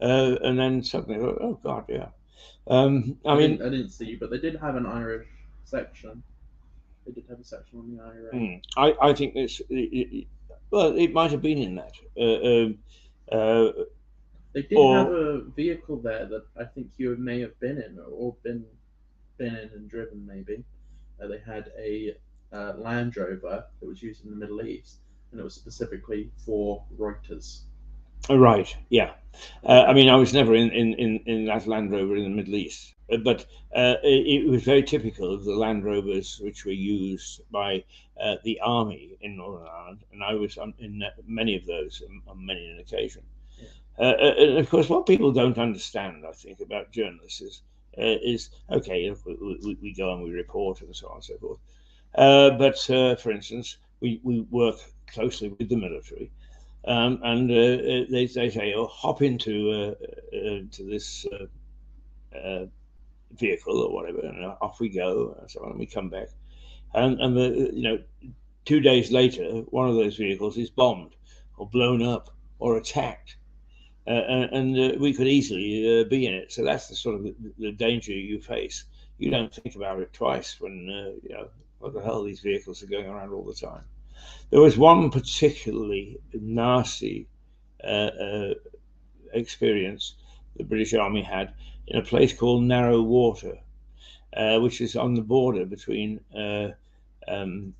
And then suddenly, oh God, yeah. I mean, I didn't see, but they did have an Irish section. They did have a section on the IRA. I think this. Well, it might have been in that. They did Or have a vehicle there that I think you may have been in, or been in and driven maybe. They had a Land Rover that was used in the Middle East, and it was specifically for Reuters. right, yeah. I mean, I was never in that Land Rover in the Middle East, but it was very typical of the Land Rovers which were used by the army in Northern Ireland, and I was in many of those on many an occasion. And of course, what people don't understand, I think, about journalists is okay, we go and we report and so on and so forth. But for instance, we work closely with the military, and they say, "Oh, hop into to this vehicle or whatever," and off we go. And so on, and we come back, and the 2 days later, one of those vehicles is bombed or blown up or attacked. And we could easily be in it. So that's the sort of the danger you face. You don't think about it twice when what the hell, these vehicles are going around all the time. There was one particularly nasty uh, uh, experience the British Army had in a place called Narrow Water, which is on the border between um,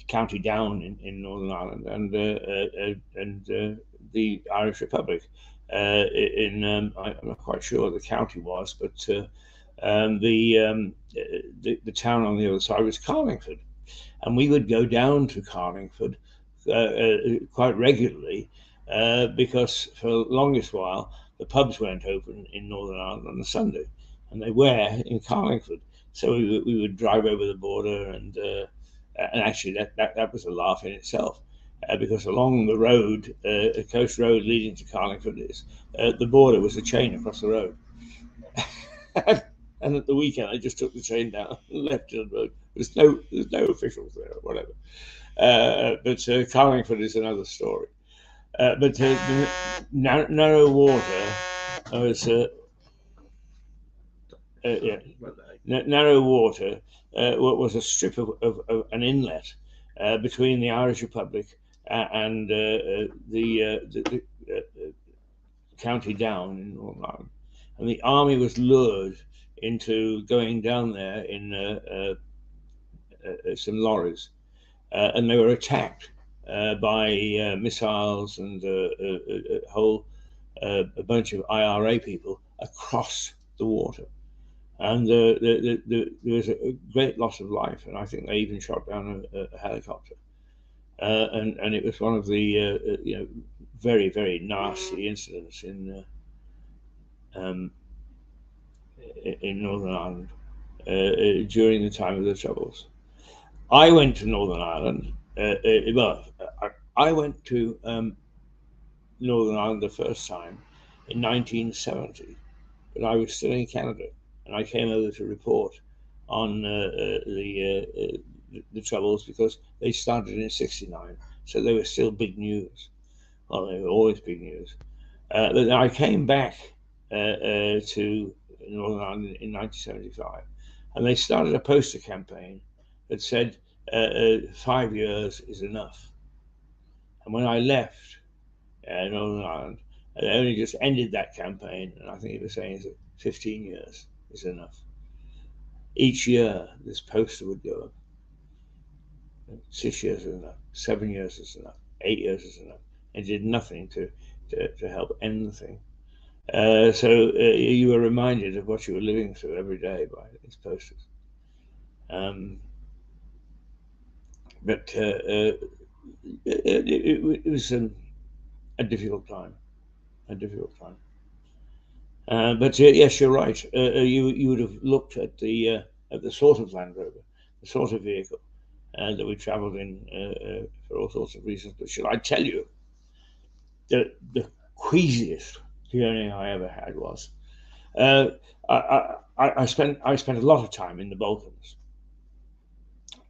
County Down in Northern Ireland and the Irish Republic. I'm not quite sure what the county was, but the town on the other side was Carlingford, and we would go down to Carlingford quite regularly because for the longest while the pubs weren't open in Northern Ireland on a Sunday, and they were in Carlingford. So we would drive over the border, and actually that was a laugh in itself. Because along the road, a coast road leading to Carlingford is the border was a chain across the road. And at the weekend, I just took the chain down and left it on the road. There's no officials there or whatever. But Carlingford is another story. But the Narrow Water was yeah, Narrow Water was a strip of an inlet between the Irish Republic and the County Down in Northern Ireland, and the army was lured into going down there in some lorries, and they were attacked by missiles and a whole a bunch of IRA people across the water. And there was a great loss of life, and I think they even shot down a helicopter. And it was one of the very, very nasty incidents um, in Northern Ireland during the time of the Troubles. I went to Northern Ireland. I went to Northern Ireland the first time in 1970, but I was still in Canada, and I came over to report on the Troubles because they started in '69, so they were still big news. Well, they were always big news. But I came back to Northern Ireland in 1975, and they started a poster campaign that said, 5 years is enough. And when I left Northern Ireland, I only just ended that campaign, and I think he was saying that 15 years is enough. Each year, this poster would go up. 6 years is enough. 7 years is enough. 8 years is enough. It did nothing to help end the thing. So you were reminded of what you were living through every day by these posters. But it was a difficult time. But yes, you're right. You would have looked at the sort of Land Rover, the sort of vehicle that we travelled in for all sorts of reasons. But should I tell you, the queasiest journey I ever had was I spent a lot of time in the Balkans,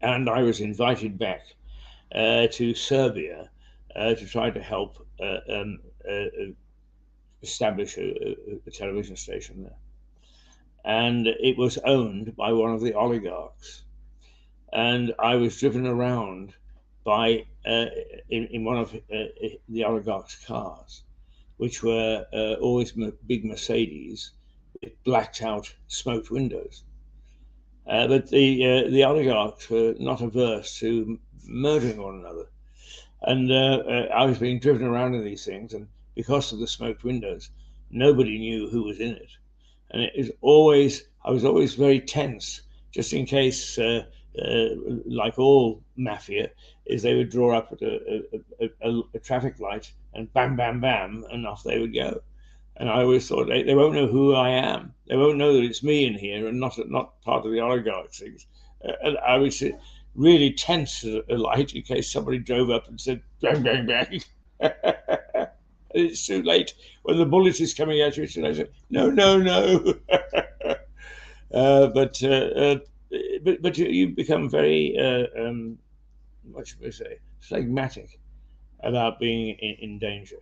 and I was invited back to Serbia to try to help establish a television station there. And it was owned by one of the oligarchs. And I was driven around by in one of the oligarch's cars, which were always big Mercedes with blacked out smoked windows. But the oligarchs were not averse to murdering one another. And I was being driven around in these things, and because of the smoked windows, nobody knew who was in it. And I was always very tense, just in case, like all mafia, is they would draw up at a traffic light and bam, bam, bam, and off they would go. And I always thought they won't know who I am. They won't know that it's me in here and not part of the oligarchs. And I was really tense at a light in case somebody drove up and said bang, bang, bang. It's too late. When the bullet is coming at you, it's too late. I said, no, no, no. But you become very, what should we say, phlegmatic about being in danger.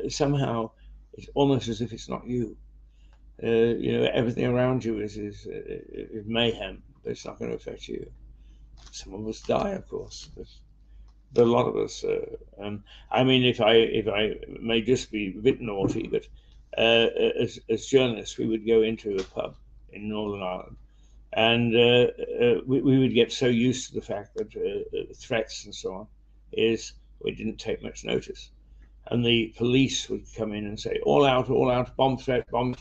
Somehow it's almost as if it's not you. Everything around you is mayhem, but it's not going to affect you. Some of us die, of course, but a lot of us. I mean, if I may just be a bit naughty, but as journalists, we would go into a pub in Northern Ireland, and we would get so used to the fact that threats and so on we didn't take much notice, and the police would come in and say all out, bomb threat, and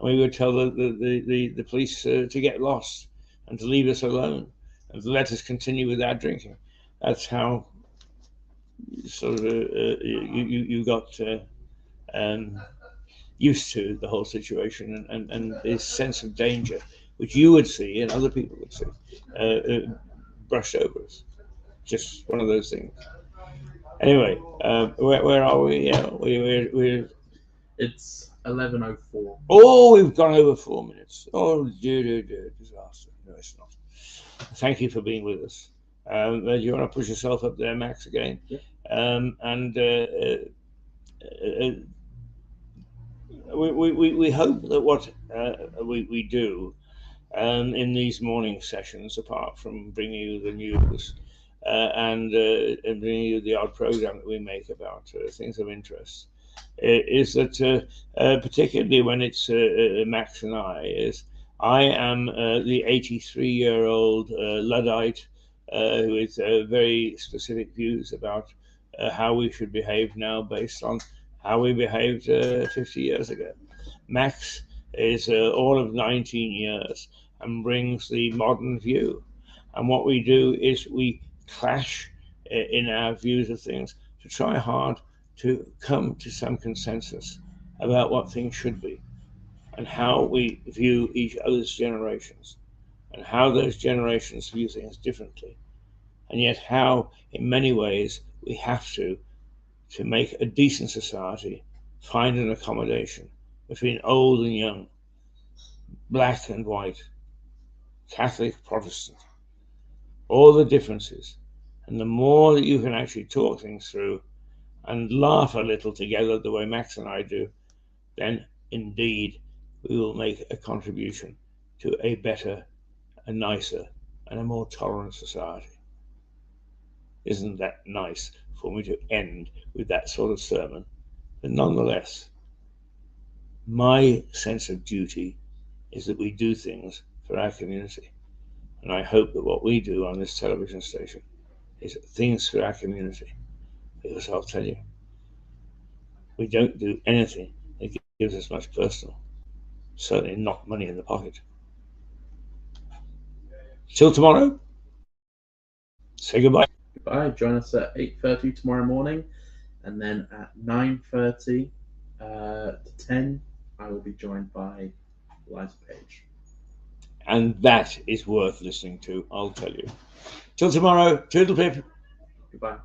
we would tell the police to get lost and to leave us alone and to let us continue with our drinking. That's how sort of you got used to the whole situation, and this sense of danger, which you would see and other people would see, brushed over us. Just one of those things. Anyway, where are we? Yeah, we're It's 11:04. Oh, we've gone over 4 minutes. Oh, dear, disaster. No, it's not. Thank you for being with us. Do you want to push yourself up there, Max, again? Yeah. We hope that what we do in these morning sessions, apart from bringing you the news and bringing you the odd program that we make about things of interest, is that particularly when it's Max and I am the 83-year-old Luddite with very specific views about how we should behave now based on how we behaved 50 years ago. Max is all of 19 years and brings the modern view. And what we do is we clash in our views of things to try hard to come to some consensus about what things should be and how we view each other's generations and how those generations view things differently, and yet how in many ways we have to make a decent society find an accommodation between old and young, black and white, Catholic, Protestant, all the differences. And the more that you can actually talk things through and laugh a little together the way Max and I do, then indeed we will make a contribution to a better, a nicer, and a more tolerant society. Isn't that nice for me to end with that sort of sermon? But nonetheless, my sense of duty is that we do things for our community. And I hope that what we do on this television station is things for our community. Because I'll tell you, we don't do anything that gives us much personal, certainly not money in the pocket. Till tomorrow, say goodbye. Goodbye. Join us at 8:30 tomorrow morning, and then at 9:30 to 10, I will be joined by Liza Page. And that is worth listening to, I'll tell you. Till tomorrow, toodle pip. Goodbye.